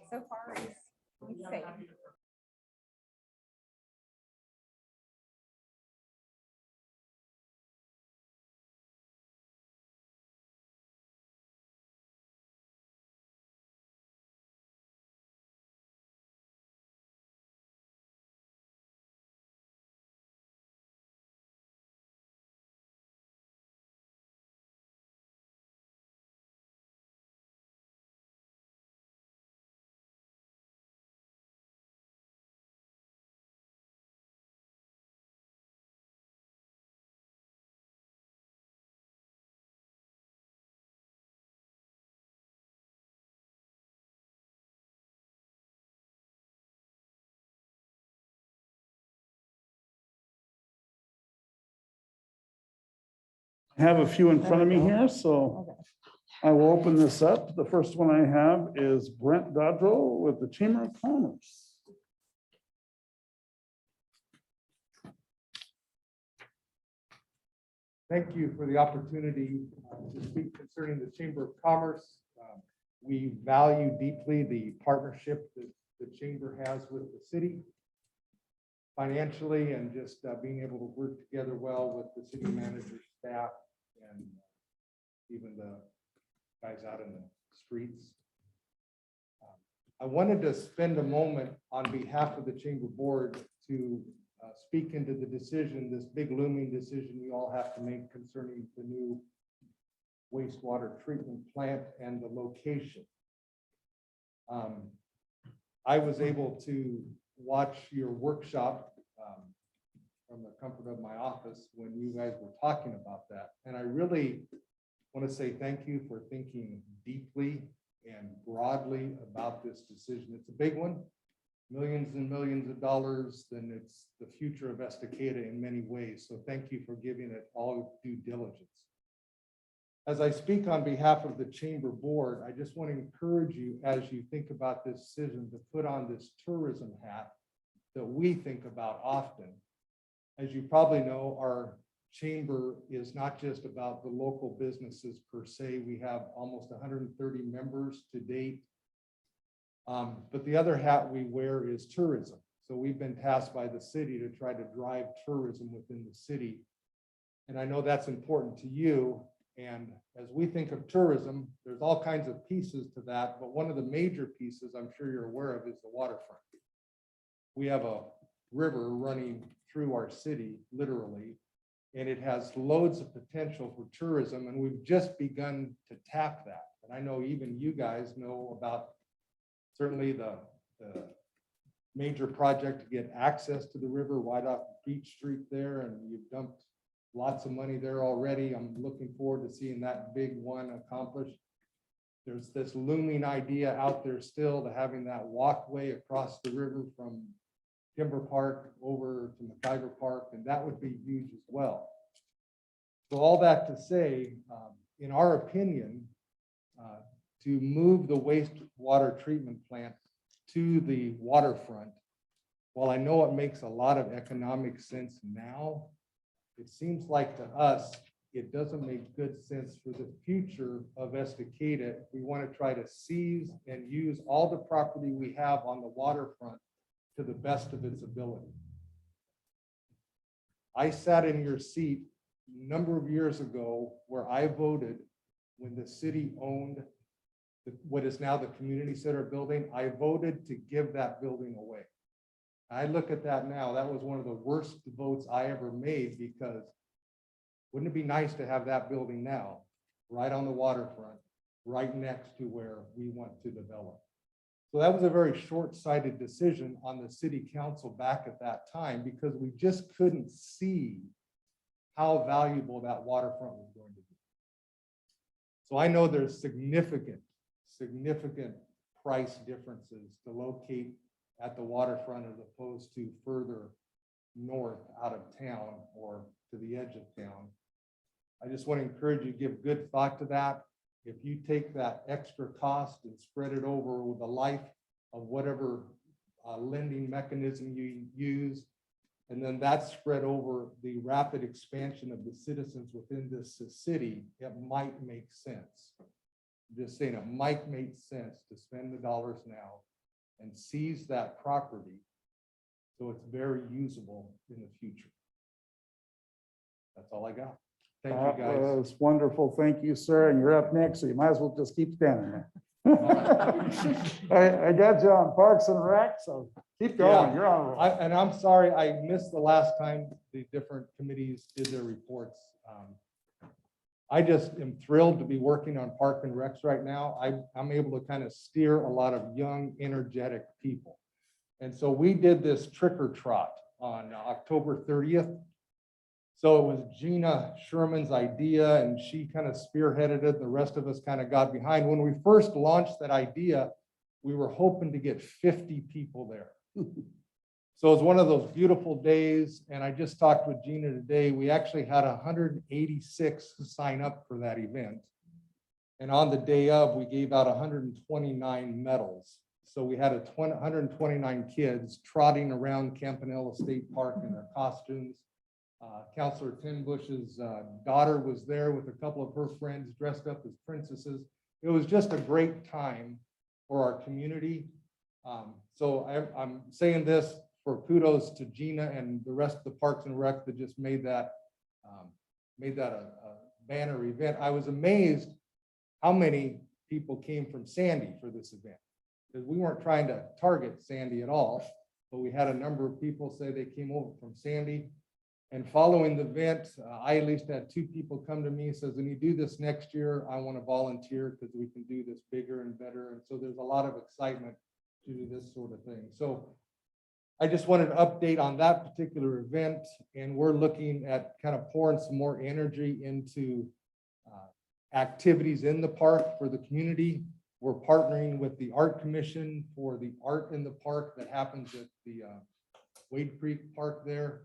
So far, it's safe. I have a few in front of me here, so Okay. I will open this up. The first one I have is Brent Dodrow with the Chamber of Commerce. Thank you for the opportunity to speak concerning the Chamber of Commerce. We value deeply the partnership that the Chamber has with the city financially, and just being able to work together well with the city manager, staff, and even the guys out in the streets. I wanted to spend a moment on behalf of the Chamber Board to speak into the decision, this big looming decision you all have to make concerning the new wastewater treatment plant and the location. I was able to watch your workshop from the comfort of my office when you guys were talking about that. And I really want to say thank you for thinking deeply and broadly about this decision. It's a big one. Millions and millions of dollars, then it's the future of Estacada in many ways. So thank you for giving it all due diligence. As I speak on behalf of the Chamber Board, I just want to encourage you, as you think about this decision, to put on this tourism hat that we think about often. As you probably know, our chamber is not just about the local businesses per se. We have almost 130 members to date. But the other hat we wear is tourism. So we've been tasked by the city to try to drive tourism within the city. And I know that's important to you. And as we think of tourism, there's all kinds of pieces to that. But one of the major pieces I'm sure you're aware of is the waterfront. We have a river running through our city, literally, and it has loads of potential for tourism. And we've just begun to tap that. And I know even you guys know about certainly the major project to get access to the river right off Beach Street there, and you've dumped lots of money there already. I'm looking forward to seeing that big one accomplished. There's this looming idea out there still to having that walkway across the river from Timber Park over to McIver Park, and that would be huge as well. So all that to say, in our opinion, to move the wastewater treatment plant to the waterfront, while I know it makes a lot of economic sense now, it seems like to us, it doesn't make good sense for the future of Estacada. We want to try to seize and use all the property we have on the waterfront to the best of its ability. I sat in your seat a number of years ago where I voted when the city owned what is now the community center building. I voted to give that building away. I look at that now, that was one of the worst votes I ever made, because wouldn't it be nice to have that building now, right on the waterfront, right next to where we want to develop? So that was a very short-sighted decision on the city council back at that time, because we just couldn't see how valuable that waterfront was going to be. So I know there's significant price differences to locate at the waterfront as opposed to further north out of town or to the edge of town. I just want to encourage you to give good thought to that. If you take that extra cost and spread it over with the life of whatever lending mechanism you use, and then that's spread over the rapid expansion of the citizens within this city, it might make sense. just saying it might make sense to spend the dollars now and seize that property so it's very usable in the future. That's all I got. Thank you, That guys. was wonderful. Thank you, sir. And you're up next, so you might as well just keep standing there. I got you on Parks and Rec, so keep going. Yeah. You're on a roll. And I'm sorry, I missed the last time the different committees did their reports. I just am thrilled to be working on Park and Recs right now. I'm able to kind of steer a lot of young, energetic people. And so we did this trick or trot on October 30th. So it was Gina Sherman's idea and she kind of spearheaded it. The rest of us kind of got behind. When we first launched that idea, we were hoping to get 50 people there. So it was one of those beautiful days. And I just talked with Gina today. We actually had 186 sign up for that event. And on the day of, we gave out 129 medals. So we had 129 kids trotting around Campanella State Park in their costumes. Counselor Tim Bush's daughter was there with a couple of her friends dressed up as princesses. It was just a great time for our community. So I'm saying this for kudos to Gina and the rest of the Parks and Rec that just made that a banner event. I was amazed how many people came from Sandy for this event, because we weren't trying to target Sandy at all, but we had a number of people say they came over from Sandy. And following the event, I at least had 2 people come to me and says, when you do this next year, I want to volunteer because we can do this bigger and better. And so there's a lot of excitement to do this sort of thing. So I just wanted to update on that particular event. And we're looking at kind of pouring some more energy into activities in the park for the community. We're partnering with the Art Commission for the art in the park that happens at the Wade Creek Park there.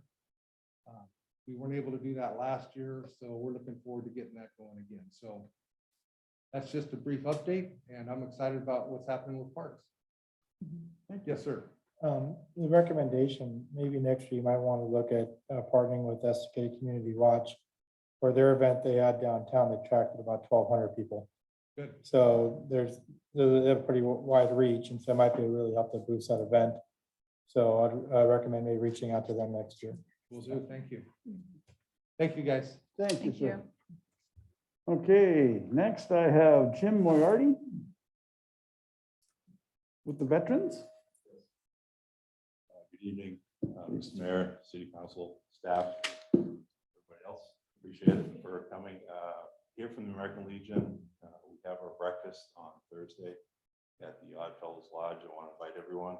We weren't able to do that last year, so we're looking forward to getting that going again. So that's just a brief update, and I'm excited about what's happening with parks. Yes, sir. The recommendation, maybe next year you might want to look at partnering with Estacada Community Watch. For their event they had downtown, they attracted about 1,200 people. Good. So they have a pretty wide reach, and so it might be really help to boost that event. So I'd recommend maybe reaching out to them next year. Will do. Thank you. Thank you, guys. Thank you, Thank sir. Okay, next I have Jim Moriarty with the veterans. Good evening, Mr. Mayor, City Council, staff, everybody else. Appreciate it for coming. Here from the American Legion, we have our breakfast on Thursday at the Oddfellows Lodge. I want to invite everyone.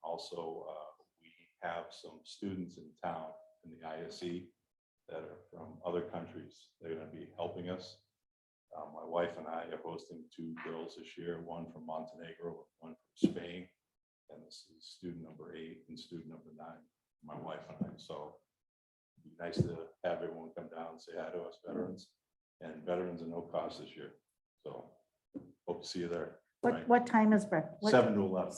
Also, we have some students in town in the ISE that are from other countries. They're going to be helping us. My wife and I are hosting 2 girls this year, one from Montenegro, one from Spain. And this is student number 8 and student number 9, my wife and I. So it'd be nice to have everyone come down and say hi to us veterans. And veterans are no cost this year. So hope to see you there. What time is breakfast? 7 to 11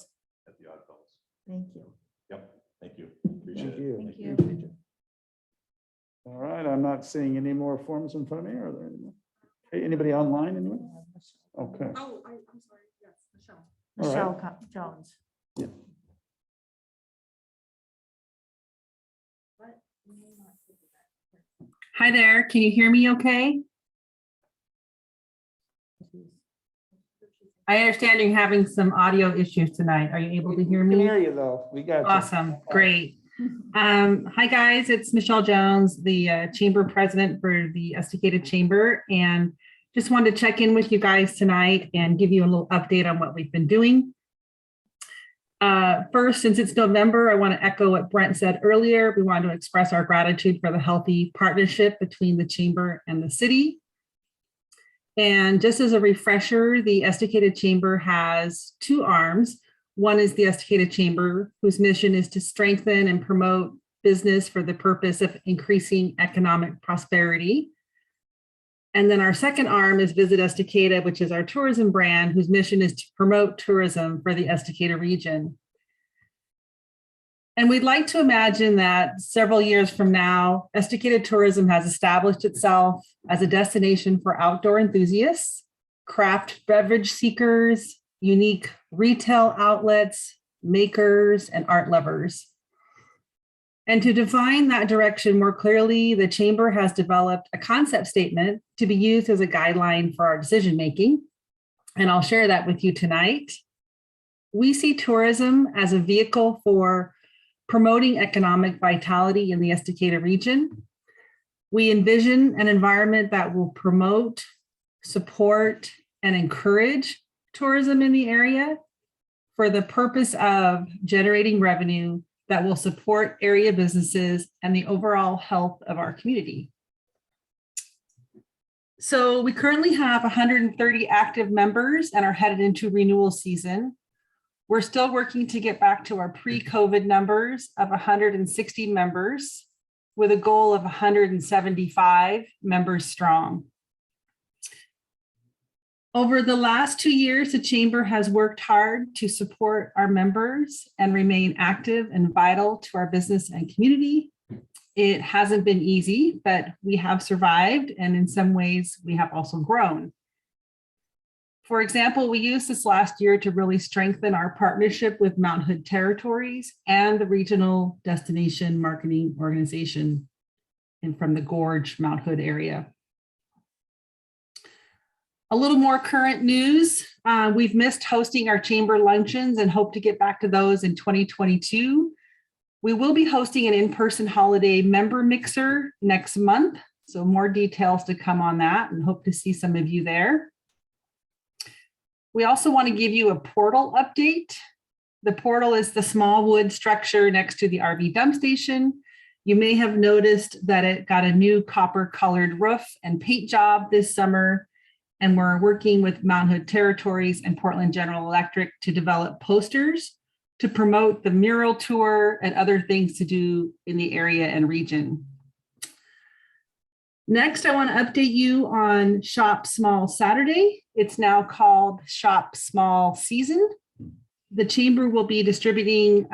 at the Oddfellows. Thank you. Yep. Thank you. Appreciate Thank it. you. Thank you. Appreciate you. All right, I'm not seeing any more forms in front of me. Are there any more? Hey, anybody online anyway? Okay. Oh, I'm sorry, yes, Michelle. All right. Michelle Jones. Hi there, can you hear me okay? I understand you're having some audio issues tonight. Are you able to hear We can me? hear you though. We got you. Awesome, great. Hi guys, it's Michelle Jones, the Chamber President for the Estacada Chamber, and just wanted to check in with you guys tonight and give you a little update on what we've been doing. First, since it's November, I want to echo what Brent said earlier. We want to express our gratitude for the healthy partnership between the Chamber and the city. And just as a refresher, the Estacada Chamber has 2 arms. One is the Estacada Chamber, whose mission is to strengthen and promote business for the purpose of increasing economic prosperity. And then our second arm is Visit Estacada, which is our tourism brand, whose mission is to promote tourism for the Estacada region. And we'd like to imagine that several years from now, Estacada tourism has established itself as a destination for outdoor enthusiasts craft beverage seekers, unique retail outlets, makers, and art lovers. And to define that direction more clearly, the Chamber has developed a concept statement to be used as a guideline for our decision making. And I'll share that with you tonight. We see tourism as a vehicle for promoting economic vitality in the Estacada region. We envision an environment that will promote, support, and encourage tourism in the area for the purpose of generating revenue that will support area businesses and the overall health of our community. So we currently have 130 active members and are headed into renewal season. We're still working to get back to our pre-COVID numbers of 160 members with a goal of 175 members strong. Over the last 2 years, the Chamber has worked hard to support our members and remain active and vital to our business and community. It hasn't been easy, but we have survived, and in some ways, we have also grown. For example, we used this last year to really strengthen our partnership with Mount Hood Territories and the regional destination marketing organization from the Gorge Mount Hood area. A little more current news. We've missed hosting our chamber luncheons and hope to get back to those in 2022. We will be hosting an in-person holiday member mixer next month. So more details to come on that and hope to see some of you there. We also want to give you a portal update. The portal is the small wood structure next to the RV dump station. You may have noticed that it got a new copper colored roof and paint job this summer. And we're working with Mount Hood Territories and Portland General Electric to develop posters to promote the mural tour and other things to do in the area and region. Next, I want to update you on Shop Small Saturday. It's now called Shop Small Season. The Chamber will be distributing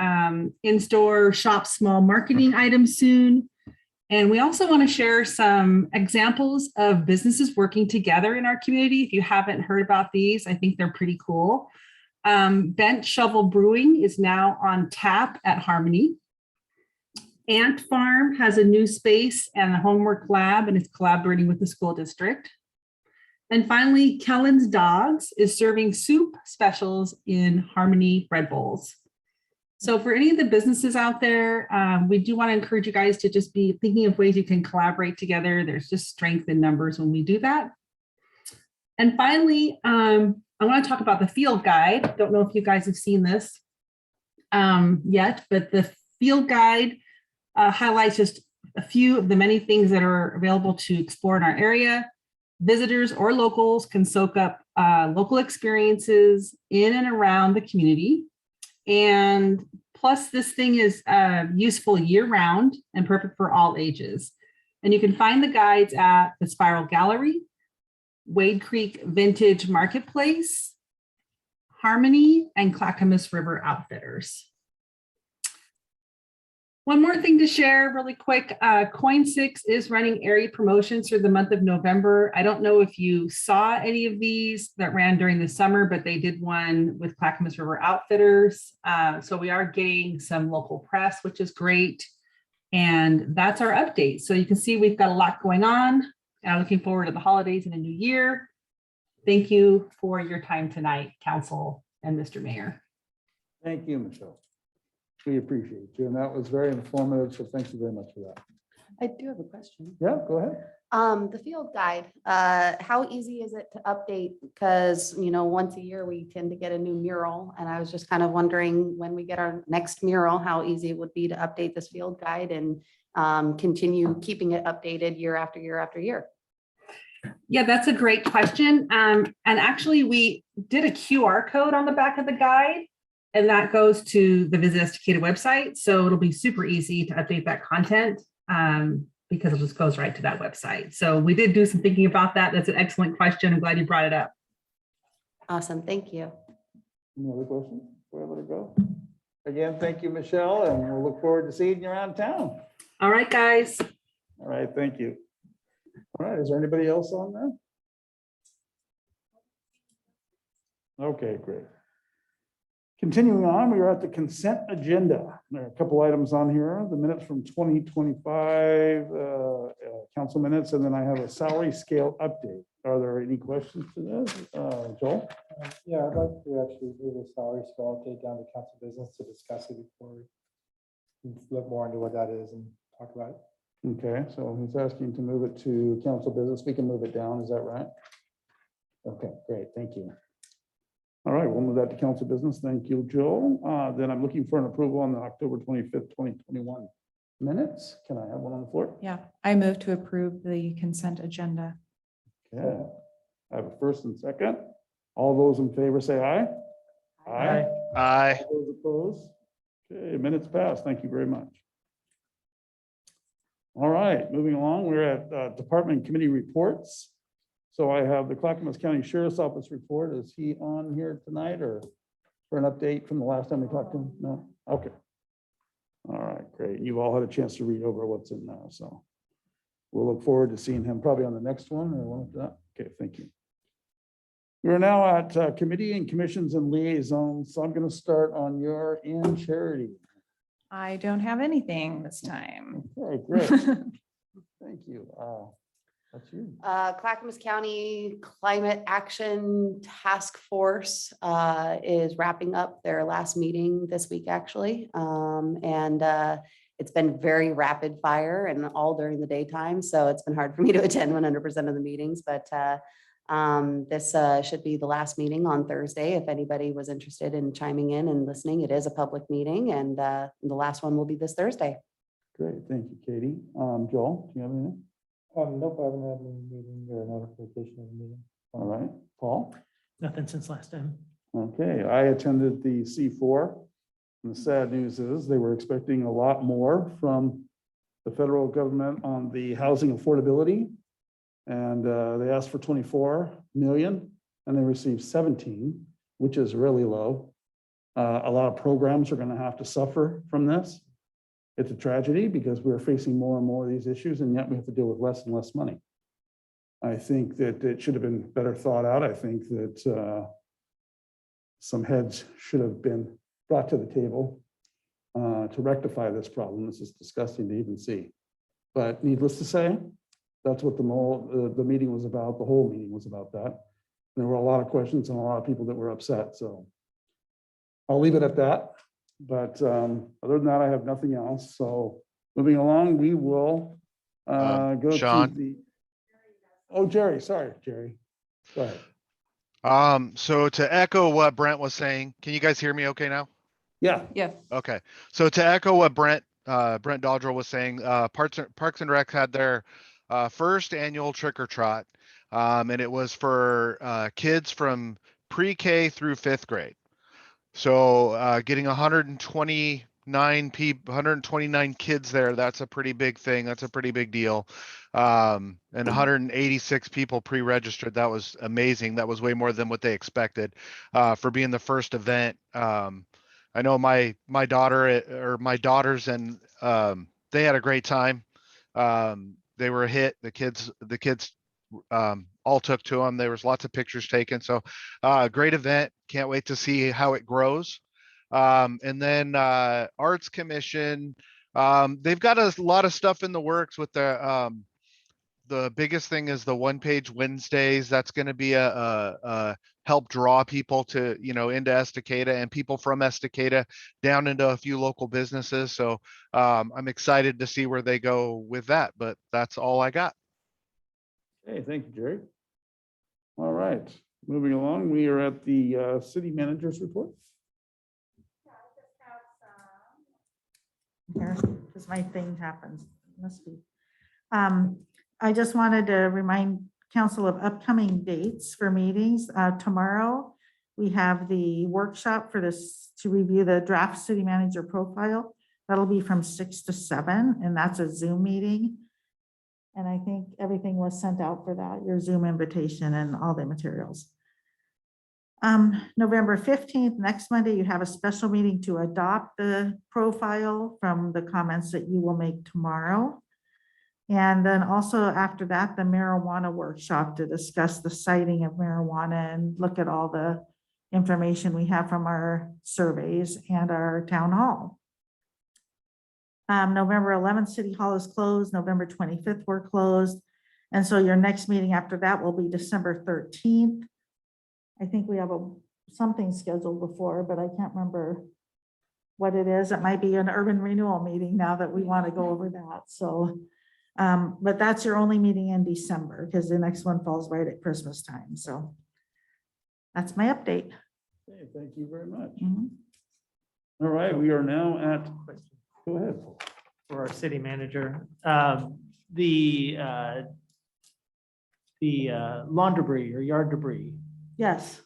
in-store Shop Small marketing items soon. And we also want to share some examples of businesses working together in our community. If you haven't heard about these, I think they're pretty cool. Bent Shovel Brewing is now on tap at Harmony. Ant Farm has a new space and a homework lab, and it's collaborating with the school district. And finally, Kellen's Dogs is serving soup specials in Harmony bread bowls. So for any of the businesses out there, we do want to encourage you guys to just be thinking of ways you can collaborate together. There's just strength in numbers when we do that. And finally, I want to talk about the field guide. Don't know if you guys have seen this yet, but the field guide highlights just a few of the many things that are available to explore in our area. Visitors or locals can soak up local experiences in and around the community. And plus, this thing is useful year-round and perfect for all ages. And you can find the guides at the Spiral Gallery, Wade Creek Vintage Marketplace, Harmony, and Clackamas River Outfitters. One more thing to share really quick, Coin6 is running area promotions for the month of November. I don't know if you saw any of these that ran during the summer, but they did one with Clackamas River Outfitters. So we are getting some local press, which is great. And that's our update. So you can see we've got a lot going on. I'm looking forward to the holidays and a new year. Thank you for your time tonight, Council and Mr. Mayor. Thank you, Michelle. We appreciate you, and that was very informative, so thank you very much for that. I do have a question. Yeah, go ahead. The field guide, how easy is it to update? Because, you know, once a year we tend to get a new mural, and I was just kind of wondering when we get our next mural, how easy it would be to update this field guide and continue keeping it updated year after year after year. Yeah, that's a great question. And actually, we did a QR code on the back of the guide, and that goes to the Visit Estacada website. So it'll be super easy to update that content because it just goes right to that website. So we did do some thinking about that. That's an excellent question. I'm glad you brought it up. Awesome. Thank you. Any other questions? Where would it go? Again, thank you, Michelle, and we'll look forward to seeing you around town. All right, guys. All right, thank you. All right, is there anybody else on there? Okay, great. Continuing on, we are at the consent agenda. There are a couple items on here, the minutes from 2025, council minutes, and then I have a salary scale update. Are there any questions to this? Joel? Yeah, I'd like to actually move a salary scale update down to council business to discuss it before we look more into what that is and talk about it. Okay, so he's asking to move it to council business. We can move it down, is that right? Okay, great, thank you. All right, we'll move that to council business. Thank you, Joel. Then I'm looking for an approval on the October 25th, 2021 minutes. Can I have one on the floor? Yeah, I move to approve the consent agenda. Okay, I have a first and second. All those in favor say aye. Aye. Aye. All those opposed? Okay, minutes passed. Thank you very much. All right, moving along, we're at department committee reports. So I have the Clackamas County Sheriff's Office report. Is he on here tonight or for an update from the last time we talked to him? No? Okay. All right, great. You've all had a chance to read over what's in there, so we'll look forward to seeing him probably on the next one or one of that. Okay, thank you. We're now at committee and commissions and liaisons. So I'm going to start on your end, Charity. I don't have anything this time. Okay, great. Thank you. That's you. Clackamas County Climate Action Task Force is wrapping up their last meeting this week, actually. It's been very rapid fire and all during the daytime. So it's been hard for me to attend 100% of the meetings, but this should be the last meeting on Thursday. If anybody was interested in chiming in and listening, it is a public meeting and the last one will be this Thursday. Great, thank you, Katie. Joel, do you have anything? Nope, I haven't had any meeting or notification of the meeting. All right, Paul? Nothing since last time. Okay, I attended the C4. And the sad news is they were expecting a lot more from the federal government on the housing affordability. And they asked for 24 million and they received 17, which is really low. A lot of programs are going to have to suffer from this. It's a tragedy because we're facing more and more of these issues and yet we have to deal with less and less money. I think that it should have been better thought out. I think that some heads should have been brought to the table to rectify this problem. This is disgusting to even see. But needless to say, that's what the meeting was about. The whole meeting was about that. There were a lot of questions and a lot of people that were upset. So I'll leave it at that. But other than that, I have nothing else. So moving along, we will go Sean? to the. Oh, Jerry, sorry, Jerry. Go ahead. So to echo what Brent was saying, can you guys hear me okay now? Yeah. Yeah. Okay, so to echo what Brent Dodrell was saying, Parks and Rec had their first annual trick or trot. And it was for kids from pre-K through 5th grade. So getting 129 kids there, that's a pretty big thing. That's a pretty big deal. And 186 people pre-registered. That was amazing. That was way more than what they expected for being the first event. I know my daughters and they had a great time. They were a hit. The kids all took to them. There was lots of pictures taken. So great event. Can't wait to see how it grows. And then Arts Commission, they've got a lot of stuff in the works with the biggest thing is the one-page Wednesdays. That's going to be a help draw people to, into Estacada and people from Estacada down into a few local businesses. So I'm excited to see where they go with that, but that's all I got. Hey, thank you, Jerry. All right, moving along, we are at the city manager's report. Because my thing happens, must be. I just wanted to remind council of upcoming dates for meetings. Tomorrow, we have the workshop for this to review the draft city manager profile. That'll be from 6 to 7, and that's a Zoom meeting. And I think everything was sent out for that, your Zoom invitation and all the materials. November 15th, next Monday, you have a special meeting to adopt the profile from the comments that you will make tomorrow. And then also after that, the marijuana workshop to discuss the citing of marijuana and look at all the information we have from our surveys and our town hall. November 11th, City Hall is closed. November 25th, we're closed. And so your next meeting after that will be December 13th. I think we have something scheduled before, but I can't remember what it is. It might be an urban renewal meeting now that we want to go over that. So, but that's your only meeting in December because the next one falls right at Christmas time. So that's my update. Okay, thank you very much. Mhm. All right, we are now at, go ahead. For our city manager. The lawn debris or yard debris, Yes.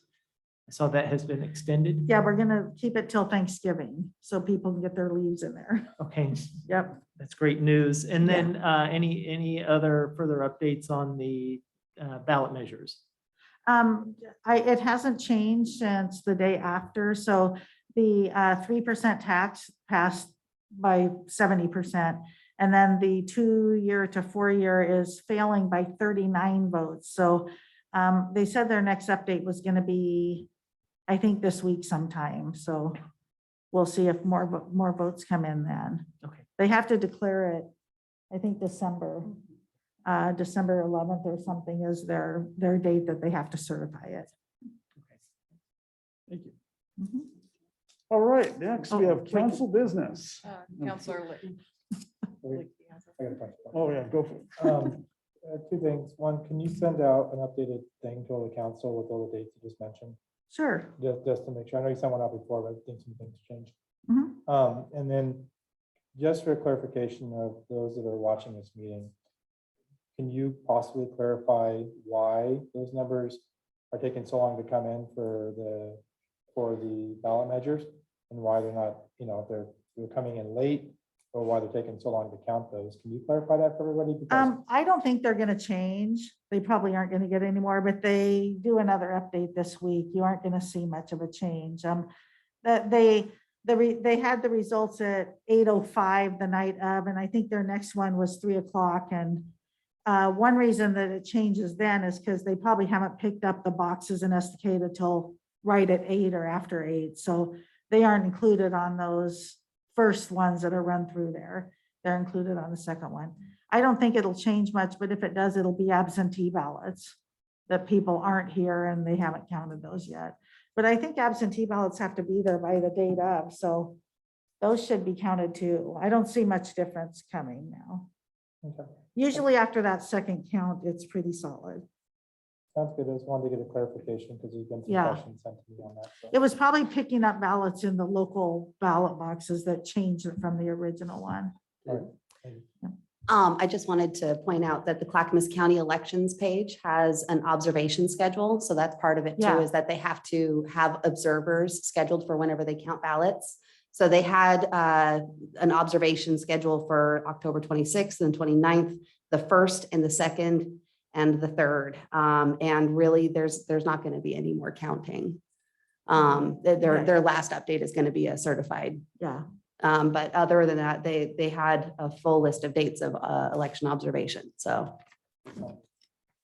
I saw that has been extended. Yeah, we're gonna keep it till Thanksgiving so people can get their leaves in there. Okay, Yep. that's great news. And then any other further updates on the ballot measures? It hasn't changed since the day after. So the 3% tax passed by 70%. And then the 2-year to 4-year is failing by 39 votes. So they said their next update was going to be, I think, this week sometime. So we'll see if more votes come in then. Okay. They have to declare it, I think, December 11th or something is their date that they have to certify it. Thank you. Mhm. All right, next we Oh, have wait. council business. Counselor I got a question. Oh, yeah, go for it. Two things. One, can you send out an updated thing to all the council with all the dates you just mentioned? Sure. Just to make sure. I know you sent one out before, but I think some things changed. Mhm. And then just for clarification of those that are watching this meeting, can you possibly clarify why those numbers are taking so long to come in for the ballot measures and why they're not, if they're coming in late or why they're taking so long to count those? Can you clarify that for everybody? Because I don't think they're gonna change. They probably aren't gonna get any more, but they do another update this week. You aren't gonna see much of a change. That they had the results at 8:05 the night of, and I think their next one was 3:00. And one reason that it changes then is because they probably haven't picked up the boxes in Estacada till right at 8 or after 8. So they aren't included on those first ones that are run through there. They're included on the second one. I don't think it'll change much, but if it does, it'll be absentee ballots that people aren't here and they haven't counted those yet. But I think absentee ballots have to be there by the date of, so those should be counted too. I don't see much difference coming now. okay. Usually after that second count, it's pretty solid. Sounds good. I just wanted to get a clarification because there's been some Yeah. questions sent to me on that. So. It was probably picking up ballots in the local ballot boxes that changed it from the original one. All right. Thank you. I just wanted to point out that the Clackamas County elections page has an observation schedule. So that's part of it too, Yeah. is that they have to have observers scheduled for whenever they count ballots. So they had an observation schedule for October 26th and 29th, the 1st and the 2nd and the 3rd. And really, there's not going to be any more counting. Their last update is going to be a certified. Yeah. But other than that, they had a full list of dates of election observation. So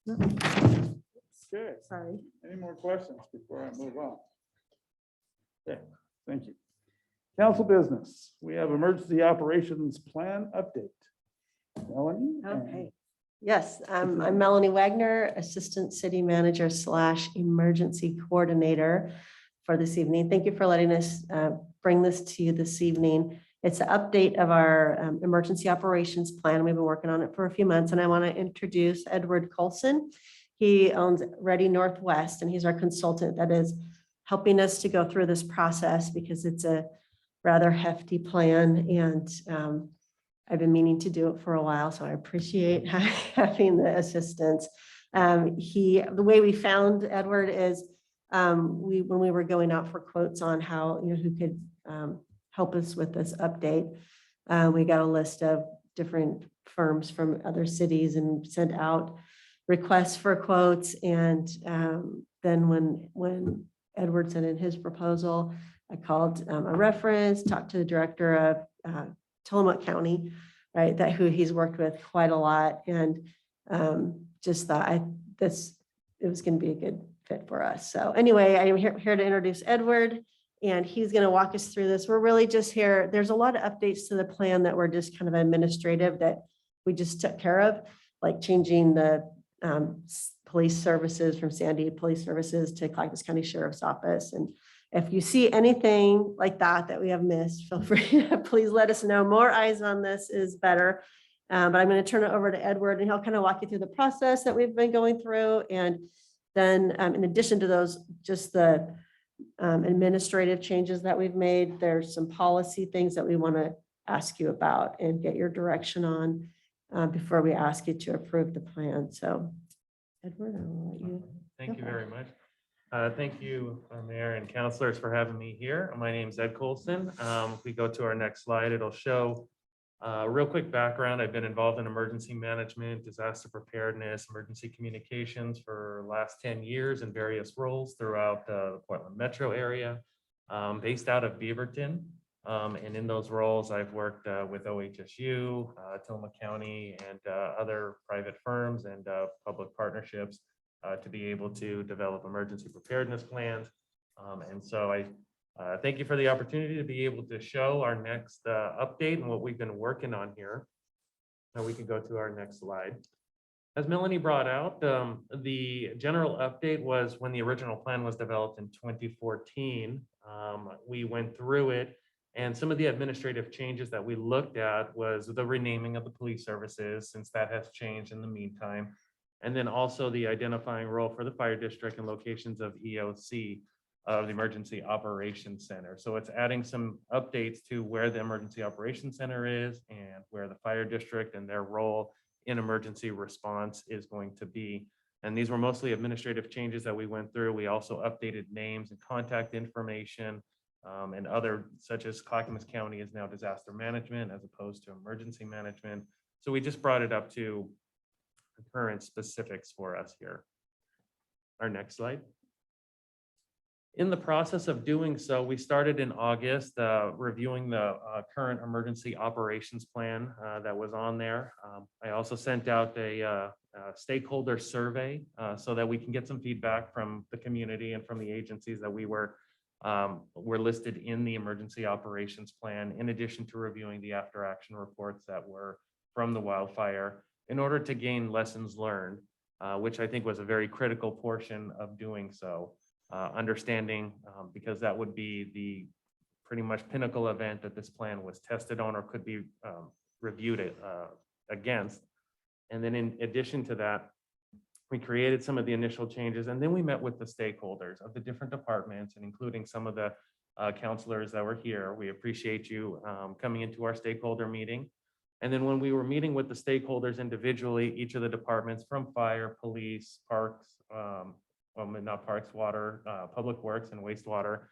Okay, Sorry. any more questions before I move on? Okay, thank you. Council business, we have emergency operations plan update. Melanie? Okay. Yes, I'm Melanie Wagner, Assistant City Manager / Emergency Coordinator for this evening. Thank you for letting us bring this to you this evening. It's an update of our emergency operations plan. We've been working on it for a few months, and I want to introduce Edward Colson. He owns Ready Northwest, and he's our consultant that is helping us to go through this process because it's a rather hefty plan, and I've been meaning to do it for a while, so I appreciate having the assistance. The way we found Edward is when we were going out for quotes on how, who could help us with this update, we got a list of different firms from other cities and sent out requests for quotes. And then when Edward sent in his proposal, I called a reference, talked to the director of Tillamook County, right, who he's worked with quite a lot, and just thought it was going to be a good fit for us. So anyway, I'm here to introduce Edward, and he's going to walk us through this. We're really just here. There's a lot of updates to the plan that were just kind of administrative that we just took care of, like changing the police services from Sandy Police Services to Clackamas County Sheriff's Office. And if you see anything like that we have missed, feel free to please let us know. More eyes on this is better. But I'm going to turn it over to Edward, and he'll kind of walk you through the process that we've been going through. And then in addition to those, just the administrative changes that we've made, there's some policy things that we want to ask you about and get your direction on before we ask you to approve the plan. So Edward, I'll let you. Thank you very much. Thank you, Mayor and councilors, for having me here. My name is Ed Colson. If we go to our next slide, it'll show real quick background. I've been involved in emergency management, disaster preparedness, emergency communications for the last 10 years in various roles throughout the Portland metro area, based out of Beaverton. And in those roles, I've worked with OHSU, Tillamook County, and other private firms and public partnerships to be able to develop emergency preparedness plans. And so I thank you for the opportunity to be able to show our next update and what we've been working on here. Now we can go to our next slide. As Melanie brought out, the general update was when the original plan was developed in 2014. We went through it, and some of the administrative changes that we looked at was the renaming of the police services, since that has changed in the meantime. And then also the identifying role for the fire district and locations of EOC, of the Emergency Operations Center. So it's adding some updates to where the Emergency Operations Center is and where the fire district and their role in emergency response is going to be. And these were mostly administrative changes that we went through. We also updated names and contact information and other, such as Clackamas County is now disaster management as opposed to emergency management. So we just brought it up to the current specifics for us here. Our next slide. In the process of doing so, we started in August reviewing the current emergency operations plan that was on there. I also sent out a stakeholder survey so that we can get some feedback from the community and from the agencies that were listed in the emergency operations plan, in addition to reviewing the after action reports that were from the wildfire, in order to gain lessons learned, which I think was a very critical portion of doing so. Understanding, because that would be the pretty much pinnacle event that this plan was tested on or could be reviewed against. And then in addition to that, we created some of the initial changes, and then we met with the stakeholders of the different departments, and including some of the counselors that were here. We appreciate you coming into our stakeholder meeting. And then when we were meeting with the stakeholders individually, each of the departments from fire, police, parks, not parks, water, public works, and wastewater,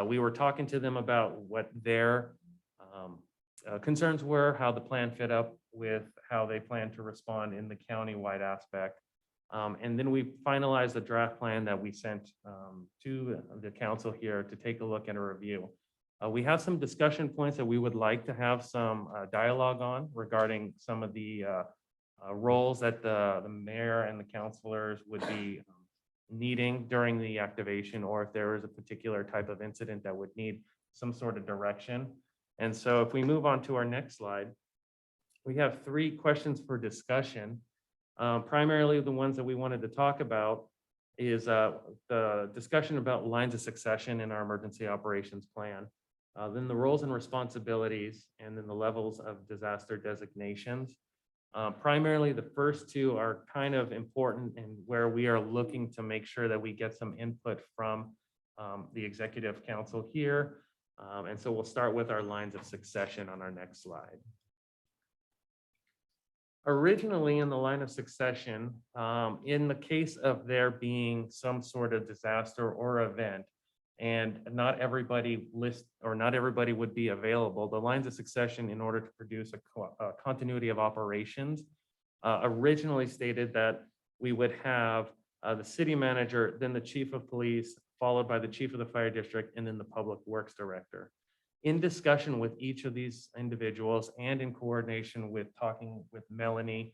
we were talking to them about what their concerns were, how the plan fit up with how they plan to respond in the county-wide aspect. And then we finalized the draft plan that we sent to the council here to take a look at a review. We have some discussion points that we would like to have some dialogue on regarding some of the roles that the mayor and the councilors would be needing during the activation, or if there is a particular type of incident that would need some sort of direction. And so if we move on to our next slide, we have 3 questions for discussion. Primarily the ones that we wanted to talk about is the discussion about lines of succession in our emergency operations plan, then the roles and responsibilities, and then the levels of disaster designations. Primarily, the first 2 are kind of important and where we are looking to make sure that we get some input from the executive council here. And so we'll start with our lines of succession on our next slide. Originally in the line of succession, in the case of there being some sort of disaster or event, and not everybody would be available, the lines of succession, in order to produce a continuity of operations, originally stated that we would have the city manager, then the chief of police, followed by the chief of the fire district, and then the public works director. In discussion with each of these individuals and in coordination with talking with Melanie,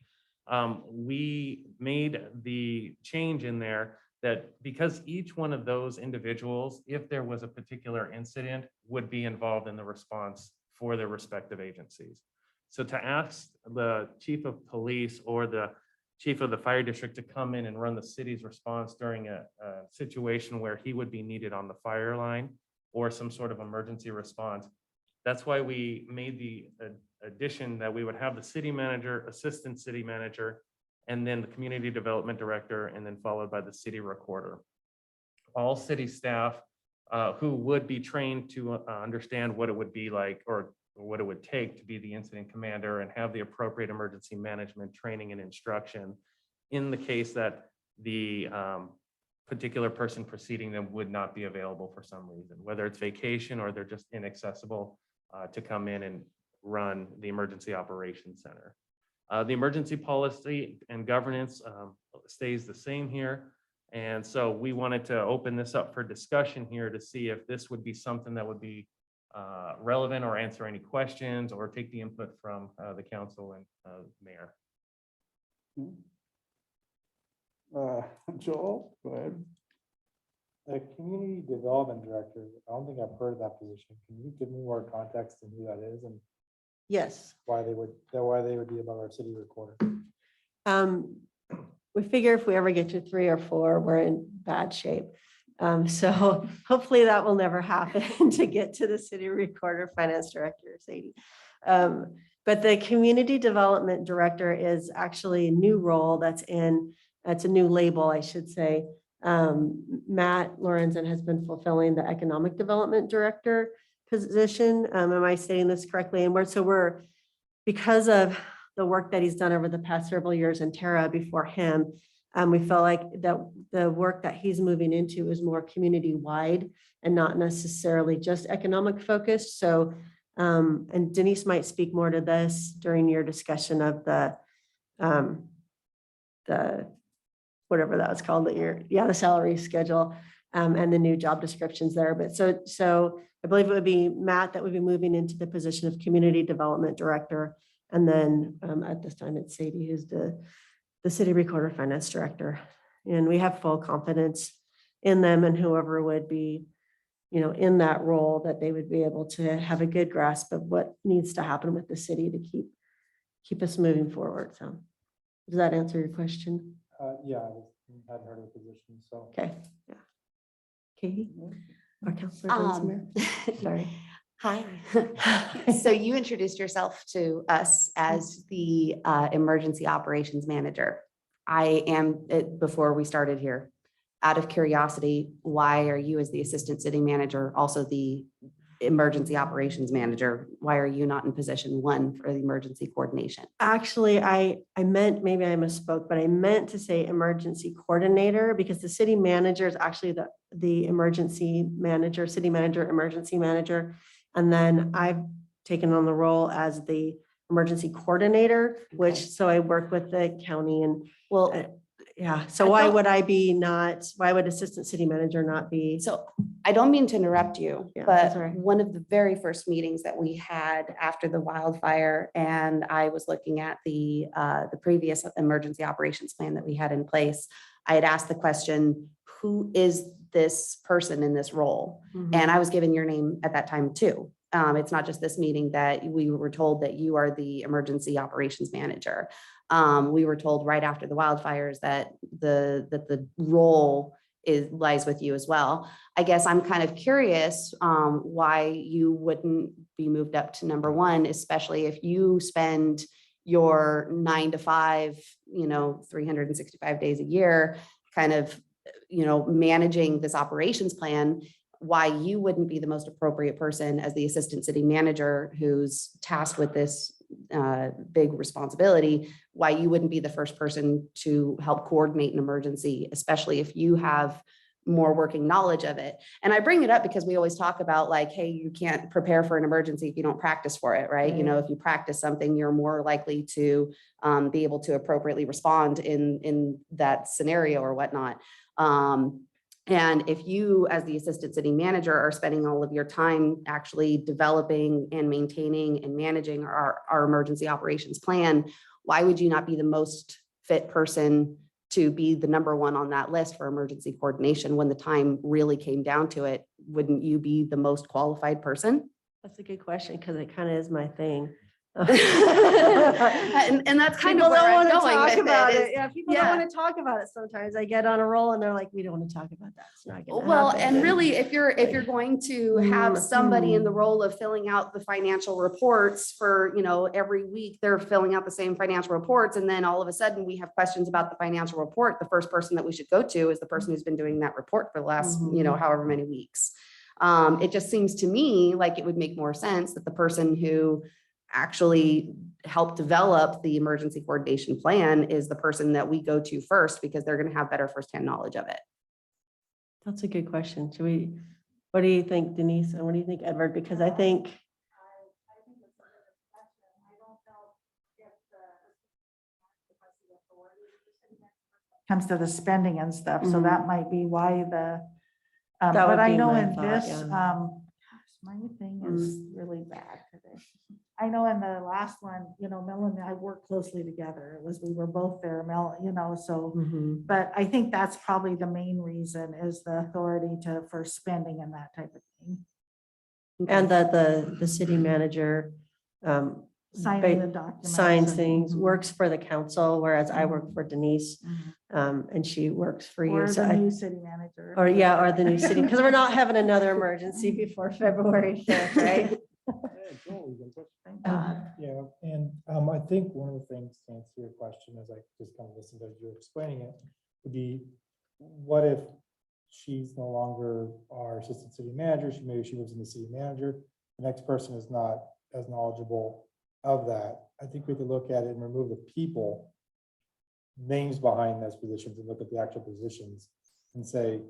we made the change in there that because each one of those individuals, if there was a particular incident, would be involved in the response for their respective agencies. So to ask the chief of police or the chief of the fire district to come in and run the city's response during a situation where he would be needed on the fire line or some sort of emergency response, that's why we made the addition that we would have the city manager, assistant city manager, and then the community development director, and then followed by the city recorder. All city staff who would be trained to understand what it would be like or what it would take to be the incident commander and have the appropriate emergency management training and instruction in the case that the particular person preceding them would not be available for some reason, whether it's vacation or they're just inaccessible to come in and run the emergency operations center. The emergency policy and governance stays the same here. And so we wanted to open this up for discussion here to see if this would be something that would be relevant or answer any questions or take the input from the council and mayor. Joel, go ahead. The community development director, I don't think I've heard of that position. Can you give me more context on who that is and Yes. why they would be above our city recorder? We figure if we ever get to 3 or 4, we're in bad shape. So hopefully that will never happen to get to the city recorder, finance director, Sadie. But the community development director is actually a new role that's a new label, I should say. Matt Lorenzen has been fulfilling the economic development director position. Am I saying this correctly? And we're because of the work that he's done over the past several years in Terra before him, we felt like that the work that he's moving into is more community-wide and not necessarily just economic focused. So, and Denise might speak more to this during your discussion of the whatever that was called, the salary schedule and the new job descriptions there. But so I believe it would be Matt that would be moving into the position of community development director. And then at this time, it's Sadie, who's the city recorder finance director. And we have full confidence in them and whoever would be, in that role, that they would be able to have a good grasp of what needs to happen with the city to keep us moving forward. So does that answer your question? Yeah, I hadn't heard of the position, so. Okay, yeah. Katie? Our counselor, Vincent. Sorry. Hi. So you introduced yourself to us as the emergency operations manager. I am, before we started here, out of curiosity, why are you as the assistant city manager also the emergency operations manager? Why are you not in position 1 for the emergency coordination? Actually, I meant, maybe I misspoke, but I meant to say emergency coordinator because the city manager is actually the emergency manager, city manager, emergency manager. And then I've taken on the role as the emergency coordinator, so I work with the county and yeah. So why would assistant city manager not be? So I don't mean to interrupt you, Yeah, but that's all right. one of the very first meetings that we had after the wildfire, and I was looking at the previous emergency operations plan that we had in place, I had asked the question, who is this person in this role? And I was given your name at that time too. It's not just this meeting that we were told that you are the emergency operations manager. We were told right after the wildfires that the role lies with you as well. I guess I'm kind of curious why you wouldn't be moved up to number 1, especially if you spend your 9 to 5, 365 days a year, kind of, managing this operations plan, why you wouldn't be the most appropriate person as the assistant city manager who's tasked with this big responsibility, why you wouldn't be the first person to help coordinate an emergency, especially if you have more working knowledge of it. And I bring it up because we always talk about like, hey, you can't prepare for an emergency if you don't practice for it, right? If you practice something, you're more likely to be able to appropriately respond in that scenario or whatnot. And if you, as the assistant city manager, are spending all of your time actually developing and maintaining and managing our emergency operations plan, why would you not be the most fit person to be the number one on that list for emergency coordination, when the time really came down to it, wouldn't you be the most qualified person? That's a good question, because it kind of is my thing. And that's kind People of where don't I'm want to going talk with about it. it. is- Yeah, people don't yeah. want to talk about it sometimes. I get on a roll and they're like, we don't want to talk about that. It's not gonna Well, happen. and really, if you're going to have somebody in the role of filling out the financial reports for, every week, they're filling out the same financial reports. And then all of a sudden we have questions about the financial report. The first person that we should go to is the person who's been doing that report for the last, however many weeks. It just seems to me like it would make more sense that the person who actually helped develop the emergency coordination plan is the person that we go to first, because they're going to have better firsthand knowledge of it. That's a good question. What do you think, Denise? And what do you think, Edward? Because I think. Comes to the spending and stuff, so that might be why the, That but would I be know my in thought, this, yeah. gosh, my thing is really bad today. I know in the last one, Mel and I worked closely together. We were both there, Mel, so, but I think that's probably the main reason is the authority for spending and that type of thing. And that the city manager Signing the documents. signs and- things, works for the council, whereas I work for Denise, and she works for you. Or So the I- new city manager. Or the new city, because we're not having another emergency before February 5th, right? Thank God. Yeah, and I think one of the things to answer your question, as I just kind of listened as you were explaining it, would be, what if she's no longer our assistant city manager? Maybe she lives in the city manager. The next person is not as knowledgeable of that. I think we could look at it and remove the people names behind those positions and look at the actual positions and say,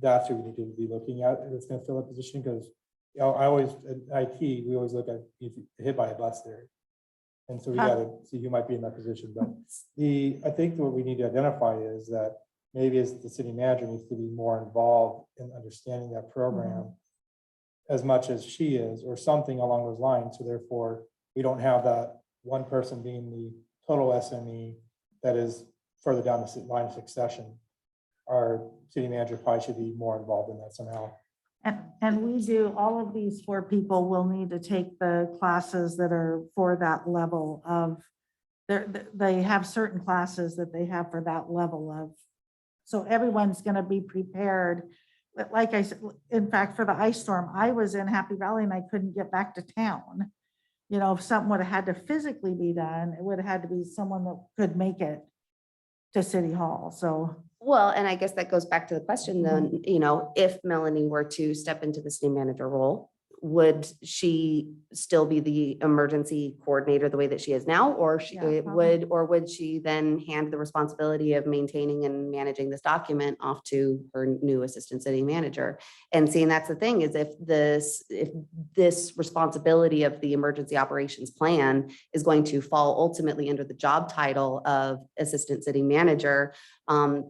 that's who we need to be looking at. It's going to fill a position, because I always, at IT, we always look at if you hit by a bus there. And so we got to see who might be in that position. But I think what we need to identify is that maybe as the city manager needs to be more involved in understanding that program as much as she is, or something along those lines. So therefore, we don't have that one person being the total SME that is further down the line of succession. Our city manager probably should be more involved in that somehow. And we do, all of these 4 people will need to take the classes that are for that level of, they have certain classes that they have for that level of. So everyone's going to be prepared. But like I said, in fact, for the ice storm, I was in Happy Valley and I couldn't get back to town. If something would have had to physically be done, it would have had to be someone that could make it to City Hall. So. Well, and I guess that goes back to the question then, if Melanie were to step into the city manager role, would she still be the emergency coordinator the way that she is now? Or would she then hand the responsibility of maintaining and managing this document off to her new assistant city manager? And seeing, that's the thing, is if this responsibility of the emergency operations plan is going to fall ultimately under the job title of assistant city manager,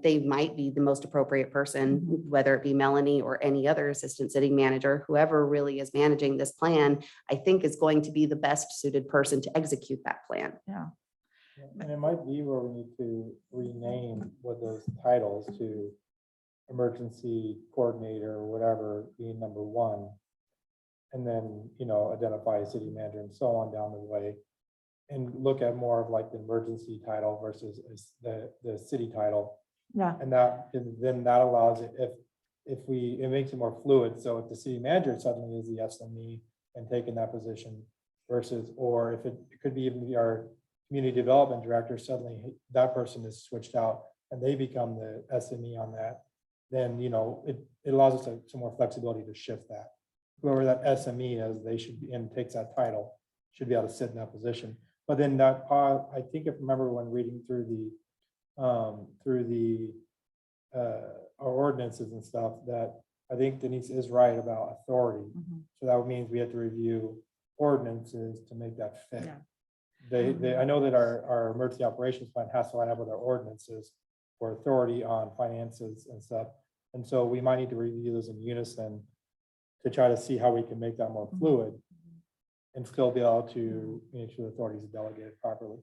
they might be the most appropriate person, whether it be Melanie or any other assistant city manager, whoever really is managing this plan, I think is going to be the best suited person to execute that plan. Yeah. And it might be where we need to rename what those titles to emergency coordinator or whatever being number 1. And then, identify a city manager and so on down the way. And look at more of like the emergency title versus the city title. Yeah. And then that allows it, it makes it more fluid. So if the city manager suddenly is the SME and taking that position versus, or if it could be even our community development director, suddenly that person is switched out and they become the SME on that, then, it allows us some more flexibility to shift that. Whoever that SME is, they should be, and takes that title, should be able to sit in that position. But then that, I think if remember when reading through our ordinances and stuff, that I think Denise is right about authority. So that means we have to review ordinances to make that fit. Yeah. I know that our emergency operations plan has to line up with our ordinances for authority on finances and stuff. And so we might need to review those in unison to try to see how we can make that more fluid and still be able to make sure the authorities are delegated properly.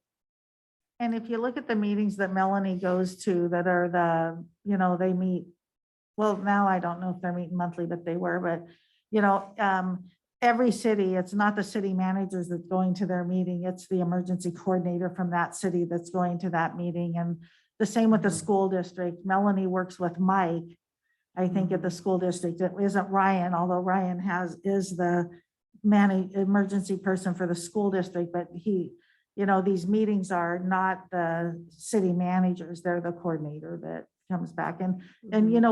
And if you look at the meetings that Melanie goes to that are the, they meet, well, now I don't know if they're meeting monthly, but they were, but, every city, it's not the city managers that's going to their meeting, it's the emergency coordinator from that city that's going to that meeting. And the same with the school district. Melanie works with Mike, I think, at the school district. It isn't Ryan, although Ryan is the emergency person for the school district, but these meetings are not the city managers, they're the coordinator that comes back. And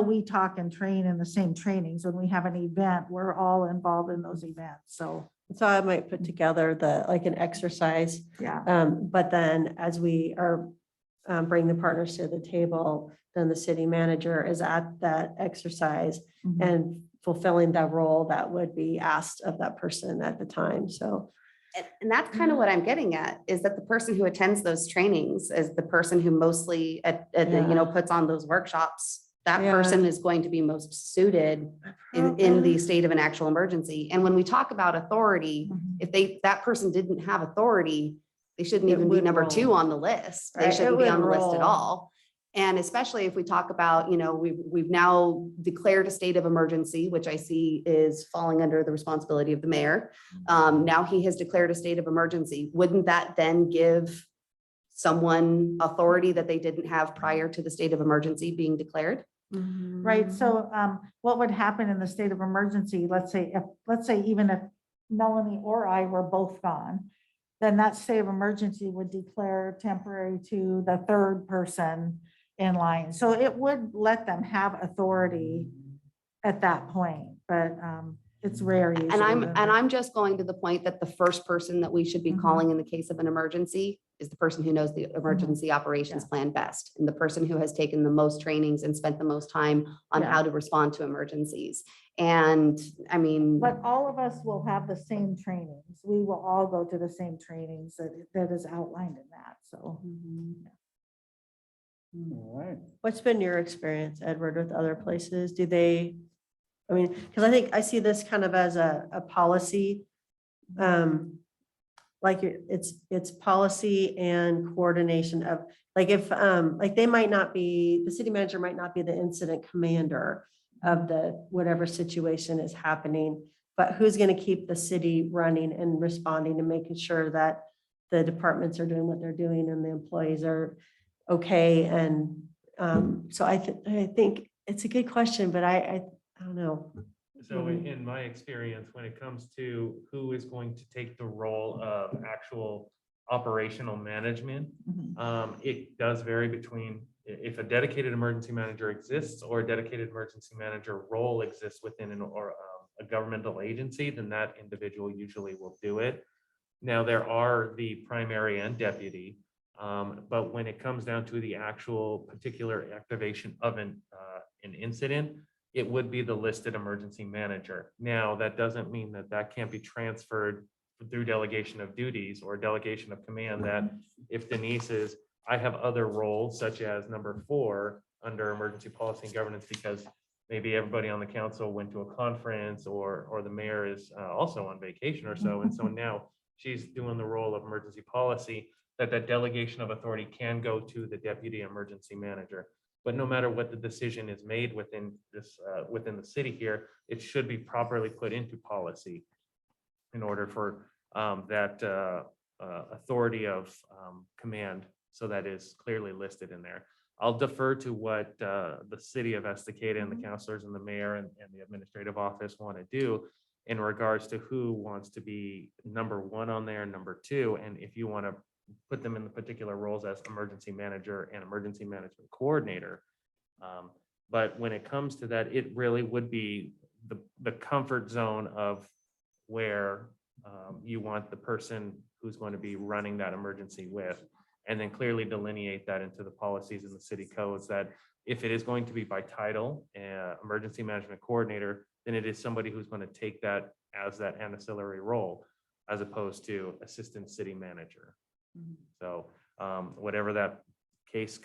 we talk and train in the same trainings. When we have an event, we're all involved in those events. So, I might put together an exercise. yeah. But then as we are bring the partners to the table, then the city manager is at that exercise Mhm. and fulfilling that role that would be asked of that person at the time. So And that's kind of what I'm getting at, is that the person who attends those trainings is the person who mostly, puts on those workshops. That Yeah. person is going to be most suited in the state of an actual emergency. And when we talk about authority, Mhm. if that person didn't have authority, they shouldn't It even be would number roll. 2 on the list. They Right, it shouldn't be would on the list at roll. all. And especially if we talk about, we've now declared a state of emergency, which I see is falling under the responsibility of the mayor. Now he has declared a state of emergency. Wouldn't that then give someone authority that they didn't have prior to the state of emergency being declared? Right, so what would happen in the state of emergency, let's say even if Melanie or I were both gone, then that state of emergency would declare temporary to the third person in line. So it would let them have authority at that point, but it's rare usually. And I'm just going to the point that the first person that we should be Mhm. calling in the case of an emergency is the person who knows the emergency operations Yeah. plan best, and the person who has taken the most trainings and spent the most time on Yeah. how to respond to emergencies. And I mean, But all of us will have the same trainings. We will all go to the same trainings that is outlined in that, so. All right. what's been your experience, Edward, with other places? Because I think I see this kind of as a policy. It's policy and coordination of, if, they might not be, the city manager might not be the incident commander of the, whatever situation is happening, but who's going to keep the city running and responding and making sure that the departments are doing what they're doing and the employees are okay. And so I think it's a good question, but I don't know. So in my experience, when it comes to who is going to take the role of actual operational management, it does vary between if a dedicated emergency manager exists or a dedicated emergency manager role exists within a governmental agency, then that individual usually will do it. Now, there are the primary and deputy, but when it comes down to the actual particular activation of an incident, it would be the listed emergency manager. Now, that doesn't mean that can't be transferred through delegation of duties or delegation of command, that if Denise is, I have other roles such as number 4 under emergency policy and governance, because maybe everybody on the council went to a conference or the mayor is also on vacation or so. And so now she's doing the role of emergency policy, that delegation of authority can go to the deputy emergency manager. But no matter what the decision is made within this, within the city here, it should be properly put into policy in order for that authority of command, so that is clearly listed in there. I'll defer to what the city of Estacada and the councilors and the mayor and the administrative office want to do in regards to who wants to be number 1 on there, number 2, and if you want to put them in the particular roles as emergency manager and emergency management coordinator. But when it comes to that, it really would be the comfort zone of where you want the person who's going to be running that emergency with, and then clearly delineate that into the policies in the city codes, that if it is going to be by title, emergency management coordinator, then it is somebody who's going to take that as that ancillary role, as opposed to assistant city manager. So whatever that case,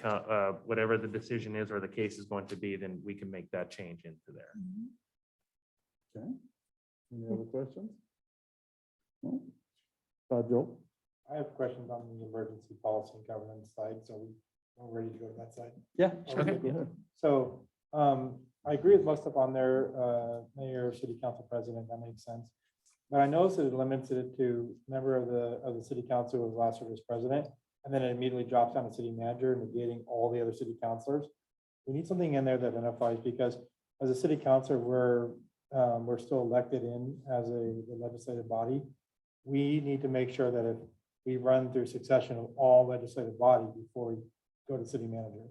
whatever the decision is or the case is going to be, then we can make that change into there. Okay. Any other questions? No? Joel? I have questions on the emergency policy and governance side, so we're ready to go to that side. Yeah. Okay. So I agree with most stuff on there, mayor, city council president, that makes sense. But I noticed that it limits it to member of the city council who was last served as president, and then it immediately drops down to city manager, negating all the other city councilors. We need something in there that identifies, because as a city councilor, we're still elected in as the legislative body. We need to make sure that if we run through succession of all legislative body before we go to city manager.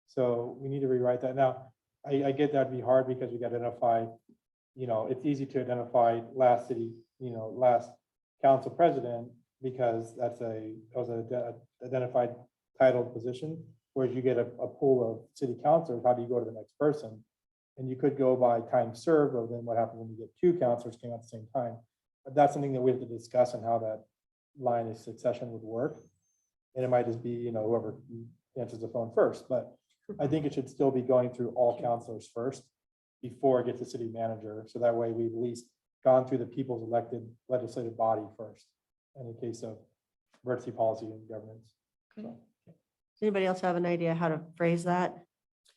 So we need to rewrite that. Now, I get that'd be hard because we got to identify, it's easy to identify last council president, because that was an identified titled position. Whereas you get a pool of city councilors, how do you go to the next person? And you could go by time served, or then what happens when you get two councilors came at the same time. But that's something that we have to discuss on how that line of succession would work. And it might just be, whoever answers the phone first, but I think it should still be going through all councilors first before it gets to city manager. So that way we've at least gone through the people's elected legislative body first in the case of emergency policy and governance. Okay. Does anybody else have an idea how to phrase that?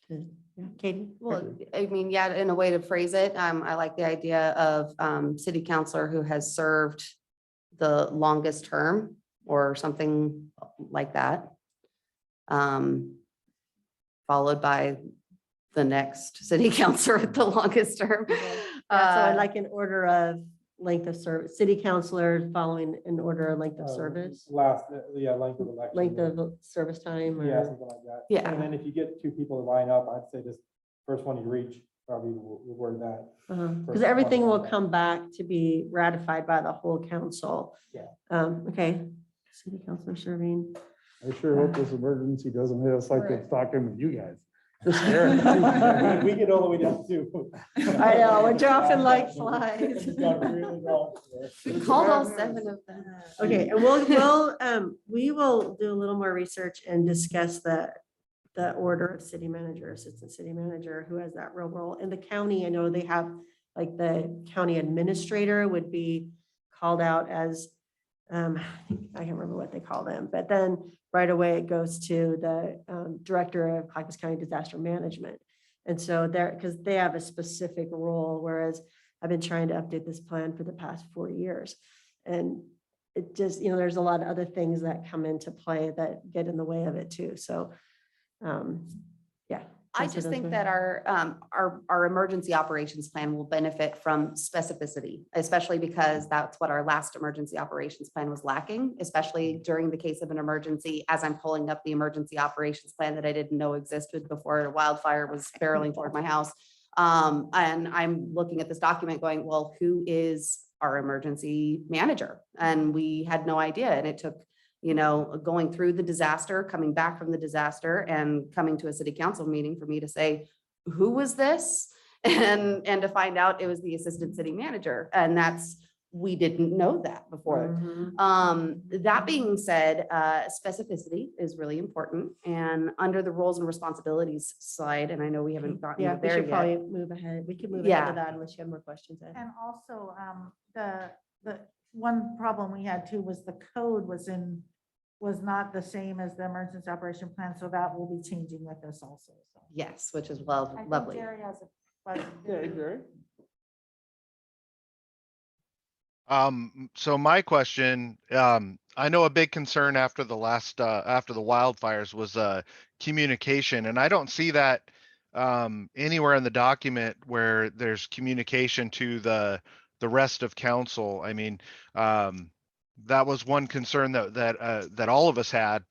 Yeah, Katie? Well, I mean, yeah, in a way to phrase it, I like the idea of city councilor who has served the longest term or something like that. Followed by the next city councilor with the longest term. Yeah, so I'd like an order of length of service, city councilor following an order of length of service, Length of election. length of service time. Yeah, Or something like that. Yeah. And then if you get two people to line up, I'd say this first one you reach, probably will word that. because First everything one. will come back to be ratified by the whole council. Yeah. Okay, city councilor serving. I sure hope this emergency doesn't hit us like it's talking with you guys. It's scary. We get all the way down to. I know, we're dropping like flies. It's gone really wrong. We called all 7 of them. Okay, and we will do a little more research and discuss the order of city manager, assistant city manager, who has that real role. In the county, I know they have, like, the county administrator would be called out as, I can't remember what they call them, but then right away it goes to the director of Clackamas County Disaster Management. And so because they have a specific role, whereas I've been trying to update this plan for the past 4 years. And it just, there's a lot of other things that come into play that get in the way of it too. So, yeah. I just think that our emergency operations plan will benefit from specificity, especially because that's what our last emergency operations plan was lacking, especially during the case of an emergency, as I'm pulling up the emergency operations plan that I didn't know existed before a wildfire was barreling toward my house. And I'm looking at this document going, well, who is our emergency manager? And we had no idea. And it took, going through the disaster, coming back from the disaster and coming to a city council meeting for me to say, who was this? And to find out it was the assistant city manager. And we didn't know that before. That being said, specificity is really important. And under the roles and responsibilities slide, and I know we haven't gotten Yeah, we there should probably yet. move ahead. We could move ahead Yeah. to that unless you have more questions. Ed. And also, the one problem we had too was the code was not the same as the emergency operation plan, so that will be changing with this also. So Yes, which is I think lovely. Jerry has a question. So my question, I know a big concern after the wildfires was communication, and I don't see that anywhere in the document where there's communication to the rest of council. I mean, that was one concern that all of us had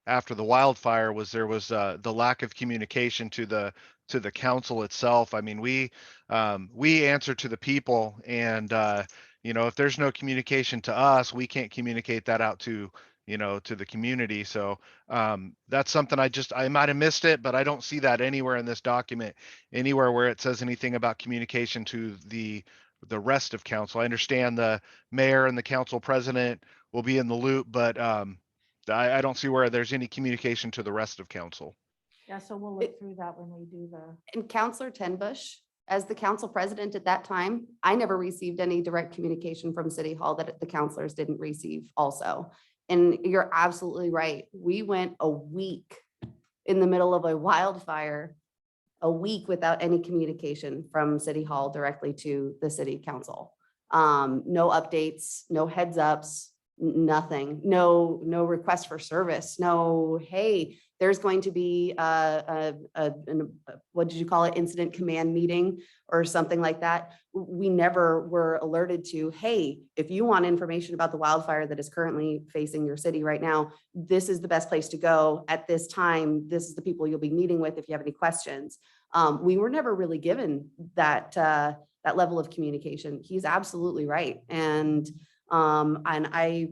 after the wildfire was the lack of communication to the council itself. I mean, we answer to the people, and if there's no communication to us, we can't communicate that out to the community. So that's something I might have missed it, but I don't see that anywhere in this document, anywhere where it says anything about communication to the rest of council. I understand the mayor and the council president will be in the loop, but I don't see where there's any communication to the rest of council. Yeah, so we'll look through that when we do the. And Counselor Tenbush, as the council president at that time, I never received any direct communication from City Hall that the councilors didn't receive also. And you're absolutely right. We went a week in the middle of a wildfire, a week without any communication from City Hall directly to the city council. No updates, no heads ups, nothing, no request for service, no, hey, there's going to be what did you call it? Incident command meeting or something like that. We never were alerted to, hey, if you want information about the wildfire that is currently facing your city right now, this is the best place to go at this time. This is the people you'll be meeting with if you have any questions. We were never really given that level of communication. He's absolutely right. And I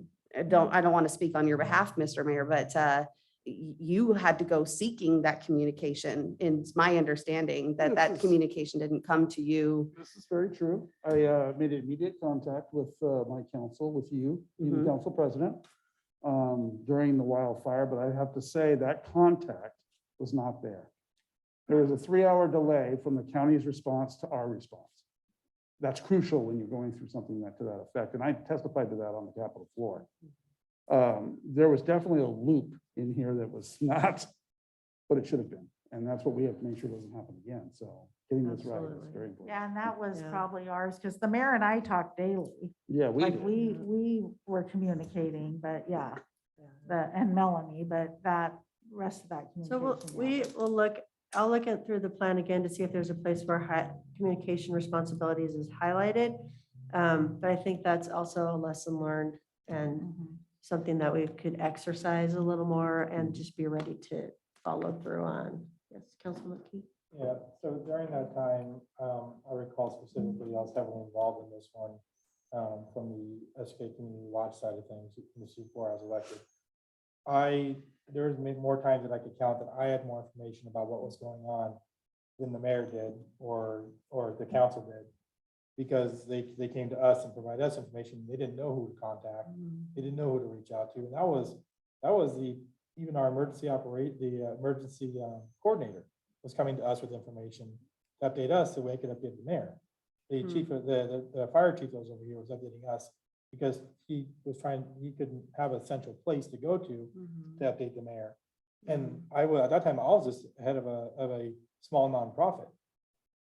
don't want to speak on your behalf, Mr. Mayor, but you had to go seeking that communication. It's my understanding that that communication didn't come to you. This is very true. I made immediate contact with my council, with you, the council president, during the wildfire, but I have to say that contact was not there. There was a 3-hour delay from the county's response to our response. That's crucial when you're going through something to that effect. And I testified to that on the Capitol floor. There was definitely a loop in here that was not what it should have been. And that's what we have to make sure doesn't happen again. So getting this right is very important. Yeah, and that was Yeah. probably ours, because the mayor and I talked daily. Yeah, We were communicating, but yeah, and Melanie, but that rest of that So communication. we'll look, I'll look at through the plan again to see if there's a place where communication responsibilities is highlighted. But I think that's also a lesson learned and Mhm. something that we could exercise a little more and just be ready to follow through on. Yes, Councilman Key. Yeah, so during that time, I recall specifically, I was heavily involved in this one from the SK Community Watch side of things, in the C4 I was elected. There was more times that I could count that I had more information about what was going on than the mayor did or the council did. Because they came to us and provided us information. They didn't know who to contact. They didn't know who to reach out to. And that was even our emergency coordinator was coming to us with information to update us so we could update the mayor. The chief of the fire chief that was over here was updating us because he couldn't have a central place to go to update the mayor. And at that time, I was just head of a small nonprofit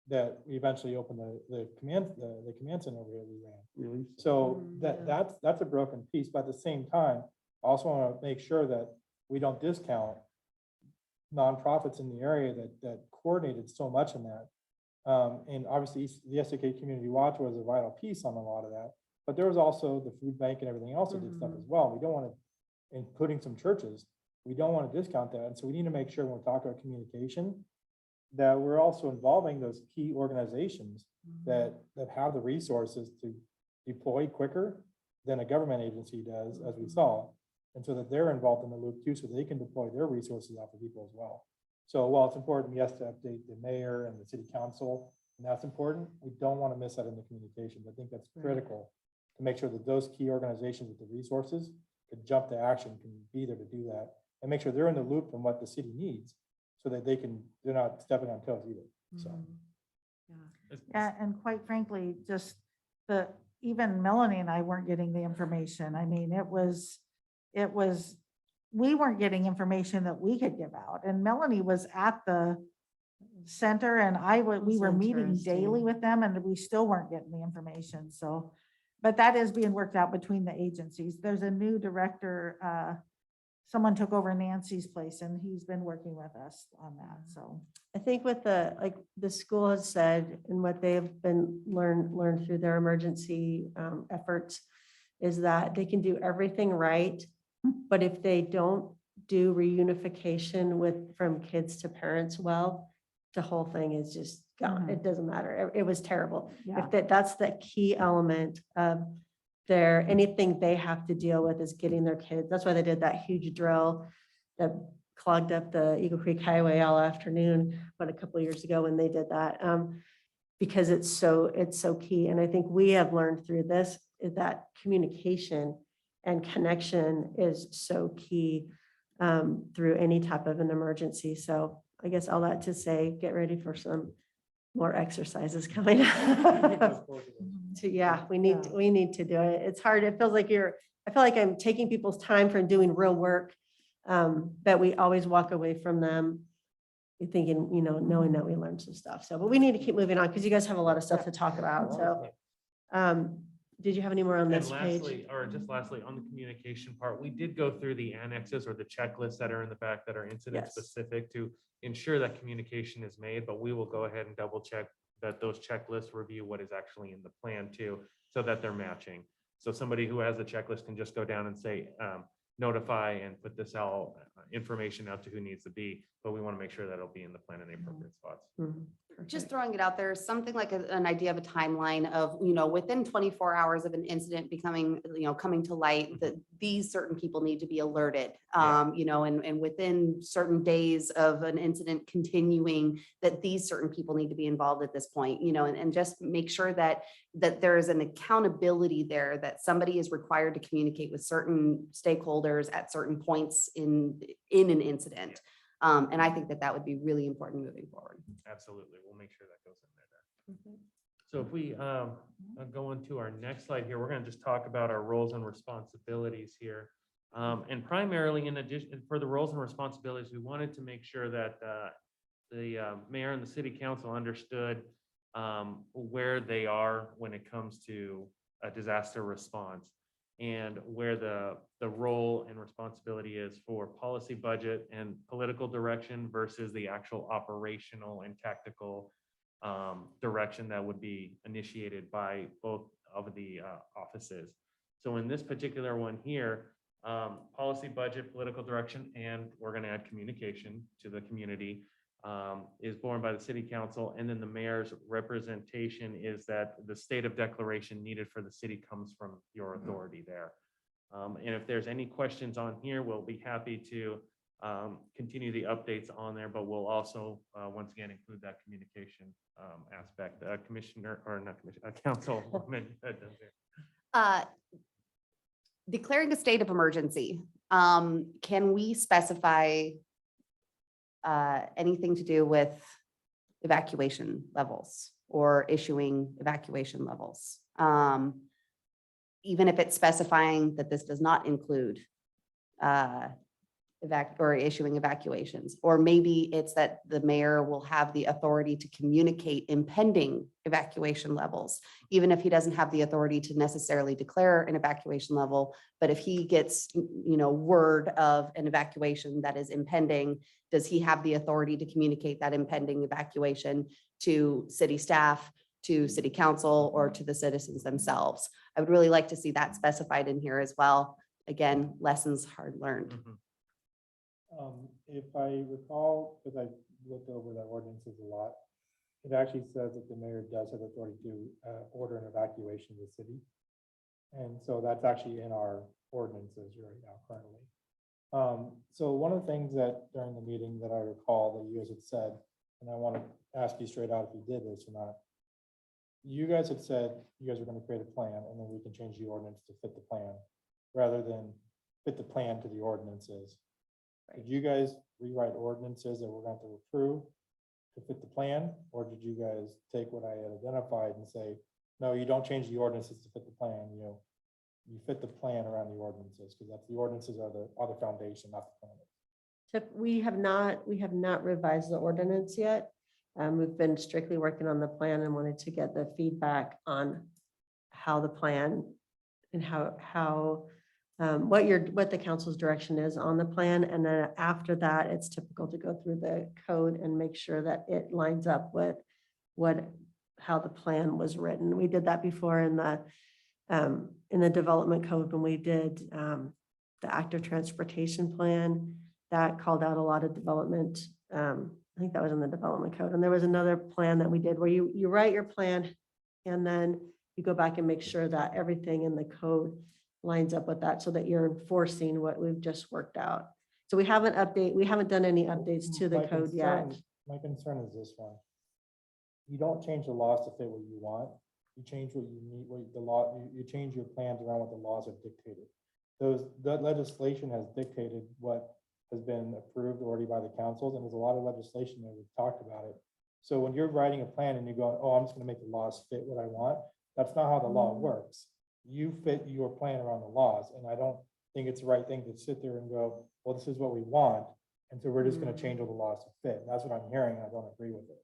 that we eventually opened the command center over here we ran. Really? So that's a broken piece, but at the same time, I also want to make sure that we don't discount nonprofits in the area that coordinated so much in that. And obviously the SK Community Watch was a vital piece on a lot of that, but there was also the food bank and everything else that did stuff as well. We don't want to, including some churches, we don't want to discount that. And so we need to make sure when we're talking about communication, that we're also involving those key organizations that have the resources to deploy quicker than a government agency does, as we saw. And so that they're involved in the loop too, so they can deploy their resources off of people as well. So while it's important, yes, to update the mayor and the city council, and that's important, we don't want to miss that in the communications. I think that's critical to make sure that those key organizations with the resources could jump to action, can be there to do that, and make sure they're in the loop from what the city needs, so that they're not stepping on toes either. So. Yeah, and quite frankly, just even Melanie and I weren't getting the information. I mean, we weren't getting information that we could give out. And Melanie was at the center and we were meeting daily with them and we still weren't getting the information. So, but that is being worked out between the agencies. There's a new director, someone took over Nancy's place and he's been working with us on that. So I think with the school has said and what they've been learned through their emergency efforts is that they can do everything right. But if they don't do reunification from kids to parents well, the whole thing is just gone. It doesn't matter. It was terrible. yeah. If that's the key element of anything they have to deal with is getting their kids. That's why they did that huge drill that clogged up the Eagle Creek Highway all afternoon, a couple of years ago when they did that, because it's so key. And I think we have learned through this is that communication and connection is so key through any type of an emergency. So I guess all that to say, get ready for some more exercises coming up. We need to do it. It's hard. It feels like you're I feel like I'm taking people's time from doing real work. But we always walk away from them thinking, knowing that we learned some stuff. So, but we need to keep moving on because you guys have a lot of stuff to talk about. So, did you have any more on And this page? lastly, or just lastly, on the communication part, we did go through the annexes or the checklists that are in the back that are incident Yes. specific to ensure that communication is made, but we will go ahead and double check that those checklists review what is actually in the plan too, so that they're matching. So somebody who has a checklist can just go down and say, notify and put this out, information out to who needs to be, but we want to make sure that it'll be in the plan in the appropriate spots. Mhm. Just Perfect. throwing it out there, something like an idea of a timeline of, within 24 hours of an incident becoming, coming to light, that these certain people need to be alerted. Yeah. And within certain days of an incident continuing, that these certain people need to be involved at this point, and just make sure that there is an accountability there, that somebody is required to communicate with certain stakeholders at certain points in an incident. And I think that would be really important moving forward. Absolutely. We'll make sure that goes in there. So if we go into our next slide here, we're going to just talk about our roles and responsibilities here. And primarily in addition, for the roles and responsibilities, we wanted to make sure that the mayor and the city council understood where they are when it comes to a disaster response, and where the role and responsibility is for policy, budget, and political direction versus the actual operational and tactical direction that would be initiated by both of the offices. So in this particular one here, policy, budget, political direction, and we're going to add communication to the community, is borne by the city council, and then the mayor's representation is that the state of declaration needed for the city comes from your authority there. And if there's any questions on here, we'll be happy to continue the updates on there, but we'll also once again include that communication aspect. Commissioner, or not commissioner, councilwoman. Declaring a state of emergency, can we specify anything to do with evacuation levels or issuing evacuation levels? Even if it's specifying that this does not include issuing evacuations, or maybe it's that the mayor will have the authority to communicate impending evacuation levels, even if he doesn't have the authority to necessarily declare an evacuation level. But if he gets, word of an evacuation that is impending, does he have the authority to communicate that impending evacuation to city staff, to city council, or to the citizens themselves? I would really like to see that specified in here as well. Again, lessons hard learned. If I recall, because I looked over that ordinances a lot, it actually says that the mayor does have authority to order an evacuation of the city. And so that's actually in our ordinances right now currently. So one of the things that during the meeting that I recall that you guys had said, and I want to ask you straight out if you did this or not. You guys had said you guys were going to create a plan and then we can change the ordinance to fit the plan rather than fit the plan to the ordinances. Did you guys rewrite ordinances that we're going to approve to fit the plan? Or did you guys take what I had identified and say, no, you don't change the ordinances to fit the plan, you fit the plan around the ordinances, because that's the ordinances are the foundation, not the plan. So we have not revised the ordinance yet. We've been strictly working on the plan and wanted to get the feedback on how the plan and what the council's direction is on the plan. And then after that, it's typical to go through the code and make sure that it lines up with how the plan was written. We did that before in the development code when we did the active transportation plan. That called out a lot of development. I think that was in the development code. And there was another plan that we did where you write your plan and then you go back and make sure that everything in the code lines up with that so that you're enforcing what we've just worked out. So we haven't done any updates to the code yet. My concern is this one. You don't change the laws to fit what you want. You change what you need, what the law, you change your plans around what the laws have dictated. That legislation has dictated what has been approved already by the councils, and there's a lot of legislation that we've talked about it. So when you're writing a plan and you're going, oh, I'm just going to make the laws fit what I want, that's not how the law works. you fit your plan around the laws, and I don't think it's the right thing to sit there and go, well, this is what we want, and so we're just gonna change all the laws to fit. And that's what I'm hearing, and I don't agree with it.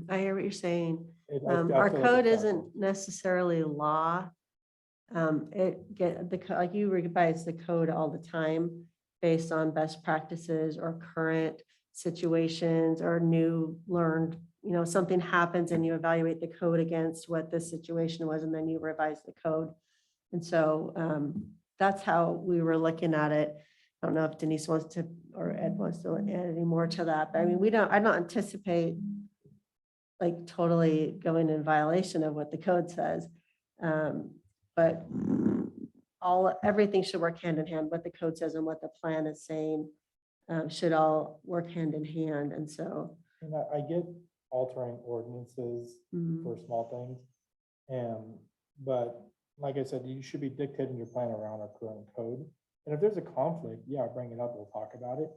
I hear what you're saying. I Our feel like code it's isn't necessarily law. It get like you revise the code all the time based on best practices or current situations or new learned, something happens and you evaluate the code against what the situation was, and then you revise the code. And so that's how we were looking at it. I don't know if Denise wants to, or Ed wants to add any more to that, but I mean, I don't anticipate like totally going in violation of what the code says. But everything should work hand in hand. What the code says and what the plan is saying should all work hand in hand. And so. And I get altering ordinances for small things. But like I said, you should be dictating your plan around our current code. And if there's a conflict, yeah, bring it up, we'll talk about it.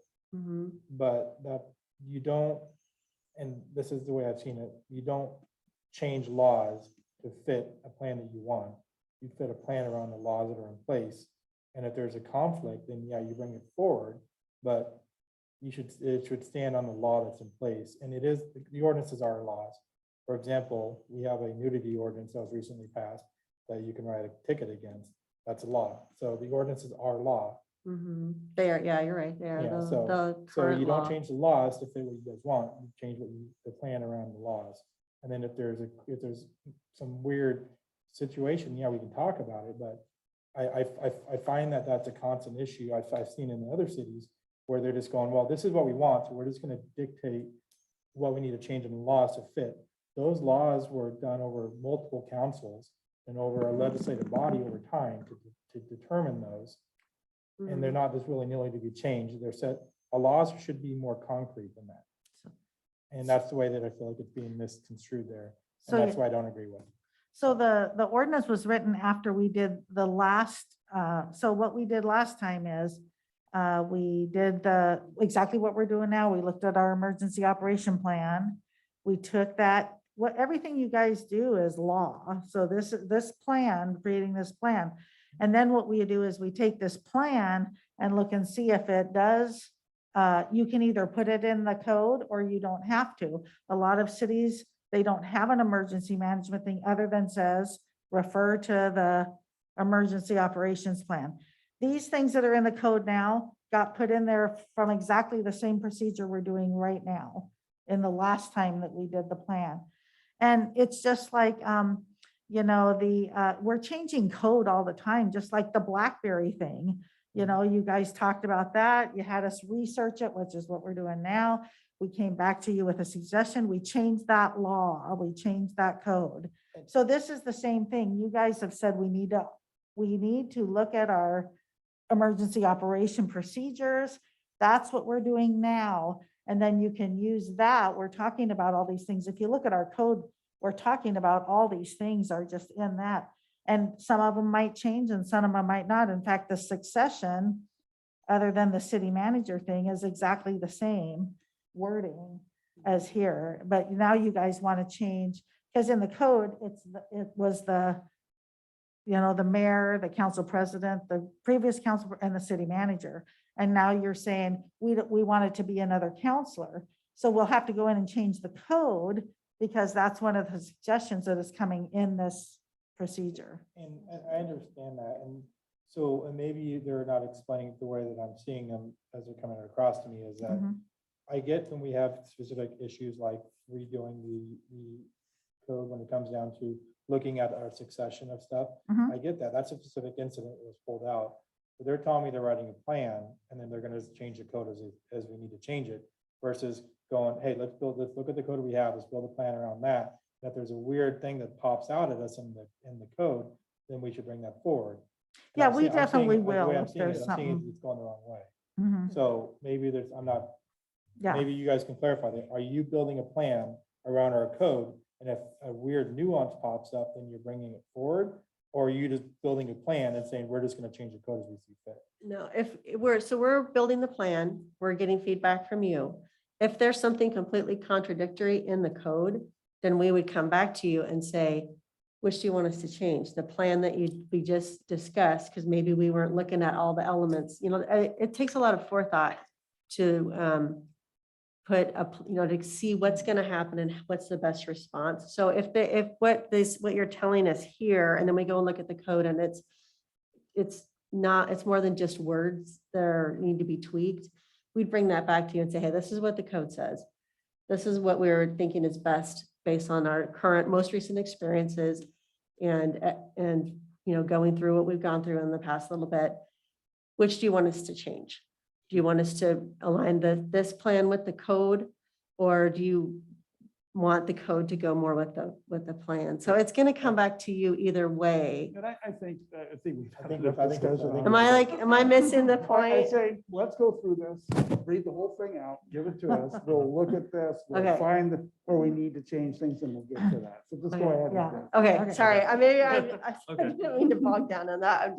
But that you don't, and this is the way I've seen it, you don't change laws to fit a plan that you want. You fit a plan around the laws that are in place. And if there's a conflict, then yeah, you bring it forward, but it should stand on the law that's in place. And the ordinances are laws. For example, we have a nudity ordinance that was recently passed that you can write a ticket against. That's a law. So the ordinances are law. They are, yeah, you're right. They are Yeah, the so current you law. don't change the laws to fit what you guys want. You change the plan around the laws. And then if there's some weird situation, yeah, we can talk about it. But I find that that's a constant issue. I've seen in other cities where they're just going, well, this is what we want, so we're just going to dictate what we need to change in the laws to fit. Those laws were done over multiple councils and over a legislative body over time to determine those. And they're not just willy-nilly to be changed. They're set, laws should be more concrete than that. And that's the way that I feel like it's being misconstrued there. So And that's why I don't agree with. So the ordinance was written after we did the last, so what we did last time is we did exactly what we're doing now. We looked at our emergency operation plan. We took that, everything you guys do is law. So this plan, creating this plan. And then what we do is we take this plan and look and see if it does, you can either put it in the code or you don't have to. A lot of cities, they don't have an emergency management thing other than says, refer to the emergency operations plan. These things that are in the code now got put in there from exactly the same procedure we're doing right now in the last time that we did the plan. And it's just like, we're changing code all the time, just like the BlackBerry thing. You guys talked about that. You had us research it, which is what we're doing now. We came back to you with a suggestion. We changed that law. We changed that code. So this is the same thing. You guys have said we need to look at our emergency operation procedures. That's what we're doing now. And then you can use that. We're talking about all these things. If you look at our code, we're talking about all these things are just in that. And some of them might change and some of them might not. In fact, the succession, other than the city manager thing, is exactly the same wording as here. But now you guys want to change, because in the code, it was the mayor, the council president, the previous council, and the city manager. And now you're saying we want it to be another counselor. So we'll have to go in and change the code, because that's one of the suggestions that is coming in this procedure. And I understand that. And so, and maybe they're not explaining it the way that I'm seeing them as they're coming across to me, is that I get when we have specific issues like redoing the code when it comes down to looking at our succession of stuff. I get that. That's a specific incident that was pulled out. But they're telling me they're writing a plan and then they're going to change the code as we need to change it, versus going, hey, let's look at the code we have, let's build a plan around that. If there's a weird thing that pops out at us in the code, then we should bring that forward. And Yeah, I'm we seeing- I'm seeing definitely it, like, the way will I'm if seeing there's it, I'm seeing something. It's going the wrong way. Mhm. So maybe Yeah. maybe you guys can clarify that. Are you building a plan around our code? And if a weird nuance pops up, then you're bringing it forward? Or are you just building a plan and saying, we're just going to change the code as we see fit? No, we're building the plan, we're getting feedback from you. If there's something completely contradictory in the code, then we would come back to you and say, Which do you want us to change? The plan that we just discussed, because maybe we weren't looking at all the elements, it takes a lot of forethought to to see what's going to happen and what's the best response. So if what you're telling us here, and then we go and look at the code and it's more than just words that need to be tweaked, we'd bring that back to you and say, hey, this is what the code says. This is what we're thinking is best based on our current, most recent experiences and going through what we've gone through in the past little bit. Which do you want us to change? Do you want us to align this plan with the code, or do you want the code to go more with the plan? So it's going to come back to you either way. And I think we've I had think- enough I think those are discussion the- on Am I missing the I point? say, let's go through this, read the whole thing out, give it to us. We'll look at this, we'll Okay. find where we need to change things and we'll get to that. So just go ahead. Yeah, with this. okay, sorry, I Okay. didn't mean to bog down on that,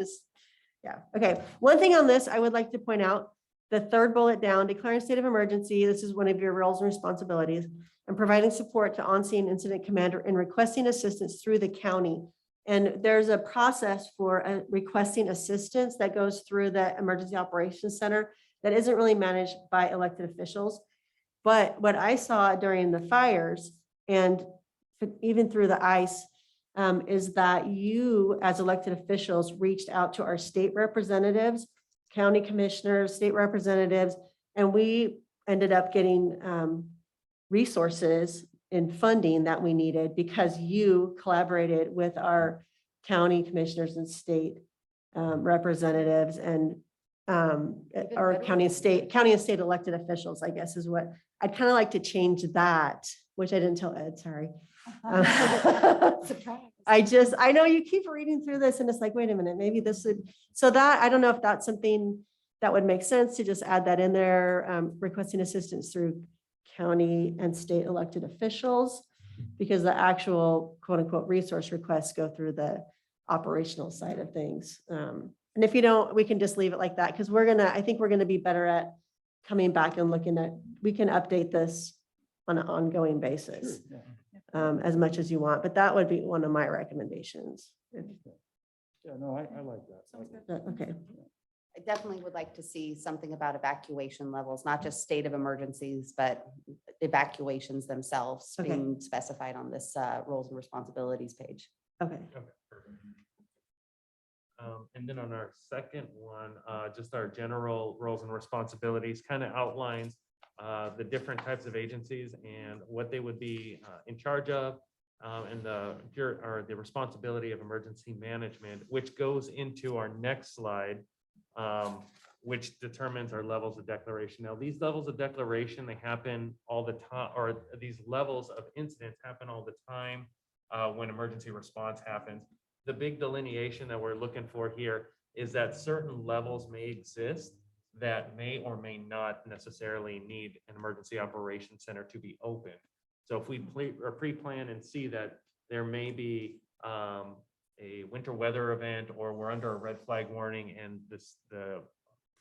yeah, okay. One thing on this, I would like to point out, the third bullet down, declaring state of emergency, this is one of your roles and responsibilities, and providing support to on-scene incident commander and requesting assistance through the county. And there's a process for requesting assistance that goes through the Emergency Operations Center that isn't really managed by elected officials. But what I saw during the fires and even through the ice is that you, as elected officials, reached out to our state representatives, county commissioners, state representatives, and we ended up getting resources and funding that we needed because you collaborated with our county commissioners and state representatives and our county and state elected officials, I guess is what I'd kind of like to change that, which I didn't tell Ed, sorry. I know you keep reading through this and it's like, wait a minute, maybe this would, so that, I don't know if that's something that would make sense to just add that in there, requesting assistance through county and state elected officials, because the actual quote unquote resource requests go through the operational side of things. And if you don't, we can just leave it like that, because I think we're gonna be better at coming back and looking at, we can update this on an ongoing basis. Sure, yeah. As much as you want, but that would be one of my recommendations. Yeah, no, I like that. Okay, I definitely would like to see something about evacuation levels, not just state of emergencies, but evacuations themselves Okay. being specified on this roles and responsibilities page. okay. Okay, perfect. And then on our second one, just our general roles and responsibilities kind of outlines the different types of agencies and what they would be in charge of, and the responsibility of emergency management, which goes into our next slide, which determines our levels of declaration. Now, these levels of declaration, they happen all the time, or these levels of incidents happen all the time when emergency response happens. The big delineation that we're looking for here is that certain levels may exist that may or may not necessarily need an emergency operations center to be open. So if we pre-plan and see that there may be a winter weather event, or we're under a red flag warning, and the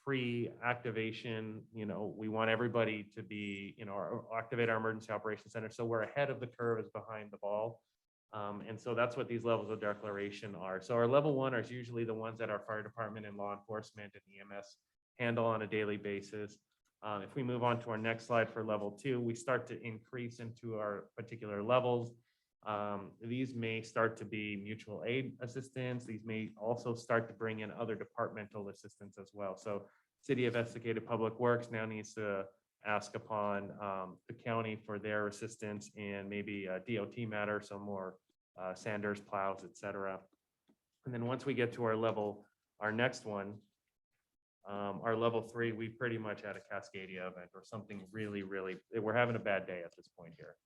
pre-activation, we want everybody to be, activate our emergency operations center. So we're ahead of the curve is behind the ball. And so that's what these levels of declaration are. So our level 1 is usually the ones that our fire department and law enforcement and EMS handle on a daily basis. If we move on to our next slide for level 2, we start to increase into our particular levels. These may start to be mutual aid assistance. These may also start to bring in other departmental assistance as well. So City of Estacada Public Works now needs to ask upon the county for their assistance in maybe a DOT matter, so more sanders, plows, etc. And then once we get to our next one, our level 3, we pretty much had a Cascadia event or something really, we're having a bad day at this point here.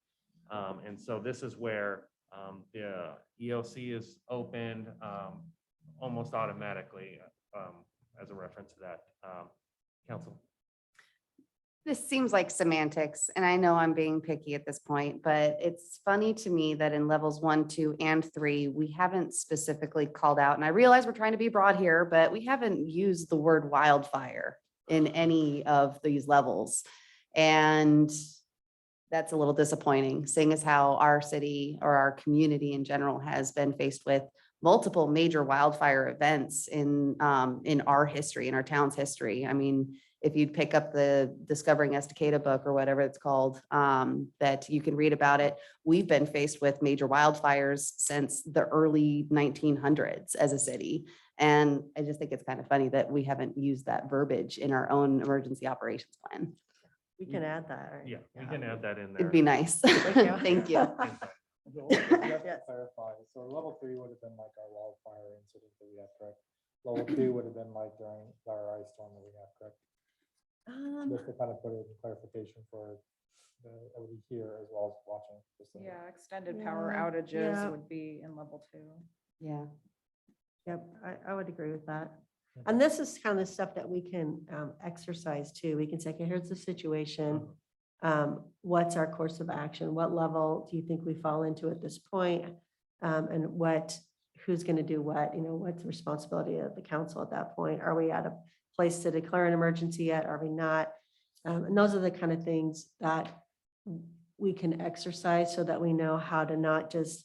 And so this is where the EOC is opened almost automatically as a reference to that. Council. This seems like semantics, and I know I'm being picky at this point, but it's funny to me that in levels 1, 2, and 3, we haven't specifically called out, and I realize we're trying to be broad here, but we haven't used the word wildfire in any of these levels. And that's a little disappointing, seeing as how our city or our community in general has been faced with multiple major wildfire events in our history, in our town's history. I mean, if you'd pick up the Discovering Estacada book or whatever it's called, that you can read about it, we've been faced with major wildfires since the early 1900s as a city. And I just think it's kind of funny that we haven't used that verbiage in our own emergency operations plan. We can add that. right? Yeah, we can add that in there. It'd be nice. you. Thank you. Joel, just to Yes. clarify, so level 3 would have been like our wildfire incident that we had, correct? Level 2 would have been like during our ice storm that we had, correct? Just to kind of put it in clarification for everybody here as well as watching. just so that- Yeah, extended power Yeah, outages yeah. would be in level 2. Yeah. Yep, I would agree with that. And this is kind of the stuff that we can exercise too. We can say, okay, here's the situation. What's our course of action? What level do you think we fall into at this point? And who's going to do what? You know, what's the responsibility of the council at that point? Are we at a place to declare an emergency yet? Are we not? And those are the kind of things that we can exercise so that we know how to not just,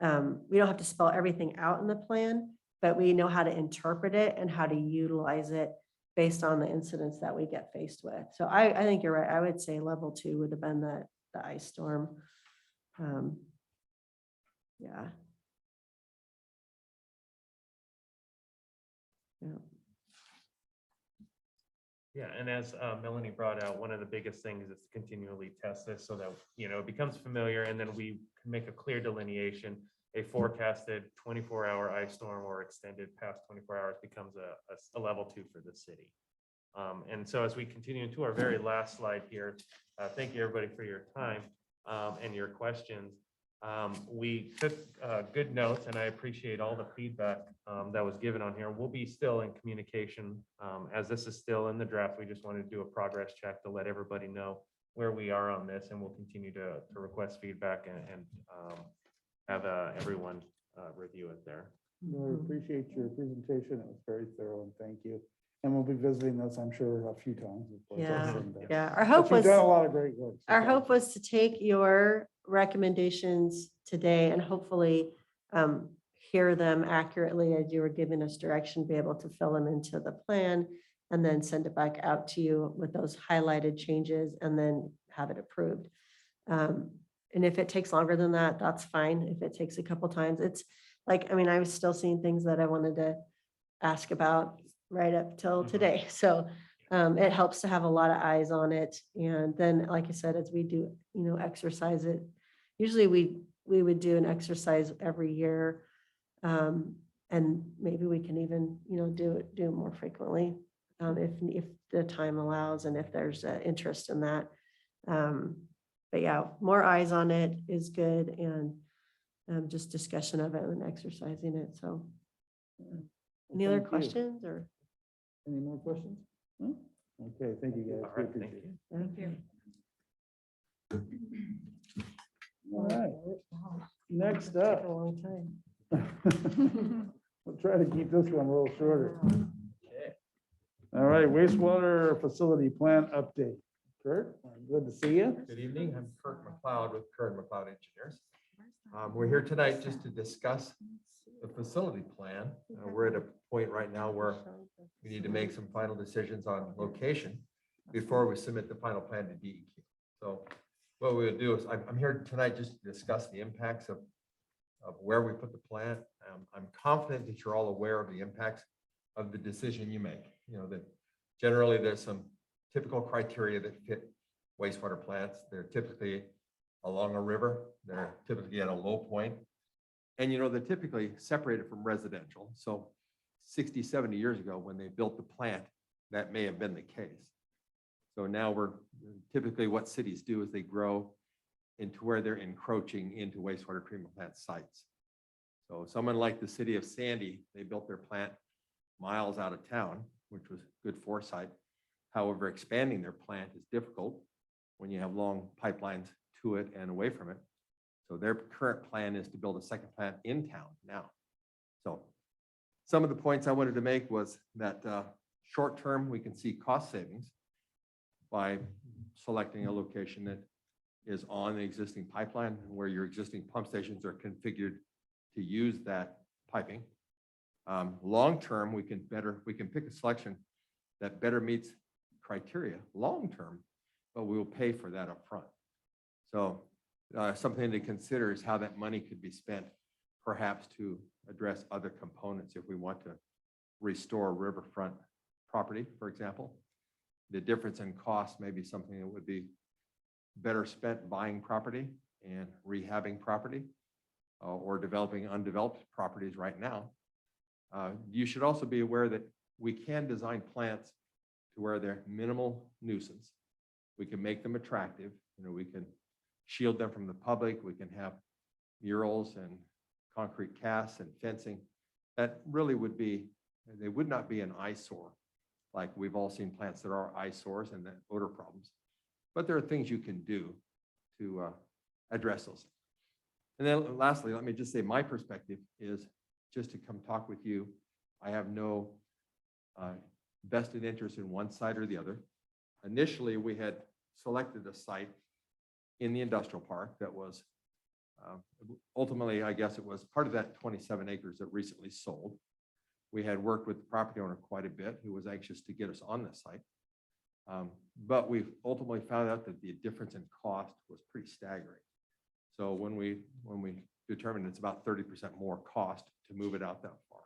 we don't have to spell everything out in the plan, but we know how to interpret it and how to utilize it based on the incidents that we get faced with. So I think you're right. I would say level 2 would have been the ice storm. Yeah. Yeah. Yeah, and as Melanie brought out, one of the biggest things is to continually test this so that, it becomes familiar, and then we can make a clear delineation. A forecasted 24-hour ice storm or extended past 24 hours becomes a level 2 for the city. And so as we continue into our very last slide here, thank you everybody for your time and your questions. We took good notes, and I appreciate all the feedback that was given on here. We'll be still in communication as this is still in the draft. We just wanted to do a progress check to let everybody know where we are on this, and we'll continue to request feedback and have everyone review it there. I appreciate your presentation. It was very thorough, and thank you. And we'll be visiting this, I'm sure, a few times. of course. Yeah, And, yeah. Our but hope you've was. done a lot of great work. so Our thank hope you. was to take your recommendations today and hopefully hear them accurately as you were giving us direction, be able to fill them into the plan and then send it back out to you with those highlighted changes and then have it approved. And if it takes longer than that, that's fine. If it takes a couple times, it's like, I mean, I was still seeing things that I wanted to ask about right up till today. So it helps to have a lot of eyes on it. And then, like I said, as we do, exercise it, usually we would do an exercise every year. And maybe we can even, do it more frequently if the time allows and if there's interest in that. But yeah, more eyes on it is good, and just discussion of it and exercising it. So any other Thank you. questions or? Any more questions? No? Okay, thank you guys. All We right, thank appreciate you. Thank you. it. All right, next up. A long time. We'll try to keep this one a little shorter. All right, wastewater facility plan update. Kurt, good to see you. Good evening. I'm Kurt McLeod with Kurt McLeod Engineers. We're here tonight just to discuss the facility plan. We're at a point right now where we need to make some final decisions on location before we submit the final plan to DEQ. So what we'll do is I'm here tonight just to discuss the impacts of where we put the plant. I'm confident that you're all aware of the impacts of the decision you make. That generally there's some typical criteria that fit wastewater plants. They're typically along a river. They're typically at a low point. And they're typically separated from residential. So 60, 70 years ago, when they built the plant, that may have been the case. So now we're typically what cities do is they grow into where they're encroaching into wastewater treatment plant sites. So someone like the city of Sandy, they built their plant miles out of town, which was good foresight. However, expanding their plant is difficult when you have long pipelines to it and away from it. So their current plan is to build a second plant in town now. So some of the points I wanted to make was that short term, we can see cost savings by selecting a location that is on the existing pipeline where your existing pump stations are configured to use that piping. Long-term, we can pick a selection that better meets criteria long-term, but we will pay for that upfront. So something to consider is how that money could be spent, perhaps to address other components if we want to restore riverfront property, for example. The difference in cost may be something that would be better spent buying property and rehabbing property or developing undeveloped properties right now. You should also be aware that we can design plants to where they're minimal nuisance. We can make them attractive. We can shield them from the public. We can have murals and concrete casts and fencing. That really would be, they would not be an eyesore. Like we've all seen plants that are eyesores and the odor problems. But there are things you can do to address those. And then lastly, let me just say my perspective is just to come talk with you. I have no vested interest in one side or the other. Initially, we had selected a site in the industrial park that was ultimately, I guess it was part of that 27 acres that recently sold. We had worked with the property owner quite a bit, who was anxious to get us on this site. But we ultimately found out that the difference in cost was pretty staggering. So when we determined it's about 30% more cost to move it out that far.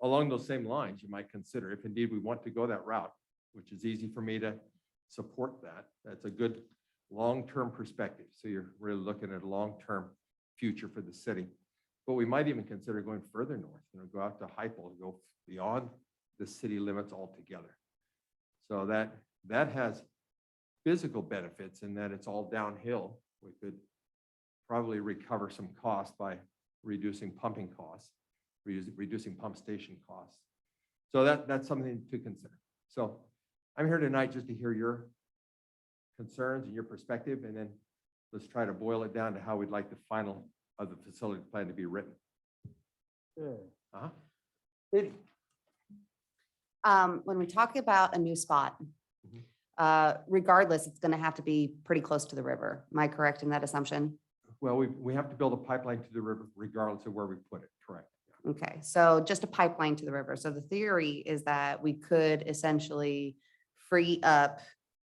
Along those same lines, you might consider, if indeed we want to go that route, which is easy for me to support that, that's a good long-term perspective. So you're really looking at a long-term future for the city. But we might even consider going further north, go out to Hypel, go beyond the city limits altogether. So that has physical benefits in that it's all downhill. We could probably recover some costs by reducing pumping costs, reducing pump station costs. So that's something to consider. So I'm here tonight just to hear your concerns and your perspective, and then let's try to boil it down to how we'd like the final of the facility plan to be written. Katie. When we talk about a new spot, regardless, it's going to have to be pretty close to the river. Am I correct in that assumption? Well, we have to build a pipeline to the river regardless of where we put it, correct? Okay, so just a pipeline to the river. So the theory is that we could essentially free up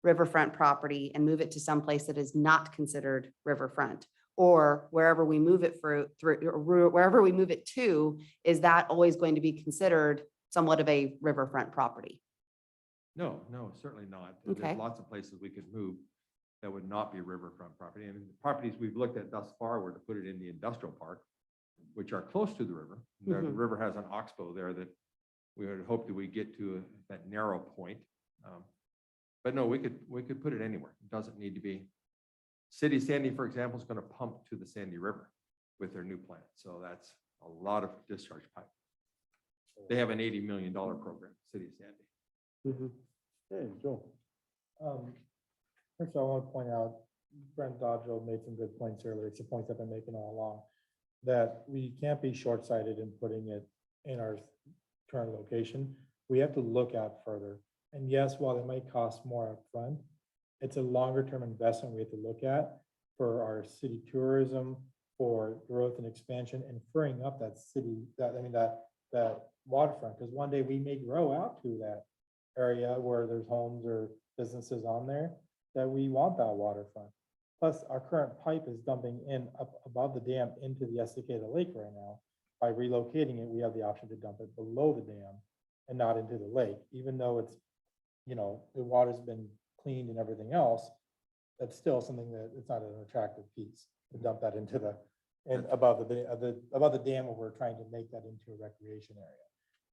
riverfront property and move it to some place that is not considered riverfront, or wherever we move it through, or wherever we move it to, is that always going to be considered somewhat of a riverfront property? No, certainly not. Okay. There's lots of places we could move that would not be riverfront property. And the properties we've looked at thus far were to put it in the industrial park, which are close to the river. The river has an oxbow there that we would hope that we get to that narrow point. But no, we could put it anywhere. It doesn't need to be. City of Sandy, for example, is going to pump to the Sandy River with their new plant. So that's a lot of discharge pipe. They have an $80 million program, City of Sandy. Hey, Joe. First of all, I want to point out, Brent Dodgel made some good points earlier. It's the points I've been making all along, that we can't be short-sighted in putting it in our current location. We have to look out further. And yes, while it might cost more upfront, it's a longer-term investment we have to look at for our city tourism, for growth and expansion, and freeing up that city, that waterfront. Because one day we may grow out to that area where there's homes or businesses on there, that we want that waterfront. Plus, our current pipe is dumping in up above the dam into the Estacada Lake right now. By relocating it, we have the option to dump it below the dam and not into the lake, even though it's, the water's been cleaned and everything else. That's still something that it's not an attractive piece to dump that into above the dam where we're trying to make that into a recreation area.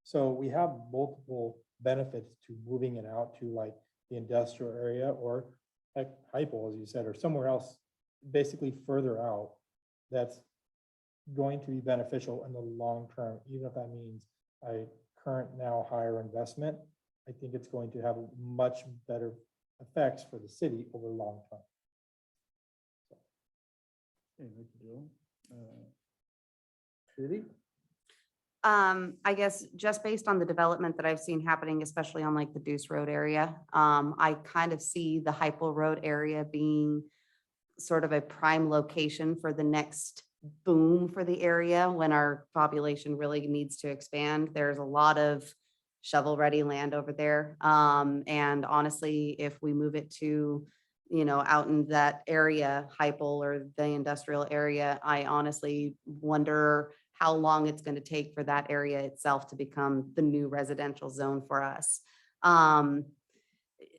So we have multiple benefits to moving it out to like the industrial area or like Hypel, as you said, or somewhere else, basically further out. That's going to be beneficial in the long term, even if that means a current now higher investment. I think it's going to have much better effects for the city over the long term. Hey, thank you, Joe. Katie? I guess just based on the development that I've seen happening, especially on like the Deuce Road area, I kind of see the Hypel Road area being sort of a prime location for the next boom for the area when our population really needs to expand. There's a lot of shovel-ready land over there. And honestly, if we move it to, out in that area, Hypel or the industrial area, I honestly wonder how long it's going to take for that area itself to become the new residential zone for us.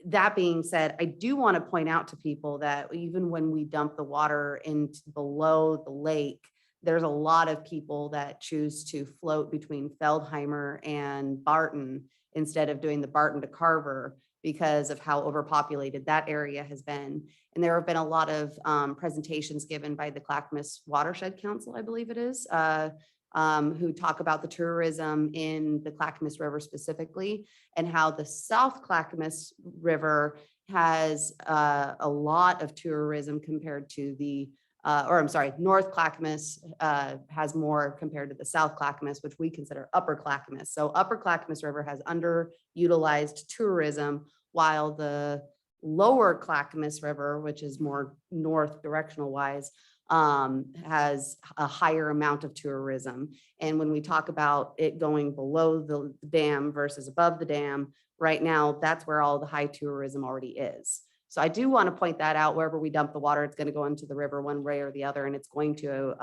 That being said, I do want to point out to people that even when we dump the water into below the lake, there's a lot of people that choose to float between Feldheimer and Barton instead of doing the Barton to Carver because of how overpopulated that area has been. And there have been a lot of presentations given by the Clackamas Watershed Council, I believe it is, who talk about the tourism in the Clackamas River specifically, and how the South Clackamas River has a lot of tourism compared to the, North Clackamas has more compared to the South Clackamas, which we consider Upper Clackamas. So Upper Clackamas River has underutilized tourism, while the Lower Clackamas River, which is more north directional wise, has a higher amount of tourism. And when we talk about it going below the dam versus above the dam, right now, that's where all the high tourism already is. So I do want to point that out. Wherever we dump the water, it's going to go into the river one way or the other, and it's going to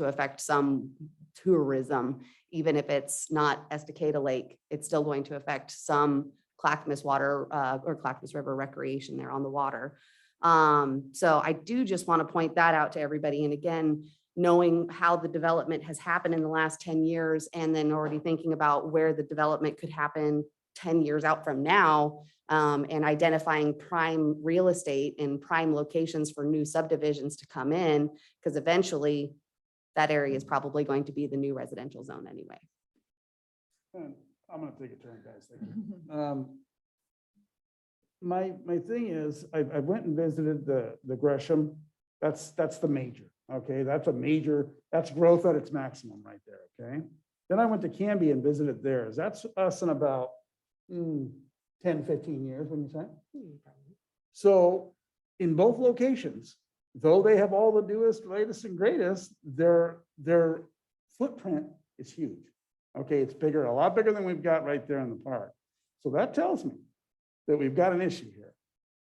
affect some tourism, even if it's not Estacada Lake. It's still going to affect some Clackamas water or Clackamas River recreation there on the water. So I do just want to point that out to everybody. And again, knowing how the development has happened in the last 10 years, and then already thinking about where the development could happen 10 years out from now, and identifying prime real estate and prime locations for new subdivisions to come in, because eventually that area is probably going to be the new residential zone anyway. And I'm gonna take a turn, guys. Thank you. My thing is, I went and visited the Gresham. That's the major, okay? That's a major, that's growth at its maximum right there, okay? Then I went to Canby and visited theirs. That's us in about 10, 15 years, when you say? So in both locations, though they have all the newest, latest and greatest, their footprint is huge. Okay, it's bigger, a lot bigger than we've got right there in the park. So that tells me that we've got an issue here,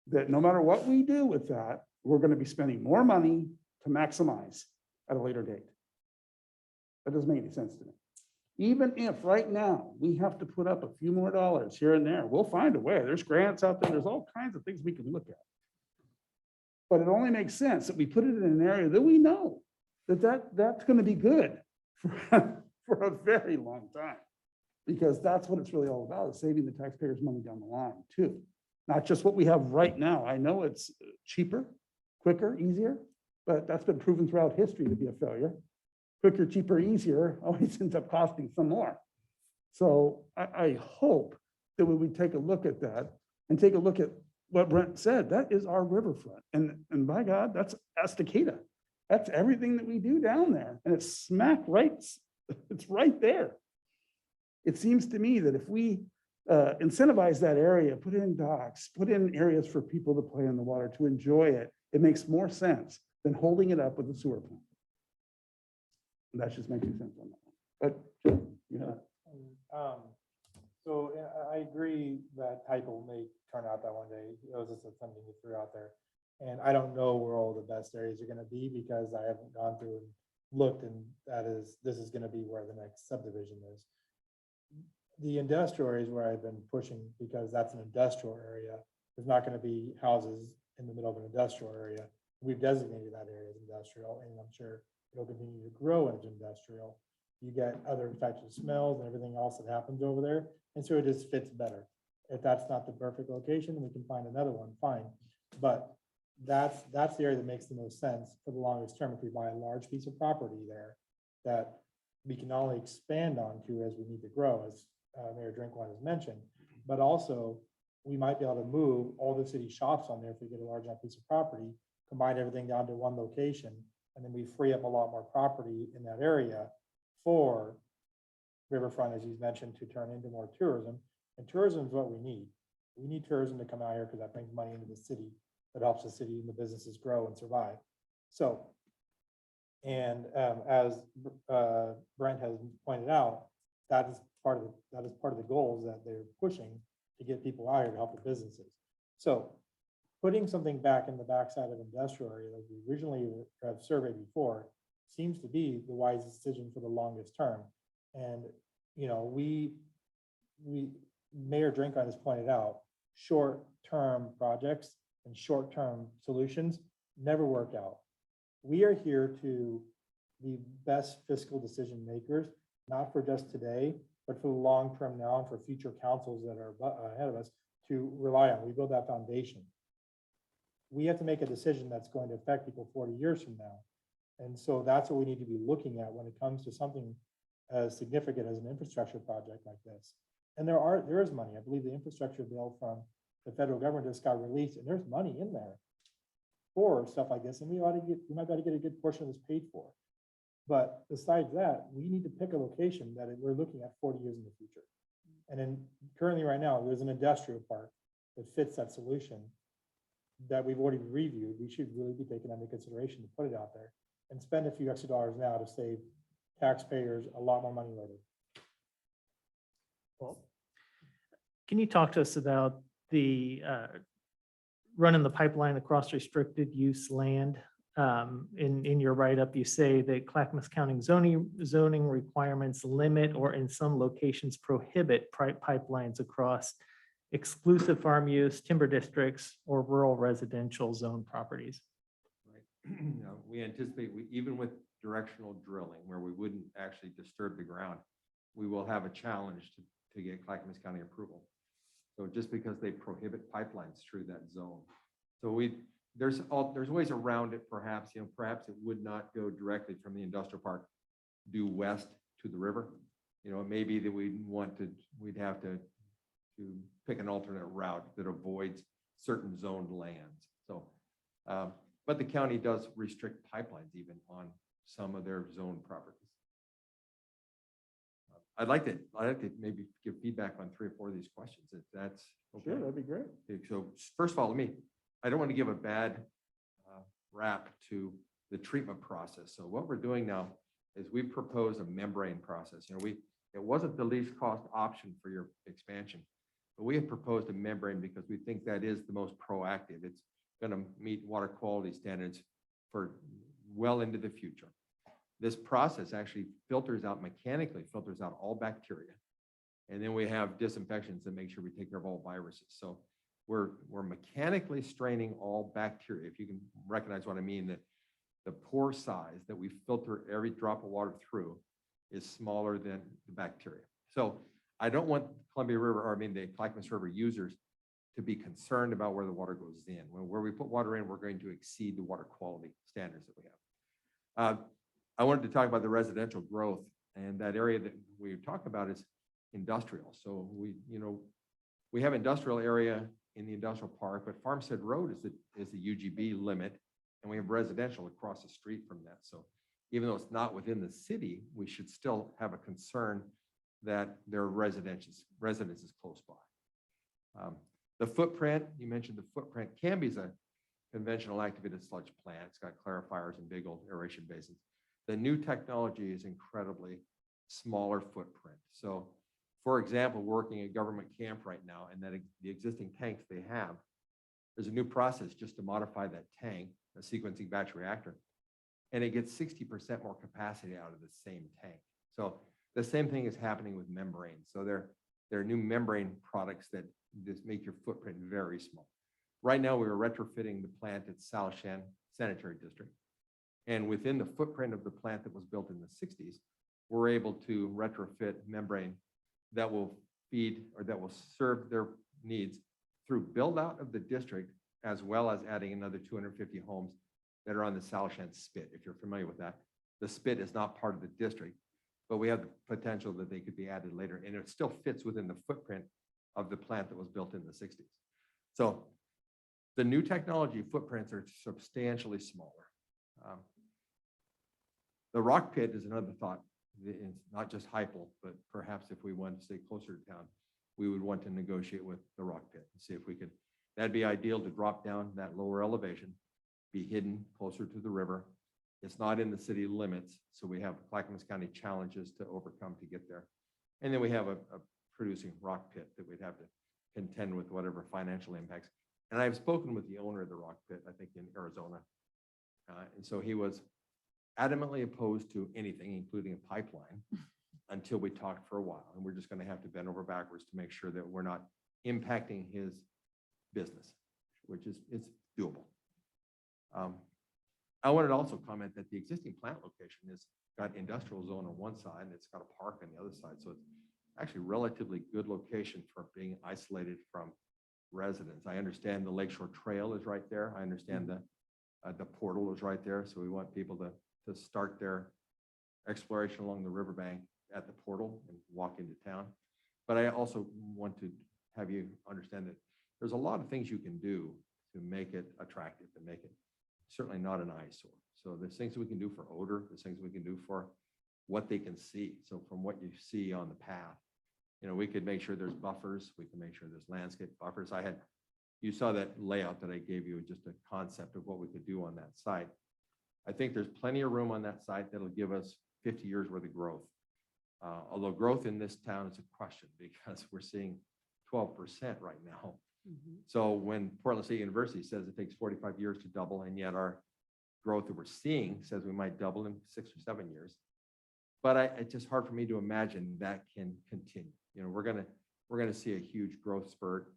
that no matter what we do with that, we're going to be spending more money to maximize at a later date. That doesn't make any sense to me. Even if right now we have to put up a few more dollars here and there, we'll find a way. There's grants out there. There's all kinds of things we can look at. But it only makes sense that we put it in an area that we know that's going to be good for a very long time, because that's what it's really all about, is saving the taxpayers money down the line too. Not just what we have right now. I know it's cheaper, quicker, easier, but that's been proven throughout history to be a failure. Quicker, cheaper, easier always ends up costing some more. So I hope that when we take a look at that and take a look at what Brent said, that is our riverfront. And by God, that's Estacada. That's everything that we do down there. And it's smack right, it's right there. It seems to me that if we incentivize that area, put in docks, put in areas for people to play in the water, to enjoy it, it makes more sense than holding it up with a sewer plant. And that just makes sense on that one. But yeah. So I agree that Hypel may turn out that one day. It was just something you threw out there. And I don't know where all the best areas are going to be, because I haven't gone through and looked, and this is going to be where the next subdivision is. The industrial areas where I've been pushing, because that's an industrial area. There's not going to be houses in the middle of an industrial area. We've designated that area as industrial, and I'm sure it'll continue to grow into industrial. You get other types of smells and everything else that happens over there. And so it just fits better. If that's not the perfect location, we can find another one, fine. But that's the area that makes the most sense for the longest term. If we buy a large piece of property there that we can not only expand onto as we need to grow, as Mayor Drinkwine has mentioned, but also we might be able to move all the city shops on there if we get a large enough piece of property, combine everything down to one location, and then we free up a lot more property in that area for riverfront, as you mentioned, to turn into more tourism. And tourism is what we need. We need tourism to come out here because that brings money into the city. that helps the city and the businesses grow and survive. So, and as Brent has pointed out, that is part of the goals that they're pushing to get people out here to help the businesses. So putting something back in the backside of industrial area like we originally have surveyed before seems to be the wisest decision for the longest term. And, you know, Mayor Drinkwine has pointed out, short-term projects and short-term solutions never work out. We are here to be best fiscal decision makers, not for just today, but for the long term now and for future councils that are ahead of us to rely on. We build that foundation. We have to make a decision that's going to affect people 40 years from now. And so that's what we need to be looking at when it comes to something as significant as an infrastructure project like this. And there is money. I believe the infrastructure bill from the federal government just got released, and there's money in there for stuff like this. And we might be able to get a good portion of this paid for. But besides that, we need to pick a location that we're looking at 40 years in the future. And then currently right now, there's an industrial park that fits that solution that we've already reviewed. We should really be taking under consideration to put it out there and spend a few extra dollars now to save taxpayers a lot more money later. Well, can you talk to us about the running the pipeline across restricted use land? In your write-up, you say that Clackamas County zoning requirements limit or in some locations prohibit pipelines across exclusive farm use, timber districts, or rural residential zone properties. Right. We anticipate, even with directional drilling, where we wouldn't actually disturb the ground, we will have a challenge to get Clackamas County approval. So just because they prohibit pipelines through that zone. So there's ways around it, perhaps, perhaps it would not go directly from the industrial park due west to the river. It may be that we'd have to pick an alternate route that avoids certain zoned lands. So, but the county does restrict pipelines even on some of their zoned properties. I'd like to maybe give feedback on 3 or 4 of these questions, if that's okay. Sure, that'd be great. Okay, so first of all, I don't want to give a bad rap to the treatment process. So what we're doing now is we've proposed a membrane process. It wasn't the least cost option for your expansion, but we have proposed a membrane because we think that is the most proactive. It's going to meet water quality standards for well into the future. This process actually mechanically filters out all bacteria. And then we have disinfections to make sure we take care of all viruses. So we're mechanically straining all bacteria. If you can recognize what I mean, that the pore size that we filter every drop of water through is smaller than the bacteria. So I don't want the Clackamas River users to be concerned about where the water goes in. Where we put water in, we're going to exceed the water quality standards that we have. I wanted to talk about the residential growth, and that area that we talk about is industrial. So we have industrial area in the industrial park, but Farmstead Road is the UGB limit, and we have residential across the street from that. So even though it's not within the city, we should still have a concern that there are residences close by. The footprint, you mentioned the footprint. Canby's a conventional activated sludge plant. It's got clarifiers and big old aeration basins. The new technology is incredibly smaller footprint. So for example, working at government camp right now, and that the existing tanks they have, there's a new process just to modify that tank, a sequencing batch reactor, and it gets 60% more capacity out of the same tank. So the same thing is happening with membranes. So there are new membrane products that just make your footprint very small. Right now, we are retrofitting the plant at Salishan Sanitary District. And within the footprint of the plant that was built in the 60s, we're able to retrofit membrane that will feed or that will serve their needs through build out of the district, as well as adding another 250 homes that are on the Salishan spit. If you're familiar with that, the spit is not part of the district, but we have the potential that they could be added later, and it still fits within the footprint of the plant that was built in the 60s. So the new technology footprints are substantially smaller. The rock pit is another thought. It's not just Hypel, but perhaps if we want to stay closer to town, we would want to negotiate with the rock pit and see if we could That'd be ideal to drop down that lower elevation, be hidden closer to the river. It's not in the city limits, so we have Clackamas County challenges to overcome to get there. And then we have a producing rock pit that we'd have to contend with whatever financial impacts. And I've spoken with the owner of the rock pit, I think in Arizona. And so he was adamantly opposed to anything, including a pipeline, until we talked for a while. And we're just going to have to bend over backwards to make sure that we're not impacting his business, which is, it's doable. I wanted to also comment that the existing plant location has got industrial zone on one side and it's got a park on the other side. So it's actually a relatively good location for being isolated from residents. I understand the Lakeshore Trail is right there. I understand the portal is right there. So we want people to start their exploration along the riverbank at the portal and walk into town. But I also want to have you understand that there's a lot of things you can do to make it attractive, to make it certainly not an eyesore. So there's things we can do for odor, there's things we can do for what they can see. So from what you see on the path, you know, we could make sure there's buffers, we can make sure there's landscape buffers. You saw that layout that I gave you, just a concept of what we could do on that site. I think there's plenty of room on that site that'll give us 50 years worth of growth. Although growth in this town is a question because we're seeing 12% right now. So when Portland State University says it takes 45 years to double, and yet our growth that we're seeing says we might double in 6 or 7 years. But it's just hard for me to imagine that can continue. You know, we're gonna see a huge growth spurt,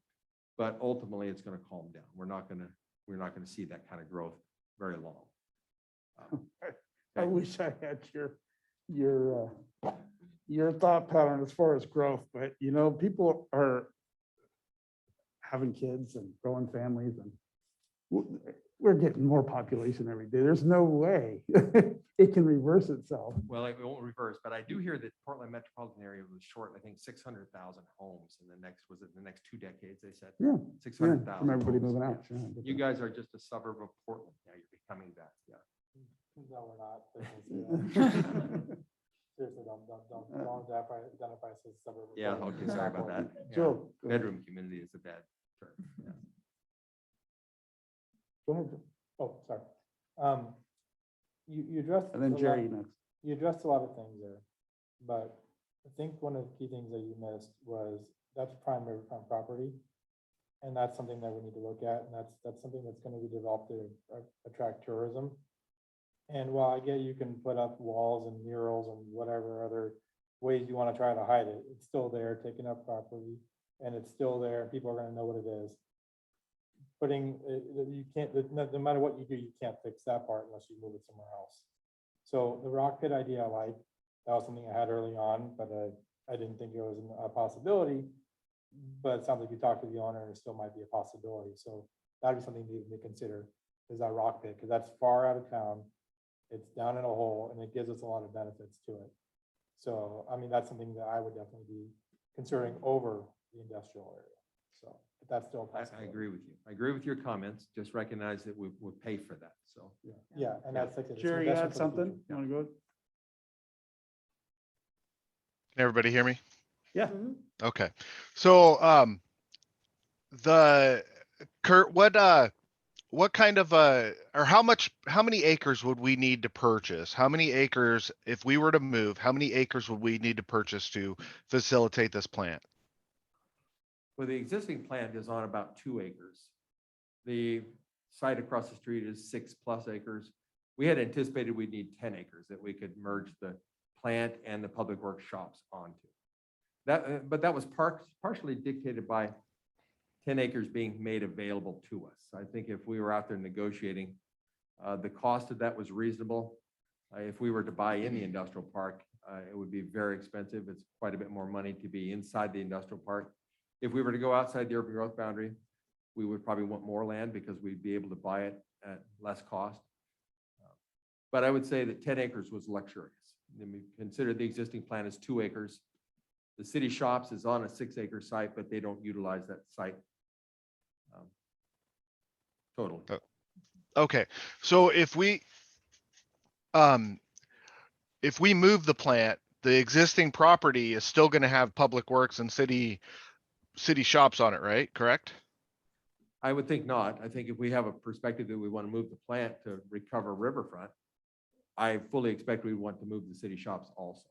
but ultimately it's gonna calm down. We're not gonna see that kind of growth very long. I wish I had your thought pattern as far as growth, but you know, people are having kids and growing families, and we're getting more population every day. There's no way it can reverse itself. Well, it won't reverse, but I do hear that Portland metropolitan area was short, I think 600,000 homes in the next 2 decades, they said. Yeah, 600,000. from everybody homes. moving out. Yeah. Yeah, I get You that. guys are just a suburb of Portland. Now you're becoming that. Yeah. No, we're not. Seriously, don't identify us as a suburb. of Yeah, Portland. okay, sorry about that. Yeah. Joe, go ahead. Bedroom community is a bad term. Yeah. Go ahead, Joe. Oh, sorry. You addressed. And then a lot- Jerry next. You addressed a lot of things there, but I think one of the key things that you missed was that's prime riverfront property. And that's something that we need to look at, and that's something that's gonna be developed to attract tourism. And while I get you can put up walls and murals and whatever other ways you wanna try to hide it, it's still there, taking up property, and it's still there, and people are gonna know what it is. You can't, no matter what you do, you can't fix that part unless you move it somewhere else. So the rock pit idea I like, that was something I had early on, but I didn't think it was a possibility. But it sounds like you talked to the owner and it still might be a possibility. So that'd be something you need to consider, is that rock pit, because that's far out of town. It's down in a hole and it gives us a lot of benefits to it. So, I mean, that's something that I would definitely be considering over the industrial area. So, but that's still a I possibility. agree with you. I agree with your comments. Just recognize that we'll pay for that. So. Yeah, and that's like. it's an Jerry, you investment had for the something? future. You want to go? Can everybody hear me? Yeah. Okay. So, Kurt, what kind of, or how many acres would we need to purchase? How many acres, if we were to move, how many acres would we need to purchase to facilitate this plant? Well, the existing plant is on about 2 acres. The site across the street is 6+ acres. We had anticipated we'd need 10 acres that we could merge the plant and the public works shops onto. But that was partially dictated by 10 acres being made available to us. I think if we were out there negotiating, the cost of that was reasonable. If we were to buy in the industrial park, it would be very expensive. It's quite a bit more money to be inside the industrial park. If we were to go outside the urban growth boundary, we would probably want more land because we'd be able to buy it at less cost. But I would say that 10 acres was luxurious. Then we consider the existing plan is 2 acres. The city shops is on a 6-acre site, but they don't utilize that site totally. Okay, so if we move the plant, the existing property is still going to have public works and city shops on it, right? Correct? I would think not. I think if we have a perspective that we want to move the plant to recover riverfront, I fully expect we want to move the city shops also.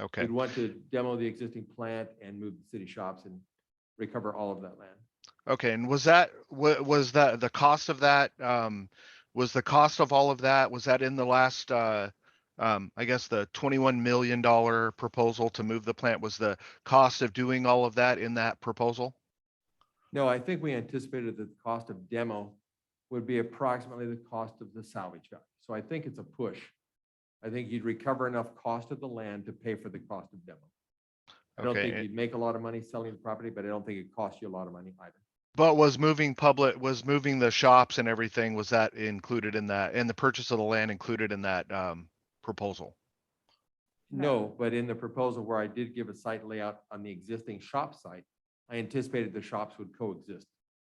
Okay. We'd want to demo the existing plant and move the city shops and recover all of that land. Okay, and was that the cost of that, was the cost of all of that, was that in the last, I guess the $21 million proposal to move the plant, was the cost of doing all of that in that proposal? No, I think we anticipated that the cost of demo would be approximately the cost of the salvage value. So I think it's a push. I think you'd recover enough cost of the land to pay for the cost of demo. I don't Okay, think you'd make a lot of money selling the property, but I don't think it costs you a lot of money either. but was moving the shops and everything, was that included in that, and the purchase of the land included in that, proposal? No, but in the proposal where I did give a site layout on the existing shop site, I anticipated the shops would coexist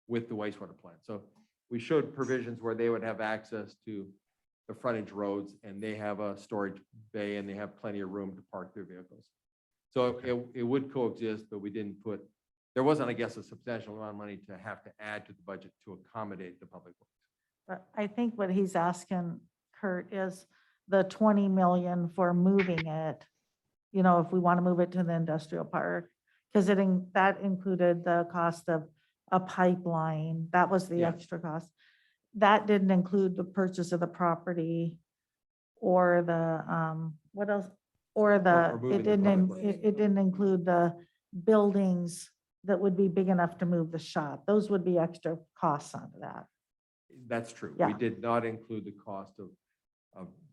with the wastewater plant. So we showed provisions where they would have access to the frontage roads and they have a storage bay and they have plenty of room to park their vehicles. So it would coexist, but we didn't put, there wasn't, I guess, a substantial amount of money to have to add to the budget to accommodate the public works. But I think what he's asking, Kurt, is the 20 million for moving it, you know, if we want to move it to the industrial park, because that included the cost of a pipeline. That was the Yeah. extra cost. That didn't include the purchase of the property or the, what else? Or moving the product. it didn't include the buildings that would be big enough to move the shop. Those would be extra costs onto that. That's true. Yeah. We did not include the cost of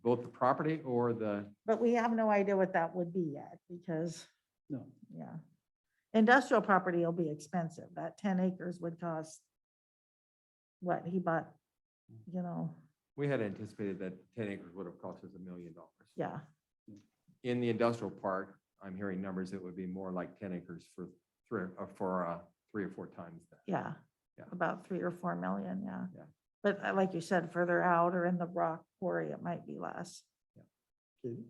both the property or the, But we have no idea what that would be yet because, No. yeah. Industrial property will be expensive. That 10 acres would cost what he bought, you know, we had anticipated that 10 acres would have cost us $1 million. yeah. In the industrial park, I'm hearing numbers that would be more like 10 acres for three or four times that. Yeah, Yeah. about 3 or 4 million, yeah. Yeah. But like you said, further out or in the rock quarry, it might be less. Katie?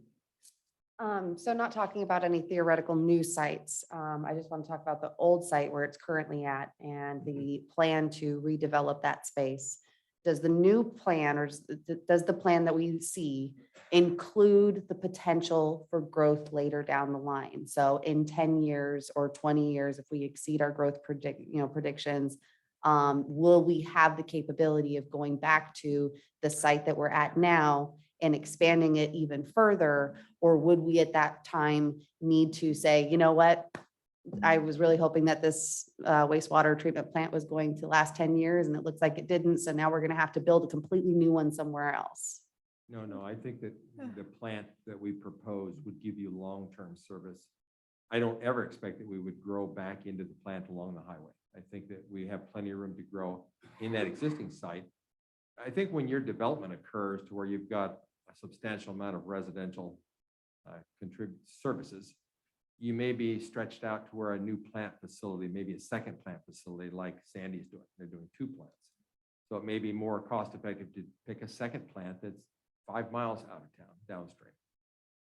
So not talking about any theoretical new sites. I just want to talk about the old site where it's currently at and the plan to redevelop that space. Does the new plan or does the plan that we see include the potential for growth later down the line? So in 10 years or 20 years, if we exceed our growth predictions, will we have the capability of going back to the site that we're at now and expanding it even further? Or would we at that time need to say, you know what? I was really hoping that this wastewater treatment plant was going to last 10 years and it looks like it didn't. So now we're going to have to build a completely new one somewhere else. No, I think that the plant that we proposed would give you long-term service. I don't ever expect that we would grow back into the plant along the highway. I think that we have plenty of room to grow in that existing site. I think when your development occurs to where you've got a substantial amount of residential contribute services, you may be stretched out to where a new plant facility, maybe a second plant facility like Sandy's doing. They're doing 2 plants. So it may be more cost effective to pick a second plant that's 5 miles out of town, downstream.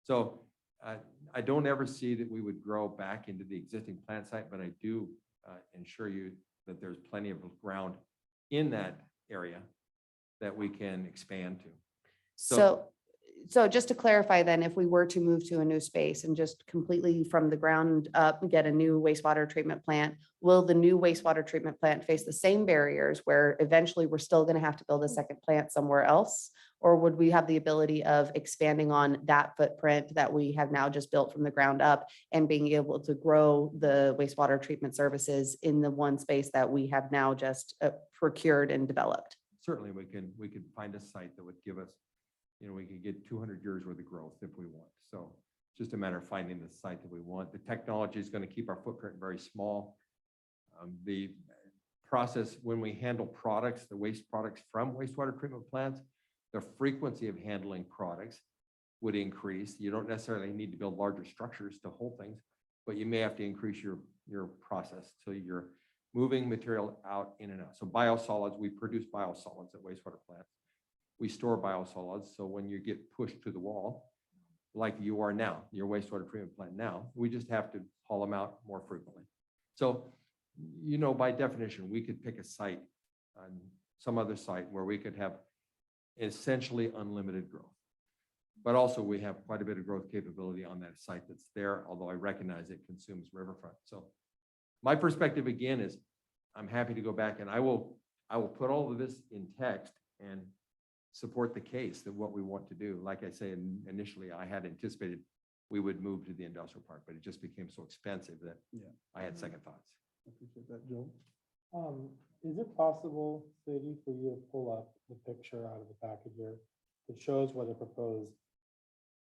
So I don't ever see that we would grow back into the existing plant site, but I do ensure you that there's plenty of ground in that area that we can expand to. So just to clarify then, if we were to move to a new space and just completely from the ground up, get a new wastewater treatment plant, will the new wastewater treatment plant face the same barriers where eventually we're still going to have to build a second plant somewhere else? Or would we have the ability of expanding on that footprint that we have now just built from the ground up and being able to grow the wastewater treatment services in the one space that we have now just procured and developed? Certainly we could find a site that would give us, we could get 200 years worth of growth if we want. So it's just a matter of finding the site that we want. The technology is going to keep our footprint very small. The process when we handle products, the waste products from wastewater treatment plants, the frequency of handling products would increase. You don't necessarily need to build larger structures to hold things, but you may have to increase your process. So you're moving material out in and out. So biosolids, we produce biosolids at wastewater plants. We store biosolids. So when you get pushed to the wall, like you are now, your wastewater treatment plant now, we just have to haul them out more frequently. So, by definition, we could pick a site on some other site where we could have essentially unlimited growth. But also we have quite a bit of growth capability on that site that's there, although I recognize it consumes riverfront. So my perspective again is I'm happy to go back and I will put all of this in text and support the case that what we want to do. Like I say, initially I had anticipated we would move to the industrial park, but it just became so expensive that Yeah. I had second thoughts. I appreciate that, Joel. Is it possible, Sadie, for you to pull up the picture out of the packet here that shows what the proposed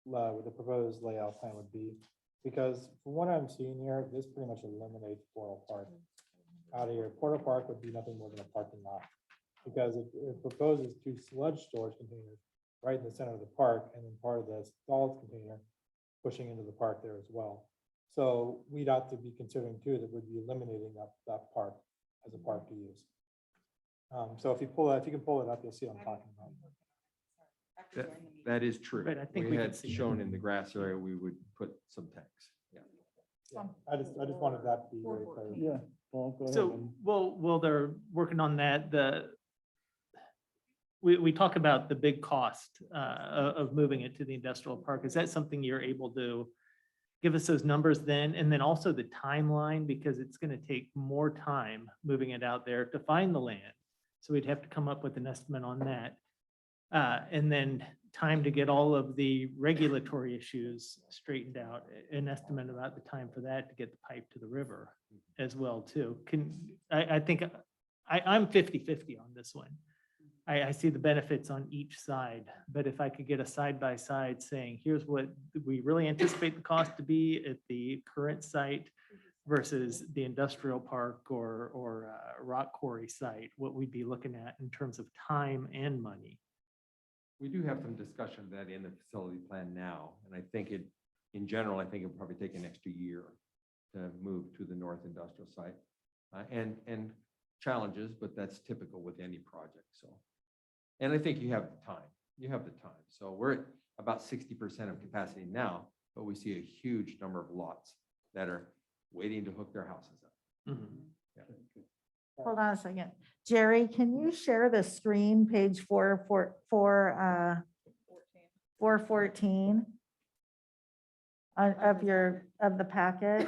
layout plan would be? Because from what I'm seeing here, this pretty much eliminates Portal Park out of here. Portal Park would be nothing more than a parking lot. Because it proposes 2 sludge storage containers right in the center of the park, and then part of the solids container pushing into the park there as well. So we'd have to be considering too that we'd be eliminating that park as a park to use. So if you can pull it up, you'll see what I'm talking about. That is true. Right, I think We we can had see it. shown in the grass area, we would put some tanks. Yeah. Yeah, I just wanted that to be very clear. Yeah. Paul, go ahead. So, well, they're working on that. We talk about the big cost of moving it to the industrial park. Is that something you're able to give us those numbers then? And then also the timeline, because it's going to take more time moving it out there to find the land. So we'd have to come up with an estimate on that. And then time to get all of the regulatory issues straightened out, an estimate about the time for that to get the pipe to the river as well too. I think I'm 50-50 on this one. I see the benefits on each side, but if I could get a side-by-side saying, here's what we really anticipate the cost to be at the current site versus the industrial park or rock quarry site, what we'd be looking at in terms of time and money. We do have some discussion of that in the facility plan now, and I think in general, I think it'll probably take an extra year to move to the north industrial site. And challenges, but that's typical with any project, so. And I think you have the time. So we're at about 60% of capacity now, but we see a huge number of lots that are waiting to hook their houses up. Yeah. Hold on a second. Jerry, can you share the screen, page 414 of the packet?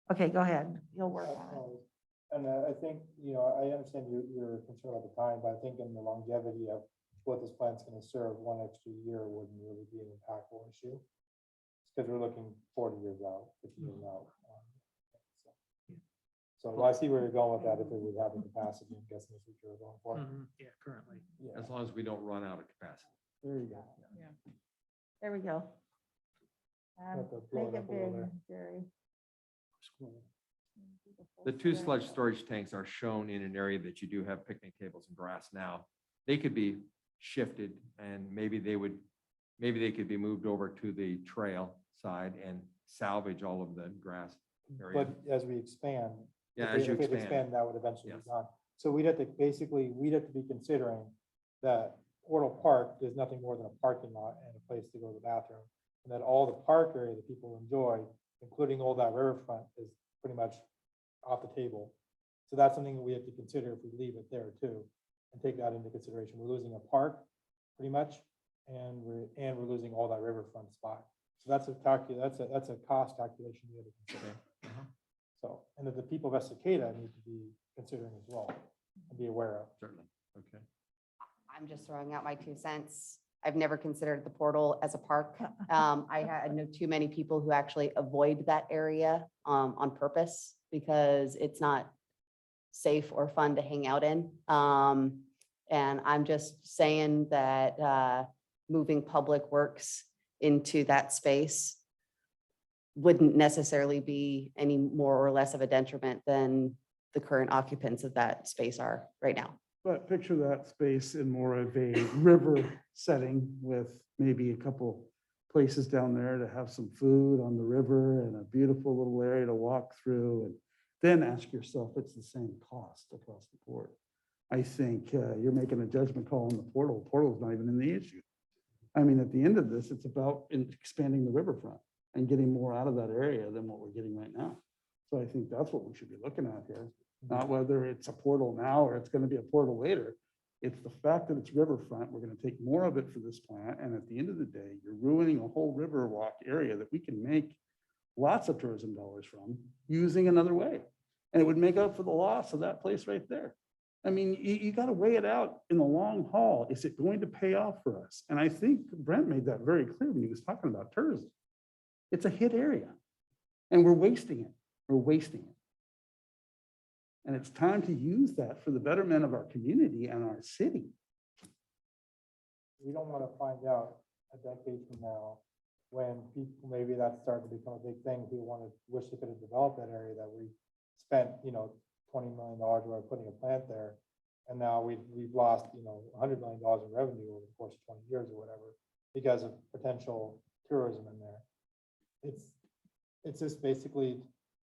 Okay, go ahead. You'll work on it. And I think, I understand your concern about the time, but I think in the longevity of what this plan's going to serve, 1 extra year wouldn't really be an impactful issue. Because we're looking 40 years out, 50 years out. So I see where you're going with that. If it would have the capacity, I'm guessing that's what you're going for. Yeah, currently. Yeah, As long as we don't run out of capacity. there you go. There we go. Have to blow Make it it up a little big, there. Jerry. The 2 sludge storage tanks are shown in an area that you do have picnic tables and grass now. They could be shifted and maybe they could be moved over to the trail side and salvage all of the grass area. But as we expand. Yeah, if as you it expand. That would eventually Yes. be gone. So we'd have to be considering that Portal Park is nothing more than a parking lot and a place to go to the bathroom. And that all the park area that people enjoy, including all that riverfront, is pretty much off the table. So that's something that we have to consider if we leave it there too, and take that into consideration. We're losing a park pretty much, and we're losing all that riverfront spot. So that's a cost calculation you have to consider. So, and that the people of Estacada need to be considering as well and be aware of. Certainly, okay. I'm just throwing out my 2 cents. I've never considered the portal as a park. I know too many people who actually avoid that area on purpose because it's not safe or fun to hang out in. And I'm just saying that moving public works into that space wouldn't necessarily be any more or less of a detriment than the current occupants of that space are right now. But picture that space in more of a river setting with maybe a couple places down there to have some food on the river and a beautiful little area to walk through. And then ask yourself, it's the same cost across the board. I think you're making a judgment call on the portal. Portal is not even in the issue. I mean, at the end of this, it's about expanding the riverfront and getting more out of that area than what we're getting right now. So I think that's what we should be looking at here, not whether it's a portal now or it's gonna be a portal later. It's the fact that it's riverfront. We're gonna take more of it for this plant, and at the end of the day, you're ruining a whole river walk area that we can make lots of tourism dollars from using another way. And it would make up for the loss of that place right there. I mean, you gotta weigh it out in the long haul. Is it going to pay off for us? And I think Brent made that very clear when he was talking about tourism. It's a hit area, and we're wasting it. We're wasting it. And it's time to use that for the betterment of our community and our city. We don't want to find out a decade from now when people, maybe that's starting to become a big thing, who want to, wish they could have developed that area that we spent, $20 million worth of putting a plant there. And now we've lost, $100 million in revenue over the course of 20 years or whatever, because of potential tourism in there. It's just basically,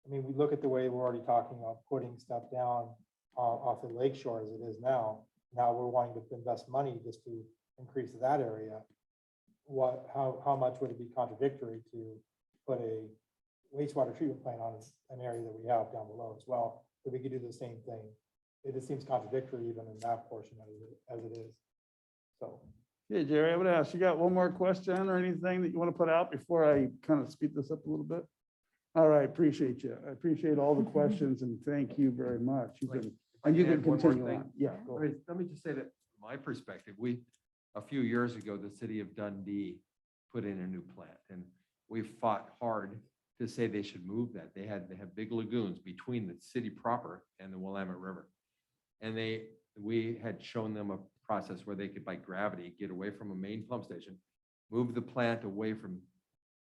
we look at the way we're already talking about putting stuff down off the lake shore as it is now. Now we're wanting to invest money just to increase that area. How much would it be contradictory to put a wastewater treatment plant on an area that we have down below as well, that we could do the same thing? It just seems contradictory even in that portion as it is. So. Yeah, Jerry, I would ask, you got one more question or anything that you want to put out before I kind of speed this up a little bit? All right, appreciate you. I appreciate all the questions and thank you very much. And you can continue on. Yeah. go ahead. Let me just say that from my perspective, a few years ago, the city of Dundee put in a new plant, and we fought hard to say they should move that. They have big lagoons between the city proper and the Willamette River. And we had shown them a process where they could, by gravity, get away from a main pump station, move the plant away from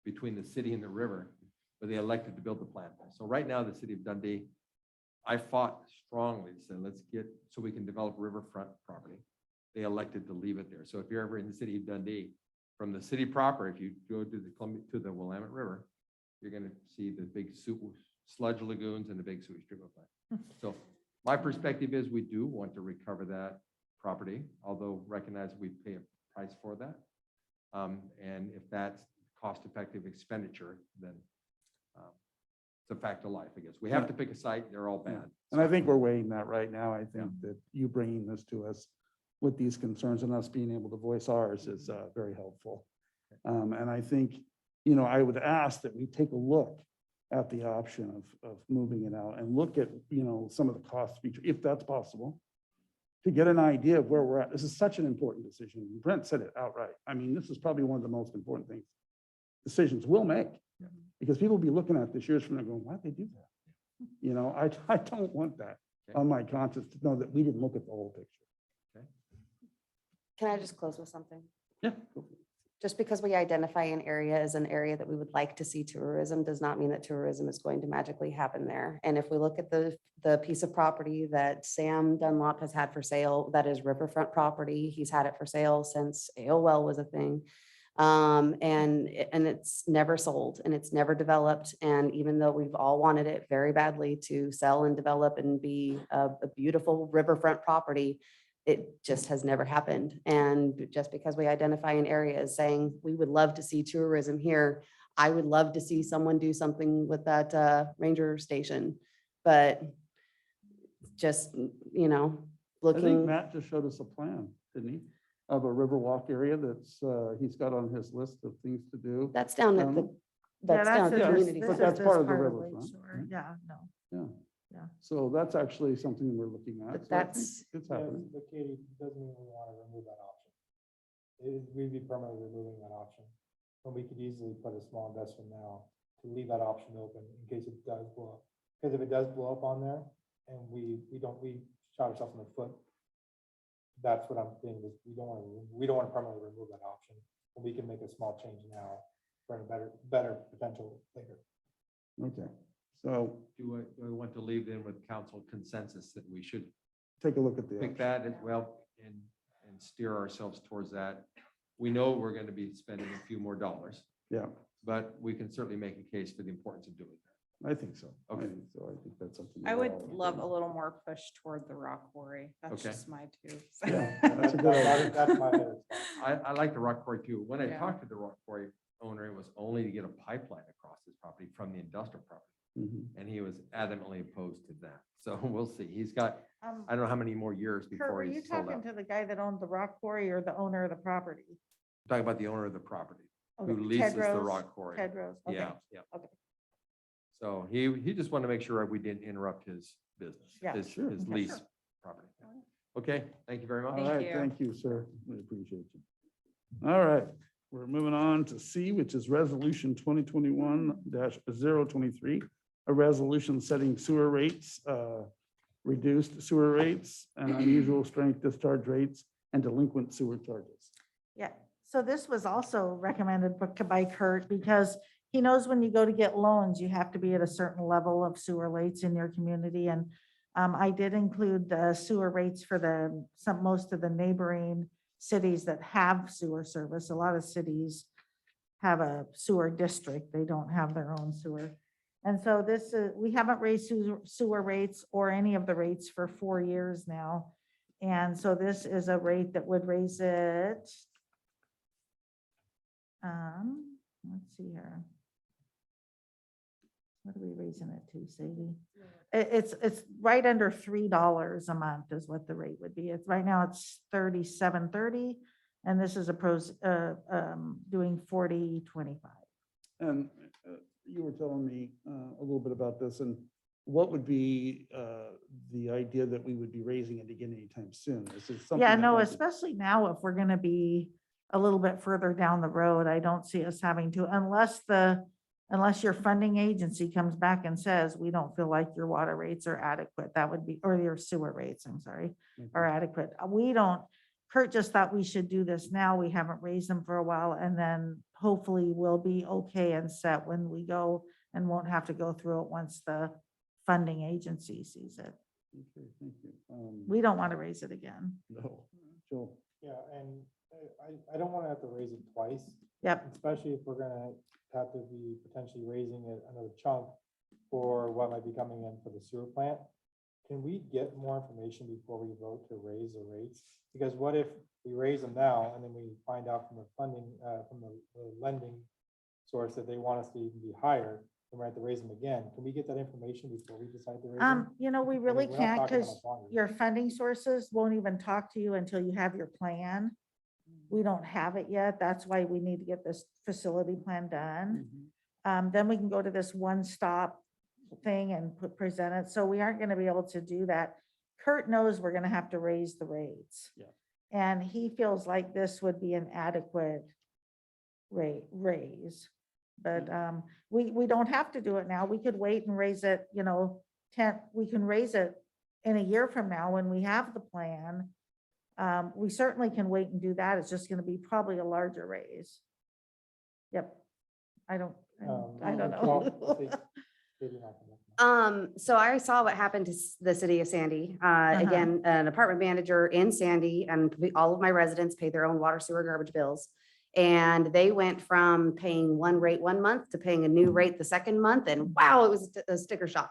between the city and the river, but they elected to build the plant there. So right now, the city of Dundee, I fought strongly to say, let's get, so we can develop riverfront property. They elected to leave it there. So if you're ever in the city of Dundee, from the city proper, if you go to the Willamette River, you're going to see the big sludge lagoons and the big sewage treatment plant. So my perspective is we do want to recover that property, although recognize we pay a price for that. And if that's cost-effective expenditure, then it's a fact of life, I guess. We have to pick a site. They're all bad. And I think we're weighing that right now. I think that you bringing this to us with these concerns and us being able to voice ours is very helpful. And I think, I would ask that we take a look at the option of moving it out and look at, some of the cost feature, if that's possible, to get an idea of where we're at. This is such an important decision. Brent said it outright. This is probably one of the most important decisions we'll make, because people will be looking at this years from now going, why'd they do that? I don't want that on my conscience to know that we didn't look at the whole picture. Can I just close with something? Yeah. Just because we identify an area as an area that we would like to see tourism does not mean that tourism is going to magically happen there. And if we look at the piece of property that Sam Dunlop has had for sale, that is riverfront property. He's had it for sale since AOL was a thing. And it's never sold and it's never developed. And even though we've all wanted it very badly to sell and develop and be a beautiful riverfront property, it just has never happened. And just because we identify an area as saying, we would love to see tourism here, I would love to see someone do something with that ranger station. But just, I looking. think Matt just showed us a plan, didn't he? Of a riverwalk area that's, he's got on his list of things to do. That's down at the, that's down at the yeah, community. but center. that's part of the Lake riverfront, Shore. right? Yeah, no. Yeah. Yeah. So that's actually something we're looking at. But So I think that's- It's happening. But Katie, doesn't mean we want to remove that option. We'd be permanently removing that option. When we could easily put a small investment now to leave that option open in case it does blow up. Because if it does blow up on there and we shot ourselves in the foot, that's what I'm thinking is we don't want to permanently remove that option. And we can make a small change now for a better potential later. Okay, so Do I want to leave in with council consensus that we should take a look at the. pick that as well and steer ourselves towards that? We know we're going to be spending a few more dollars, Yeah, but we can certainly make a case for the importance of doing that. I think so. Okay. I think that's something. I we're would all in love a agreement. little more push toward the rock quarry. That's Okay. just my two. Yeah, that's a good idea. That's my favorite spot. I like the rock quarry too. When I Yeah. talked to the rock quarry owner, it was only to get a pipeline across his property from the industrial property. Mhm. and he was adamantly opposed to that. So we'll see. He's got, Um, I don't know how many more years Kurt, before were you he's sold talking out. to the guy that owned the rock quarry or the owner of the property? Talking about the owner of the property who Okay, leases the Tedros- rock quarry. Tedros, okay. Yeah, yeah. Okay. So he just wanted to make sure we didn't interrupt his business, Yeah, his sure. his Okay. lease property. Okay, thank you very much. All right, thank you, sir. We appreciate you. All right, we're moving on to C, which is Resolution 2021-023, a resolution setting sewer rates, reduced sewer rates, and unusual strength discharge rates, and delinquent sewer charges. Yeah, so this was also recommended by Kurt because he knows when you go to get loans, you have to be at a certain level of sewer rates in your community. And I did include the sewer rates for most of the neighboring cities that have sewer service. A lot of cities have a sewer district. They don't have their own sewer. And so this is, we haven't raised sewer rates or any of the rates for 4 years now. And so this is a rate that would raise it. Let's see here. What are we raising it to, Sadie? It's right under $3 a month is what the rate would be. It's right now it's $37.30, and this is doing $40.25. And you were telling me a little bit about this, and what would be the idea that we would be raising it again anytime soon? Is it something? Yeah, that no, might be- especially now if we're gonna be a little bit further down the road, I don't see us having to, unless your funding agency comes back and says, we don't feel like your water rates are adequate, that would be, or your sewer rates, I'm sorry, are adequate. We don't, Kurt just thought we should do this now. We haven't raised them for a while, and then hopefully we'll be okay and set when we go and won't have to go through it once the funding agency sees it. Okay, thank you. We don't want to raise it again. No, Joel. Yeah, and I don't want to have to raise it twice, Yep. especially if we're gonna have to be potentially raising another chunk for what might be coming in for the sewer plant. Can we get more information before we vote to raise the rates? Because what if we raise them now and then we find out from the funding, from the lending source that they want us to even be higher, then we have to raise them again? Can we get that information before we decide to raise them? We really we're not can't talking that because much longer. your funding sources won't even talk to you until you have your plan. We don't have it yet. That's why we need to get this facility plan done. Then we can go to this one-stop thing and present it. So we aren't going to be able to do that. Kurt knows we're going to have to raise the rates. Yeah. And he feels like this would be an adequate raise. But we don't have to do it now. We could wait and raise it, we can raise it in a year from now when we have the plan. We certainly can wait and do that. It's just going to be probably a larger raise. Yep. I don't know. well, maybe not. So I saw what happened to the city of Sandy. Again, an apartment manager in Sandy, and all of my residents pay their own water, sewer, garbage bills. And they went from paying one rate 1 month to paying a new rate the second month. And wow, it was a sticker shock.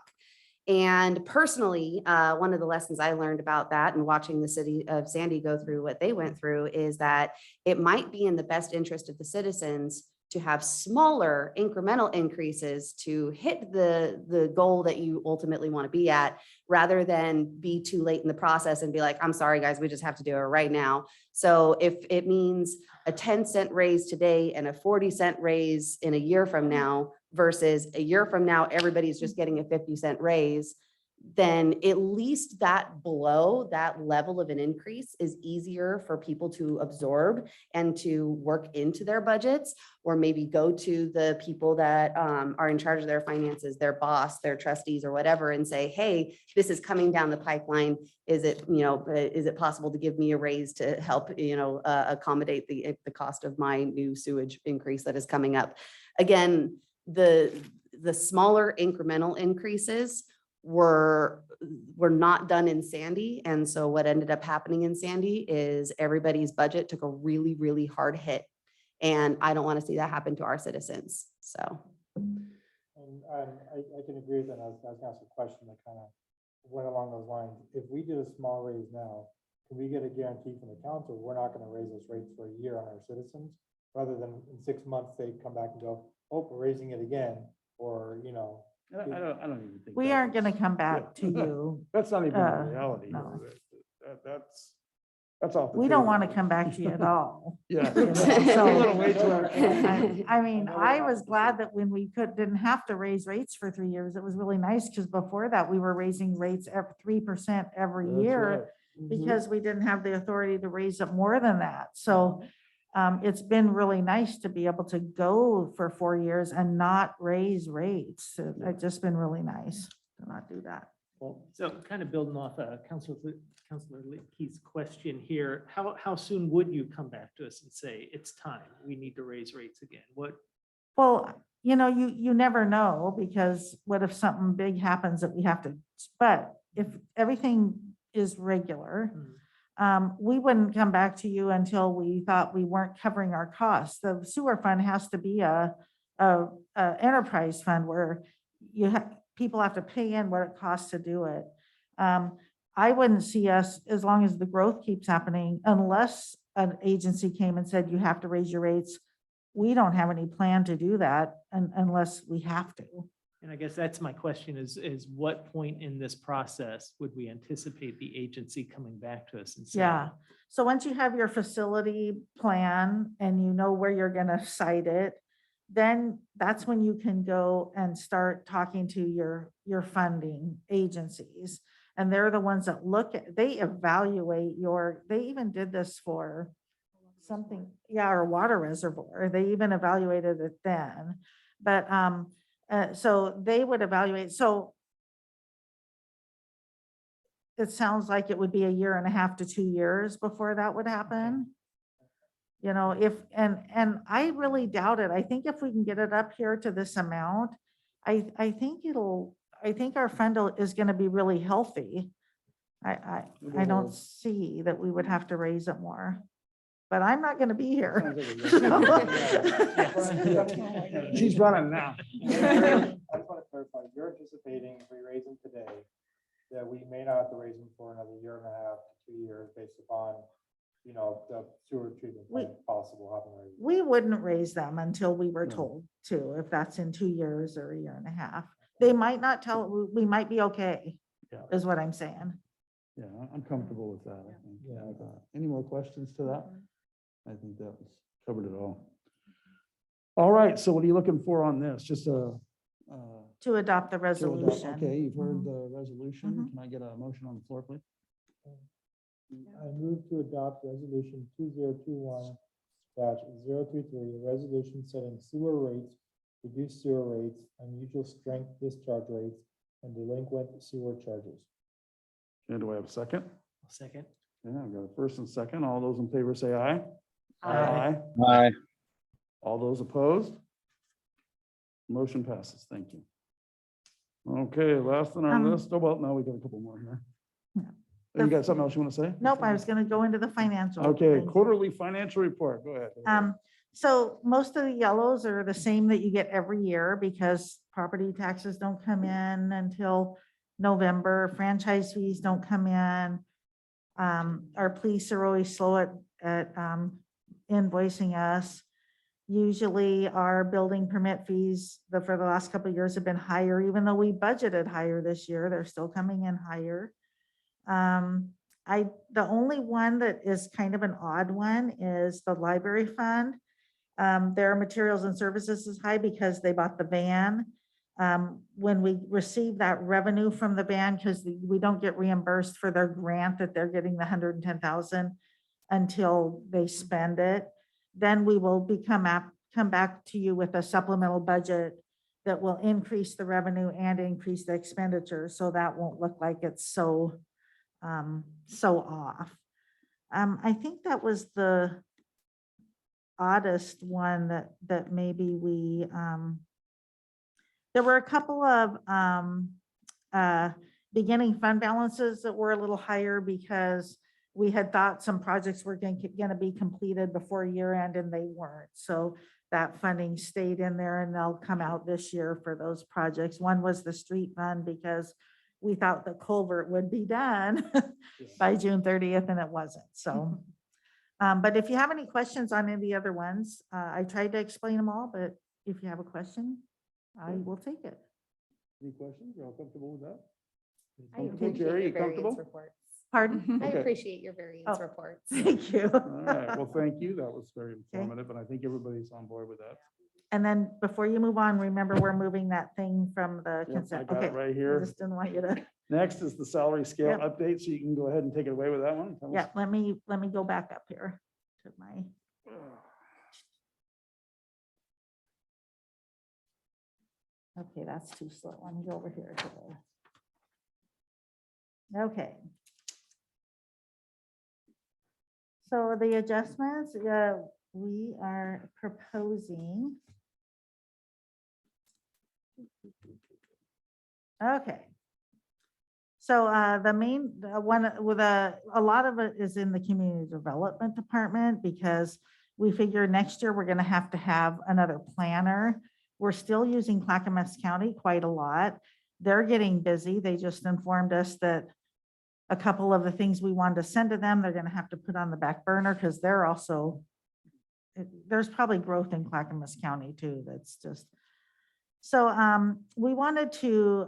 And personally, one of the lessons I learned about that and watching the city of Sandy go through what they went through is that it might be in the best interest of the citizens to have smaller incremental increases to hit the goal that you ultimately want to be at, rather than be too late in the process and be like, I'm sorry, guys, we just have to do it right now. So if it means a 10-cent raise today and a 40-cent raise in a year from now, versus a year from now, everybody's just getting a 50-cent raise, then at least that below that level of an increase is easier for people to absorb and to work into their budgets, or maybe go to the people that are in charge of their finances, their boss, their trustees or whatever, and say, hey, this is coming down the pipeline. Is it possible to give me a raise to help, accommodate the cost of my new sewage increase that is coming up? Again, the smaller incremental increases were not done in Sandy. And so what ended up happening in Sandy is everybody's budget took a really, really hard hit. And I don't want to see that happen to our citizens. So. And I can agree with that. I was going to ask a question that kind of went along those lines. If we did a small raise now, can we get a guarantee from the council we're not going to raise those rates for a year on our citizens, rather than in 6 months they come back and go, oh, we're raising it again, or I don't even think. We that aren't gonna was- come back to yeah. you. That's not even uh, a reality. no. That's off the We don't table. want to come back to you at all. Yeah. You know, so- A little way too much. I mean, I was glad that when we didn't have to raise rates for 3 years, it was really nice because before that, we were raising rates at 3% every That's year right. Mhm. because we didn't have the authority to raise it more than that. So it's been really nice to be able to go for 4 years and not raise rates. It's just been really nice to not do that. Well, so kind of building off Councilor Leakey's question here, how soon would you come back to us and say, it's time, we need to raise rates again? What, Well, you never know, because what if something big happens that we have to, but if everything is regular, we wouldn't come back to you until we thought we weren't covering our costs. The sewer fund has to be a enterprise fund where people have to pay in what it costs to do it. I wouldn't see us, as long as the growth keeps happening, unless an agency came and said, you have to raise your rates. We don't have any plan to do that unless we have to. and I guess that's my question is what point in this process would we anticipate the agency coming back to us and saying? Yeah. So once you have your facility plan and you know where you're gonna site it, then that's when you can go and start talking to your funding agencies. And they're the ones that they evaluate they even did this for something, our water reservoir. They even evaluated it then. But so they would evaluate. So it sounds like it would be 1.5 to 2 years before that would happen. And I really doubt it. I think if we can get it up here to this amount, I think our fund is going to be really healthy. I don't see that we would have to raise it more, but I'm not going to be here. She's running now. I just want to clarify, you're anticipating if we raise them today, that we may not have to raise them for another 1.5 to 2 years based upon, the sewer treatment plant possible happening. We wouldn't raise them until we were told to, if that's in 2 years or 1.5. They might not we might be okay, Yeah. is what I'm saying. Yeah, I'm comfortable with that. I think. Yeah. Any more questions to that? I think that was covered it all. All right, so what are you looking for on this? Just a. To adopt the to adopt- resolution. Okay, you've heard Mhm. the resolution. Mhm. Can I get a motion on the floor, please? I move to adopt resolution 2021-033, a resolution setting sewer rates, reduced sewer rates, unusual strength discharge rates, and delinquent sewer charges. And do I have a second? Second. Yeah, I've got a first and second. All those in favor say aye. Aye. Aye. All those opposed? Motion passes. Thank you. Okay, last on our list. Oh, well, now we got a couple more here. Yeah. You got something else you want to say? Nope, I was going to go into the financial. Okay, things. quarterly financial report. Go ahead. So most of the yellows are the same that you get every year because property taxes don't come in until November. Franchise fees don't come in. Our police are always slow at invoicing us. Usually our building permit fees for the last couple of years have been higher, even though we budgeted higher this year, they're still coming in higher. The only one that is kind of an odd one is the library fund. Their materials and services is high because they bought the van. When we receive that revenue from the van, because we don't get reimbursed for their grant that they're getting the 110,000 until they spend it, then we will come back to you with a supplemental budget that will increase the revenue and increase the expenditure. So that won't look like it's so off. I think that was the oddest one that maybe we, there were a couple of beginning fund balances that were a little higher because we had thought some projects were going to be completed before year end and they weren't. So that funding stayed in there and they'll come out this year for those projects. One was the street fund because we thought the culvert would be done by June 30th and it wasn't. So, but if you have any questions on any of the other ones, I tried to explain them all, but if you have a question, I will take it. Any questions? You're all comfortable with that? I Comfortable, appreciate Jerry, your you variance comfortable? reports. Pardon? I Okay. appreciate your variance Oh. reports. Thank you. All right, well, thank you. That was very informative, and I think everybody's on board with that. And then before you move on, remember, we're moving that thing from the Yep, I consent. got it Okay. right I here. just didn't want you to, Next is the salary scale Yep. update, so you can go ahead and take it away with that one. Tell us. yeah, let me go back up here to my. Okay, that's too slow. Let me go over here to the. Okay. So the adjustments, we are proposing. Okay. So the main, one with a lot of it is in the community development department because we figure next year we're going to have another planner. We're still using Clackamas County quite a lot. They're getting busy. They just informed us that a couple of the things we wanted to send to them, they're going to have to put on the back burner because they're also, there's probably growth in Clackamas County too. That's just. So we wanted to,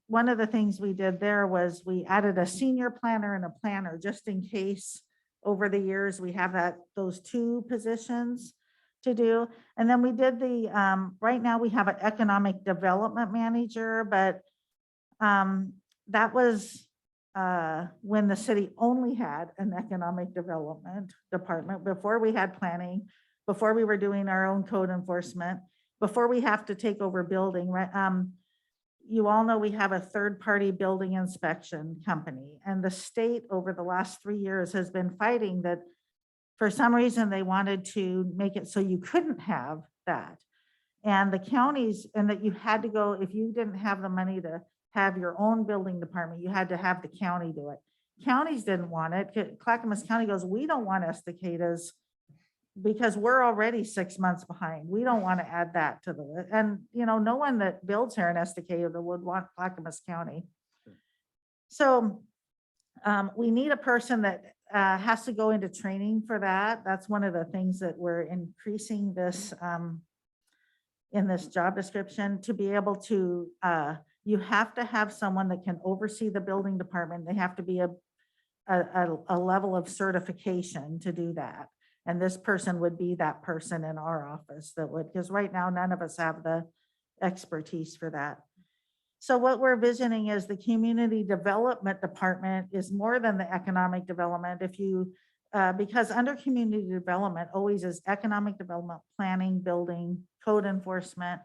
one of the things we did there was we added a senior planner and a planner just in case over the years we have those two positions to do. And then we did the, right now we have an economic development manager, but that was when the city only had an economic development department, before we had planning, before we were doing our own code enforcement, before we have to take over building, right? You all know we have a third-party building inspection company, and the state over the last 3 years has been fighting that for some reason they wanted to make it so you couldn't have that. And the counties, and that you had to go, if you didn't have the money to have your own building department, you had to have the county do it. Counties didn't want it. Clackamas County goes, we don't want Estacadas because we're already 6 months behind. We don't want to add that to the list. And, you know, no one that builds here in Estacada would want Clackamas County. So we need a person that has to go into training for that. That's one of the things that we're increasing this in this job description to be able to, you have to have someone that can oversee the building department. They have to be a level of certification to do that. And this person would be that person in our office that would, because right now, none of us have the expertise for that. So what we're visioning is the community development department is more than the economic development. If you, because under community development always is economic development, planning, building, code enforcement,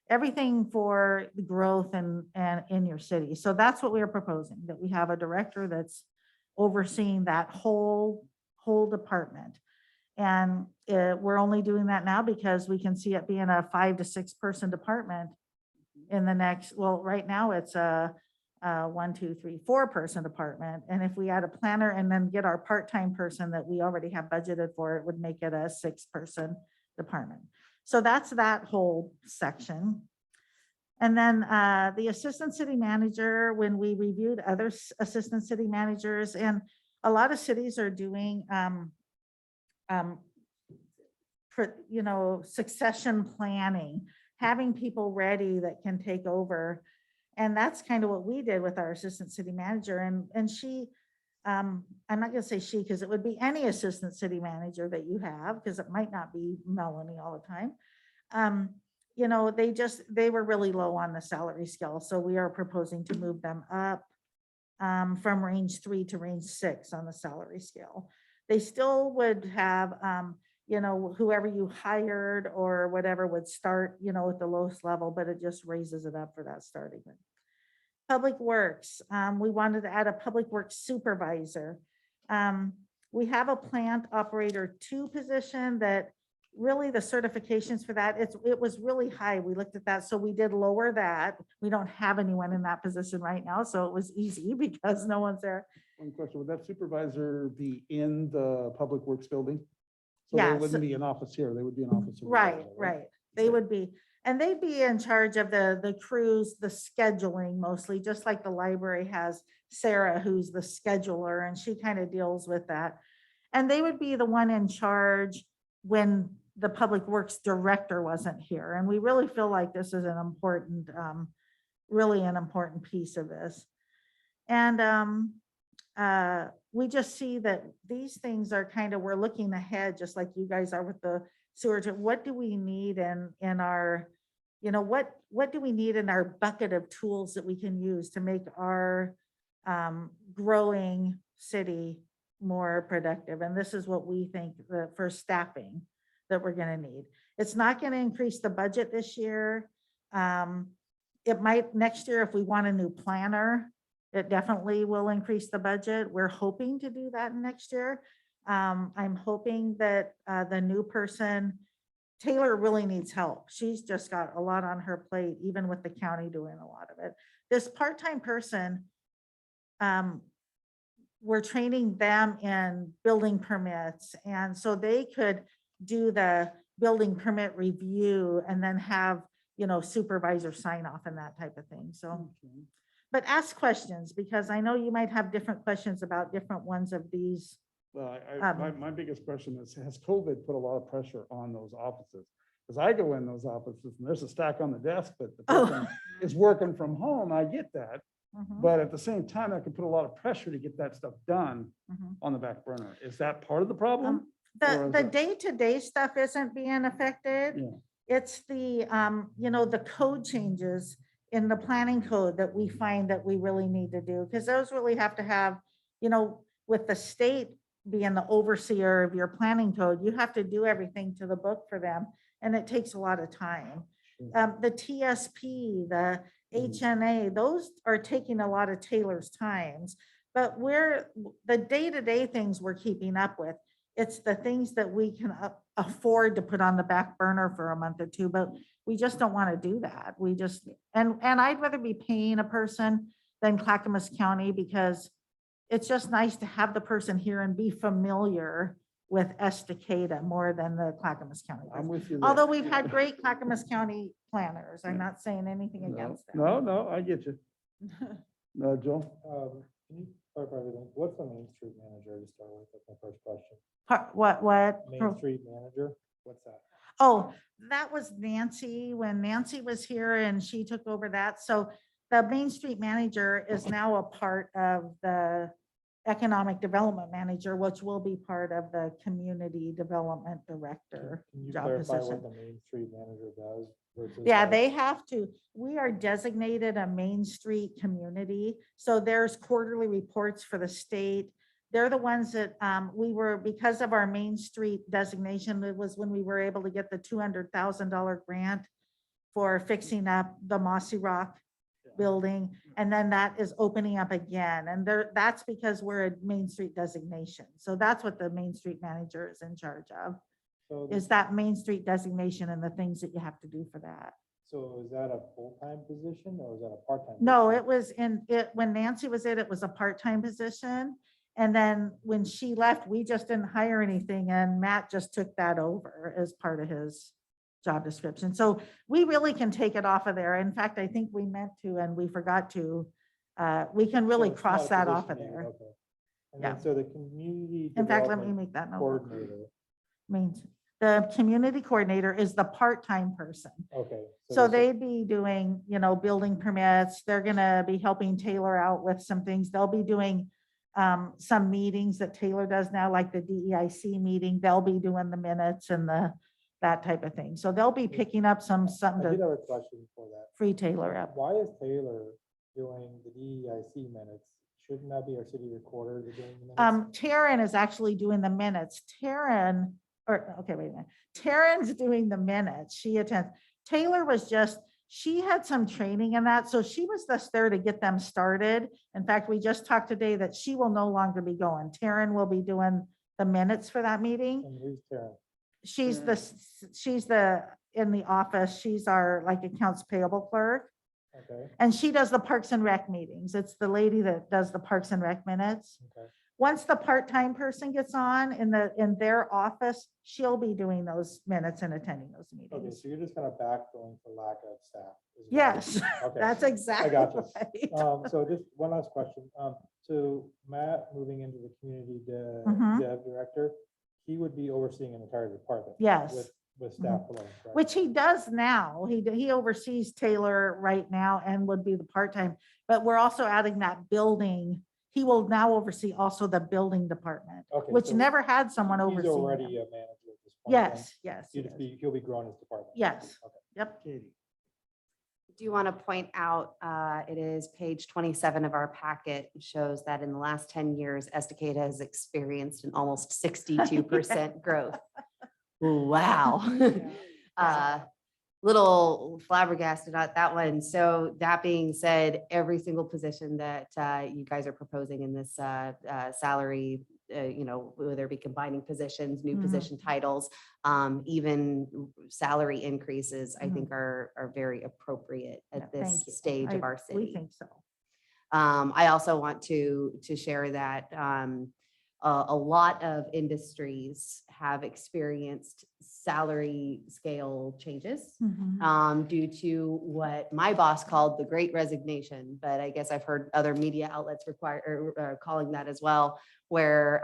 everything for the growth and in your city. So that's what we are proposing, that we have a director that's overseeing that whole department. And we're only doing that now because we can see it being a 5 to 6 person department in the next, well, right now it's a 1, 2, 3, 4 person department. And if we add a planner and then get our part-time person that we already have budgeted for, it would make it a 6 person department. So that's that whole section. And then the assistant city manager, when we reviewed other assistant city managers, and a lot of cities are doing succession planning, having people ready that can take over. And that's kind of what we did with our assistant city manager. And she, I'm not gonna say she, because it would be any assistant city manager that you have, because it might not be Melanie all the time. You know, they were really low on the salary scale. So we are proposing to move them up from range 3 to range 6 on the salary scale. They still would have, whoever you hired or whatever would start, at the lowest level, but it just raises it up for that starting. Public Works, we wanted to add a Public Works supervisor. We have a plant operator 2 position that really the certifications for that, it was really high. We looked at that, so we did lower that. We don't have anyone in that position right now, so it was easy because no one's there. One question, would that supervisor be in the Public Works building? So Yeah, they wouldn't be an office here, they would be an office. over there, Right, right. They would be, and they'd be in charge of the crews, the scheduling mostly, just like the library has Sarah, who's the scheduler, and she kind of deals with that. And they would be the one in charge when the Public Works director wasn't here. And we really feel like this is an important really an important piece of this. And we just see that these things are kind of, we're looking ahead, just like you guys are with the sewage. What do we need in our, what do we need in our bucket of tools that we can use to make our growing city more productive? And this is what we think for staffing that we're going to need. It's not going to increase the budget this year. It might next year if we want a new planner. It definitely will increase the budget. We're hoping to do that next year. I'm hoping that the new person, Taylor, really needs help. She's just got a lot on her plate, even with the county doing a lot of it. This part-time person, we're training them in building permits. And so they could do the building permit review and then have, supervisor sign off and that type of thing. So. But ask questions, because I know you might have different questions about different ones of these. Well, my biggest question is, has COVID put a lot of pressure on those offices? Because I go in those offices and there's a stack on the desk, but the person is working from home. I get that. Mhm, But at the same time, that can put a lot of pressure to get that stuff done mhm. on the back burner. Is that part of the problem? Or is The it- day-to-day stuff isn't being affected. Yeah. It's the, the code changes in the planning code that we find that we really need to do, because those really have to have, with the state being the overseer of your planning code, you have to do everything to the book for them, and it takes a lot of time. The TSP, the HNA, those are taking a lot of Taylor's times, but the day-to-day things we're keeping up with. It's the things that we can afford to put on the back burner for a month or two, but we just don't want to do that. We just, and I'd rather be paying a person than Clackamas County, because it's just nice to have the person here and be familiar with Estacada more than the Clackamas County. I'm with you. Although we've had great Clackamas County planners. I'm not saying anything No, against them. no, I get you. No, Joel? Can you clarify everything? What's the Main Street manager to start with? That's my first question. What? Main Street manager, what's that? Oh, that was Nancy, when Nancy was here and she took over that. So the Main Street manager is now a part of the economic development manager, which will be part of the community development director Can you job clarify position. what the Main Street manager does? versus Yeah, like- they have to. We are designated a Main Street community. So there's quarterly reports for the state. They're the ones that we were, because of our Main Street designation, it was when we were able to get the $200,000 grant for fixing up the Mossy Rock building. And then that is opening up again. And that's because we're a Main Street designation. So that's what the Main Street manager is in charge of, So, is that Main Street designation and the things that you have to do for that. so is that a full-time position or is that a part-time? No, position? it was when Nancy was it was a part-time position. And then when she left, we just didn't hire anything and Matt just took that over as part of his job description. So we really can take it off of there. In fact, I think we meant to and we forgot to. We can really So it's cross not a that off of position yet, there. okay. And Yeah. then so the community. In fact, let me development make that note. Coordinator, Means the community coordinator is the part-time person. okay. So this is- they'd be doing, building permits. They're gonna be helping Taylor out with some things. They'll be doing some meetings that Taylor does now, like the DEIC meeting. They'll be doing the minutes and that type of thing. So they'll be picking up I something did to have a question for that. free Taylor up. Why is Taylor doing the DEIC minutes? Shouldn't that be our city recorder that doing the minutes? Taryn is actually doing the minutes. Okay, wait a minute. Taryn's doing the minutes. She attends. Taylor was she had some training in that, so she was just there to get them started. In fact, we just talked today that she will no longer be going. Taryn will be doing the minutes for that meeting. And who's Karen? She's in the office. She's our accounts payable clerk. Okay, And she does the Parks and Rec meetings. It's the lady that does the Parks and Rec minutes. okay. Once the part-time person gets on in their office, she'll be doing those minutes and attending those Okay, meetings. so you're just kind of backfilling for lack of staff. is what- Yes, Okay. that's exactly got you. right. So just one last question. So Matt moving into the community Mhm. dev director, he would be overseeing an entire department. Yes. With with staff below. correct? Which he does now. He oversees Taylor right now and would be the part-time, but we're also adding that building. He will now oversee also the building department, Okay, which so never had someone He's overseeing. already them. a manager at this point. then? Yes, yes. He'll he just is. be, he'll be growing his department. Yes. Okay. Yep. Katie. Do you want to point out, it is page 27 of our packet, shows that in the last 10 years, Estacada has experienced an almost 62% growth. Wow. Little flabbergasted at that one. So that being said, every single position that you guys are proposing in this salary, whether it be combining positions, new Mhm. position titles, even salary increases, I think are very appropriate Yeah, at this thank you. stage of our We city. think so. I also want to share that a lot of industries have experienced salary scale changes due to what my boss called the Great Resignation, but I guess I've heard other media outlets calling that as well, where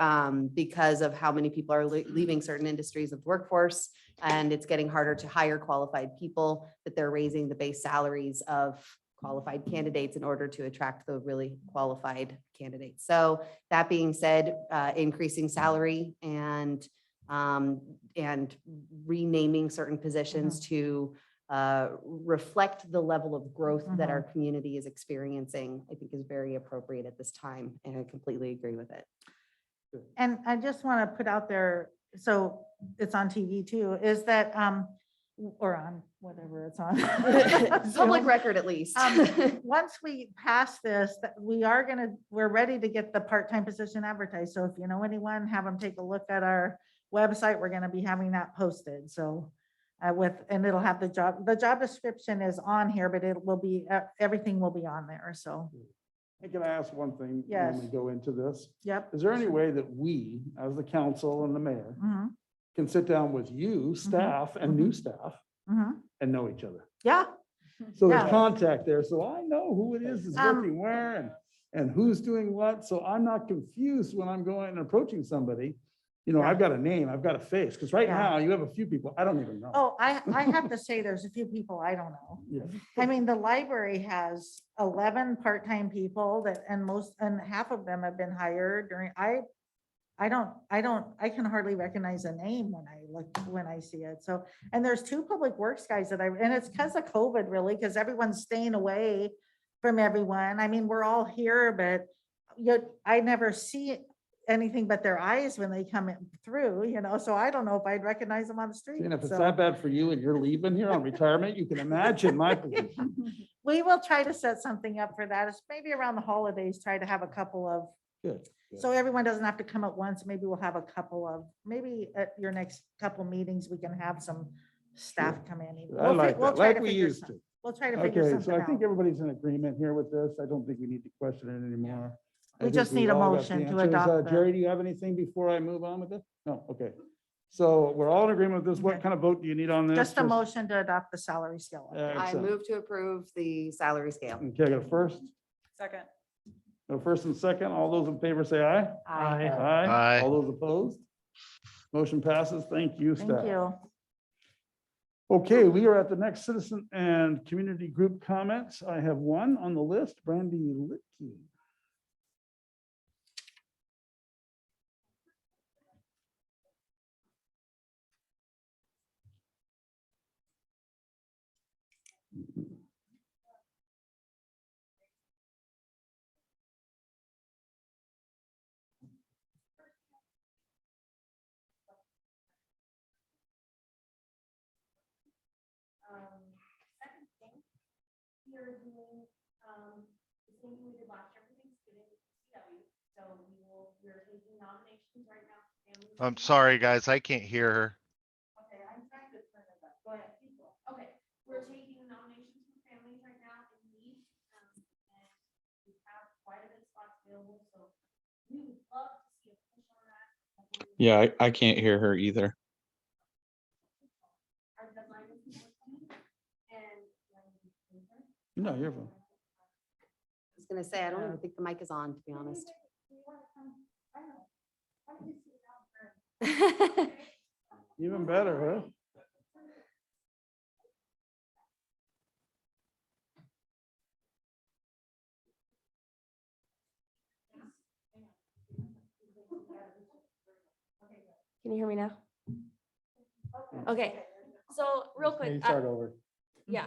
because of how many people are leaving certain industries of the workforce, and it's getting harder to hire qualified people, that they're raising the base salaries of qualified candidates in order to attract the really qualified candidates. So that being said, increasing salary and renaming certain positions to reflect the level of growth that our community is experiencing, I think is very appropriate at this time, and I completely agree with it. And I just want to put out there, so it's on TV too, is that, or on whatever it's on. Public Zoom. record at least. Once we pass this, that we're ready to get the part-time position advertised. So if you know anyone, have them take a look at our website. We're gonna be having that posted. So and it'll have the job description is on here, but it will be, everything will be on there. So, Hey, can I ask one thing? Yes. When we go into this, yep. is there any way that we, as the council and the mayor, Mhm, can sit down with you, staff and new staff mhm. and know each other? Yeah, So there's Yeah. contact there, so I know who it is that's Um, working where and who's doing what, so I'm not confused when I'm going and approaching somebody. You know, Yeah. I've got a name, I've got a face, because right Yeah. now you have a few people I don't even know. oh, I have to say, there's a few people I don't know. Yeah. I mean, the library has 11 part-time people and half of them have been hired during, I can hardly recognize a name when I see it. So, and there's 2 public works guys and it's because of COVID really, because everyone's staying away from everyone. I mean, we're all here, but I never see anything but their eyes when they come through, so I don't know if I'd recognize them on the street. And if it's So- that bad for you and you're leaving here on retirement, you can imagine my position. We will try to set something up for that. It's maybe around the holidays, try to have a couple of, Good. so everyone doesn't have to come at once. Maybe we'll have a couple of, maybe at your next couple meetings, we can have some staff come in. I like We'll that, try like to we figure used some- to. We'll try to figure Okay, something so I think out. everybody's in agreement here with this. I don't think we need to question it anymore. I We think just we've need a all got the motion to answers. adopt the- Jerry, do you have anything before I move on with this? No, okay. So we're all in agreement with this. What Okay. kind of vote do you need on this? Just a motion to adopt the salary scale. I Excellent. move to approve the salary scale. Okay, I got a first, Second. no first and second. All those in favor say aye. Aye. Aye. All those opposed? Motion passes. Thank you, staff. Thank you. Okay, we are at the next citizen and community group comments. I have one on the list, Brandy Litke. Second thing, we are doing the same thing we did last year for Thanksgiving with CW. So we're taking nominations right now. for families. I'm sorry, guys, I can't hear her. Okay, I'm trying to turn it up. Go ahead. Keep going. Okay, we're taking nominations for families right now in need. And we have quite a bit of spots available, so we would love to see a push on that. Yeah, I can't hear her either. Our deadline is the 14th, and No, you're fine. I was gonna say, I don't even think the mic is on, to be honest. Even better, huh? Can you hear me now? Okay, so real Maybe quick, start over. yeah,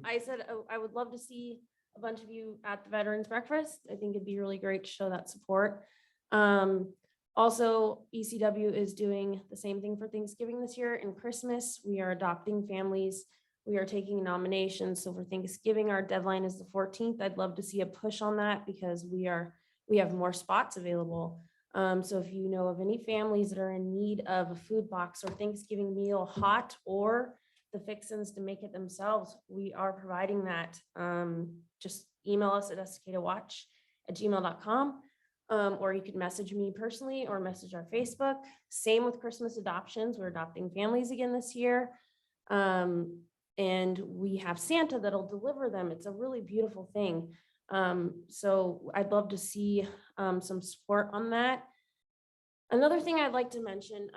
I said I would love to see a bunch of you at the Veterans Breakfast. I think it'd be really great to show that support. Also, ECW is doing the same thing for Thanksgiving this year and Christmas. We are adopting families. We are taking nominations. So for Thanksgiving, our deadline is the 14th. I'd love to see a push on that because we have more spots available. So if you know of any families that are in need of a food box or Thanksgiving meal, hot or the fixins to make it themselves, we are providing that. Just email us at estacadawatch@gmail.com. Or you could message me personally or message our Facebook. Same with Christmas adoptions. We're adopting families again this year. And we have Santa that'll deliver them. It's a really beautiful thing. So I'd love to see some support on that. Another thing I'd like to mention,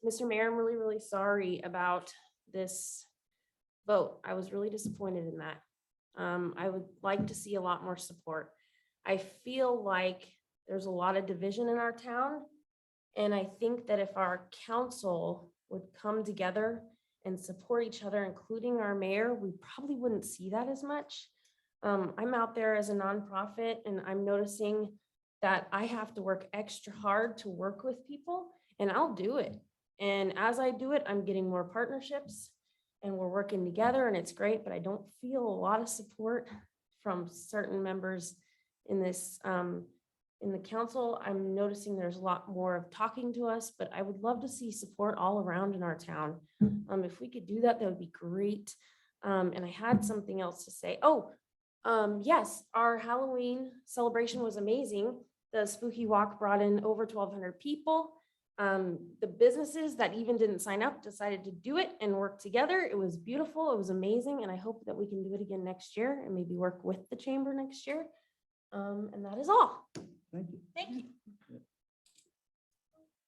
Mr. Mayor, I'm really, really sorry about this vote. I was really disappointed in that. I would like to see a lot more support. I feel like there's a lot of division in our town. And I think that if our council would come together and support each other, including our mayor, we probably wouldn't see that as much. I'm out there as a nonprofit and I'm noticing that I have to work extra hard to work with people, and I'll do it. And as I do it, I'm getting more partnerships and we're working together and it's great, but I don't feel a lot of support from certain members in this, in the council. I'm noticing there's a lot more of talking to us, but I would love to see support all around in our town. If we could do that, that would be great. And I had something else to say. Oh, yes, our Halloween celebration was amazing. The Spooky Walk brought in over 1,200 people. The businesses that even didn't sign up decided to do it and work together. It was beautiful. It was amazing. And I hope that we can do it again next year and maybe work with the chamber next year. And that is all. Thank you. Thank you.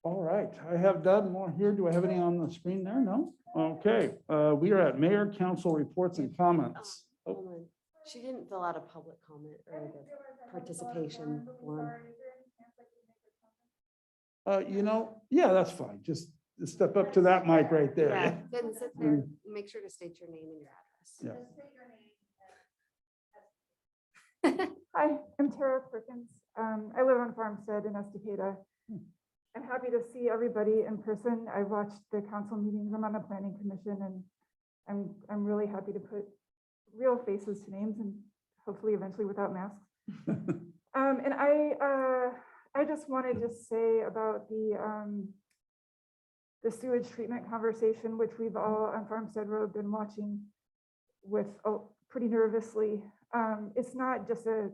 All right, I have done more here. Do I have any on the screen there? No? Okay, we are at mayor, council reports and comments. Oh, Hold on. She didn't fill out a public comment or the participation form. Yeah, that's fine. Just step up to that mic right there. Yeah, then sit there. Make sure to state your name and your address. Yeah. Hi, I'm Tara Perkins. I live on Farmstead in Estacada. I'm happy to see everybody in person. I watched the council meetings. I'm on the planning commission and I'm really happy to put real faces to names and hopefully eventually without masks. And I just wanted to say about the sewage treatment conversation, which we've all on Farmstead Road been watching with pretty nervously. It's not just a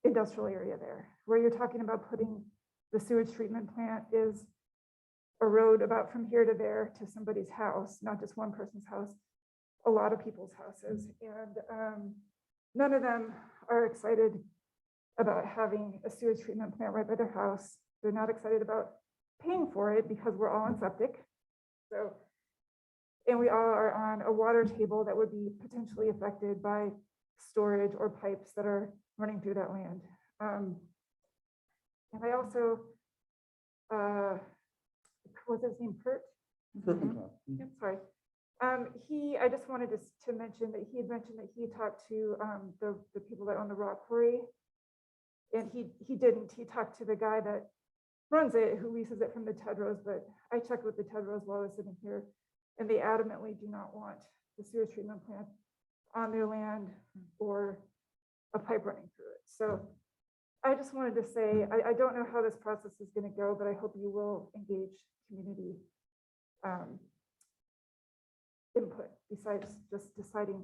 industrial area there. Where you're talking about putting the sewage treatment plant is a road about from here to there to somebody's house, not just one person's house, a lot of people's houses. And none of them are excited about having a sewage treatment plant right by their house. They're not excited about paying for it because we're all on septic. So, and we all are on a water table that would be potentially affected by storage or pipes that are running through that land. And I also, what's his name, Kurt? Yep, sorry. I just wanted to mention that he had mentioned that he talked to the people that own the rock quarry. And he didn't. He talked to the guy that runs it, who leases it from the Tedros, but I checked with the Tedros while I was sitting here, and they adamantly do not want the sewage treatment plant on their land or a pipe running through it. So I just wanted to say, I don't know how this process is going to go, but I hope you will engage community input besides just deciding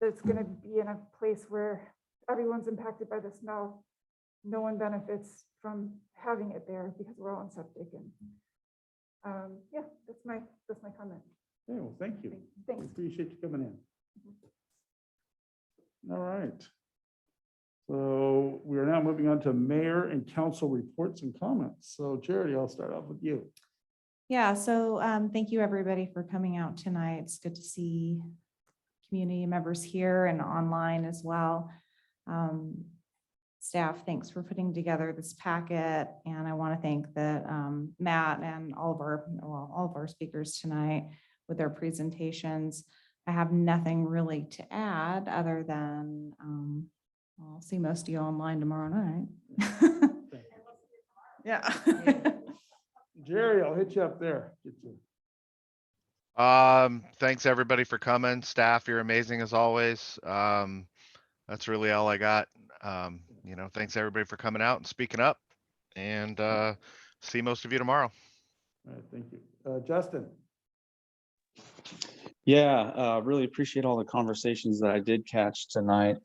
that it's going to be in a place where everyone's impacted by the smell. No one benefits from having it there because we're all on septic. And yeah, that's my comment. Yeah, well, thank you. Thanks. Appreciate you coming in. All right. So we are now moving on to mayor and council reports and comments. So Charity, I'll start off with you. Yeah, so thank you everybody for coming out tonight. It's good to see community members here and online as well. staff, thanks for putting together this packet. And I want to thank Matt and all of our speakers tonight with their presentations. I have nothing really to add other than I'll see most of you online tomorrow night. Yeah. Jerry, I'll hit you up there. Get you. Thanks everybody for coming. Staff, you're amazing as always. That's really all I got. Thanks everybody for coming out and speaking up, and see most of you tomorrow. All right, thank you. Justin. Yeah, really appreciate all the conversations that I did catch tonight.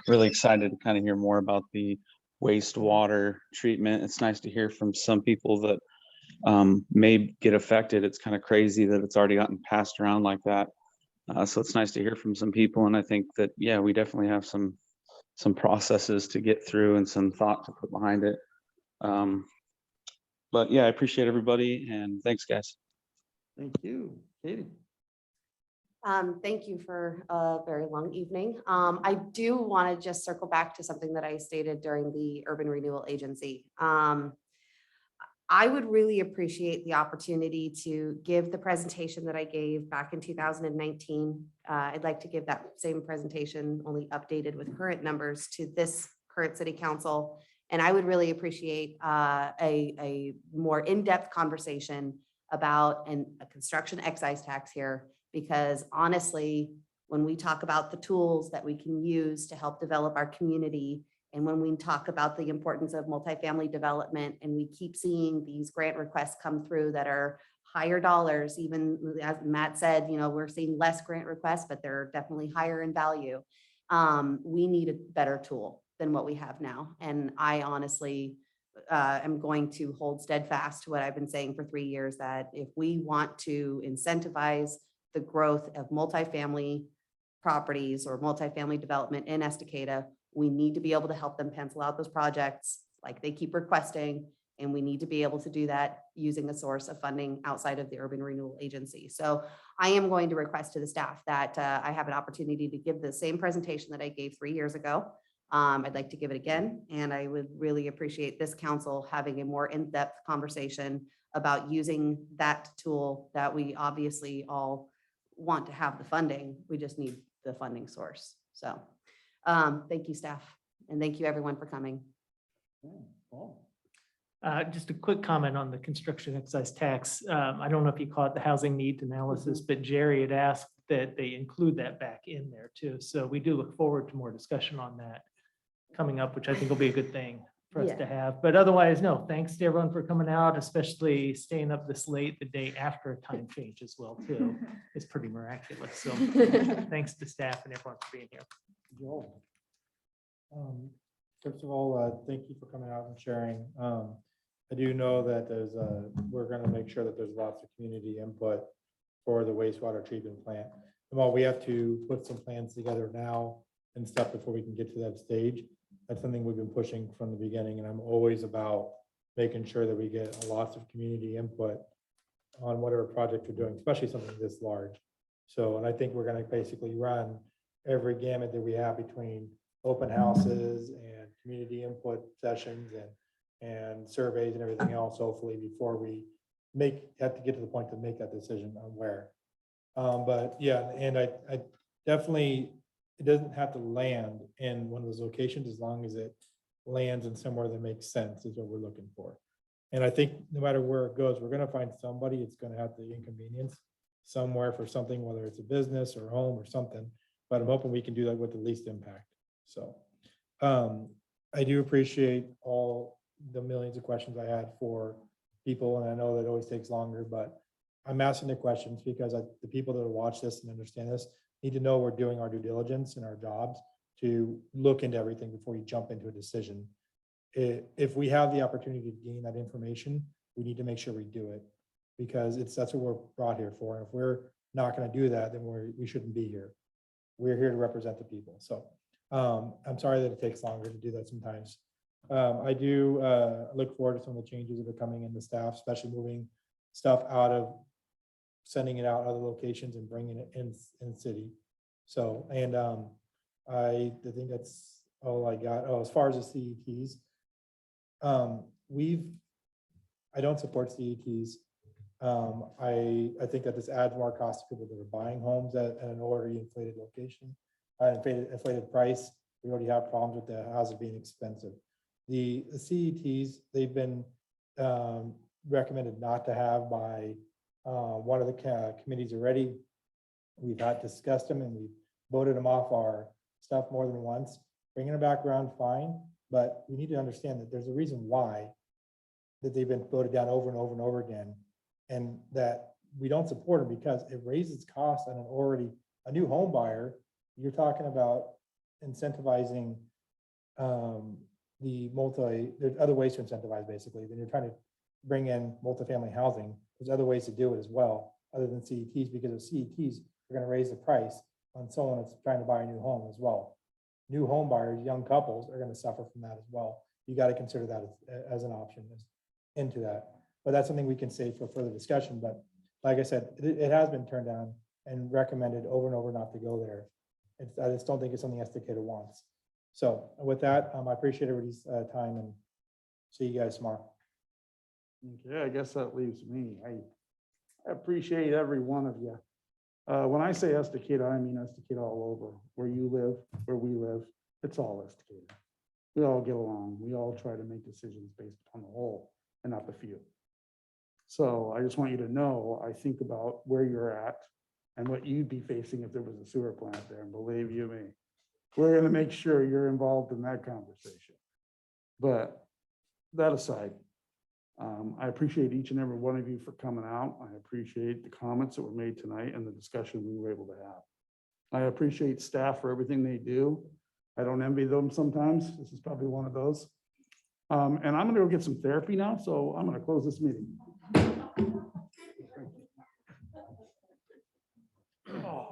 Really excited to kind of hear more about the wastewater treatment. It's nice to hear from some people that may get affected. It's kind of crazy that it's already gotten passed around like that. So it's nice to hear from some people. And I think that, yeah, we definitely have some processes to get through and some thought to put behind it. But yeah, I appreciate everybody, and thanks, guys. Thank you. Katie. Thank you for a very long evening. I do want to just circle back to something that I stated during the Urban Renewal Agency. I would really appreciate the opportunity to give the presentation that I gave back in 2019. I'd like to give that same presentation, only updated with current numbers, to this current city council. And I would really appreciate a more in-depth conversation about a construction excise tax here, because honestly, when we talk about the tools that we can use to help develop our community, and when we talk about the importance of multifamily development, and we keep seeing these grant requests come through that are higher dollars, even as Matt said, we're seeing less grant requests, but they're definitely higher in value. We need a better tool than what we have now. And I honestly am going to hold steadfast to what I've been saying for 3 years, that if we want to incentivize the growth of multifamily properties or multifamily development in Estacada, we need to be able to help them pencil out those projects like they keep requesting. And we need to be able to do that using a source of funding outside of the Urban Renewal Agency. So I am going to request to the staff that I have an opportunity to give the same presentation that I gave 3 years ago. I'd like to give it again. And I would really appreciate this council having a more in-depth conversation about using that tool that we obviously all want to have the funding. We just need the funding source. So thank you, staff. And thank you everyone for coming. Just a quick comment on the construction excise tax. I don't know if you call it the housing needs analysis, but Jerry had asked that they include that back in there too. So we do look forward to more discussion on that coming up, which I think will be a good thing for us to have. But otherwise, no, thanks to everyone for coming out, especially staying up this late the day after a time change as well too. It's pretty miraculous. So thanks to staff and everyone for being here. Joel. First of all, thank you for coming out and sharing. I do know that we're going to make sure that there's lots of community input for the wastewater treatment plant. And while we have to put some plans together now and stuff before we can get to that stage, that's something we've been pushing from the beginning. And I'm always about making sure that we get lots of community input on whatever project we're doing, especially something this large. So, and I think we're going to basically run every gamut that we have between open houses and community input sessions and surveys and everything else, hopefully, before we have to get to the point to make that decision on where. But yeah, and I definitely, it doesn't have to land in one of those locations as long as it lands in somewhere that makes sense is what we're looking for. And I think no matter where it goes, we're going to find somebody it's going to have the inconvenience somewhere for something, whether it's a business or home or something. But I'm hoping we can do that with the least impact. So I do appreciate all the millions of questions I had for people. And I know that it always takes longer, but I'm asking the questions because the people that will watch this and understand this need to know we're doing our due diligence and our jobs to look into everything before you jump into a decision. If we have the opportunity to gain that information, we need to make sure we do it because that's what we're brought here for. And if we're not going to do that, then we shouldn't be here. We're here to represent the people. So I'm sorry that it takes longer to do that sometimes. I do look forward to some of the changes that are coming in the staff, especially moving stuff out of sending it out other locations and bringing it in city. So, and I think that's as far as the CETs, I don't support CETs. I think that this adds more cost to people that are buying homes at an already inflated location, inflated price. We already have problems with the houses being expensive. The CETs, they've been recommended not to have by one of the committees already. We've discussed them and we've voted them off our stuff more than once. Bringing them back around, fine, but we need to understand that there's a reason why that they've been voted down over and over and over again, and that we don't support them because it raises costs on a new home buyer. You're talking about incentivizing there's other ways to incentivize basically. Then you're trying to bring in multifamily housing. There's other ways to do it as well, other than CETs, because of CETs are going to raise the price on someone that's trying to buy a new home as well. New home buyers, young couples are going to suffer from that as well. You got to consider that as an option into that. But that's something we can save for further discussion. But like I said, it has been turned down and recommended over and over not to go there. I just don't think it's something Estacada wants. So with that, I appreciate everybody's time and see you guys tomorrow. Okay, I guess that leaves me. I appreciate every one of you. When I say Estacada, I mean Estacada all over. Where you live, where we live, it's all Estacada. We all get along. We all try to make decisions based upon the whole and not the few. So I just want you to know, I think about where you're at and what you'd be facing if there was a sewer plant there. And believe you me, we're going to make sure you're involved in that conversation. But that aside, I appreciate each and every one of you for coming out. I appreciate the comments that were made tonight and the discussion we were able to have. I appreciate staff for everything they do. I don't envy them sometimes. This is probably one of those. And I'm going to go get some therapy now, so I'm going to close this meeting. Oh.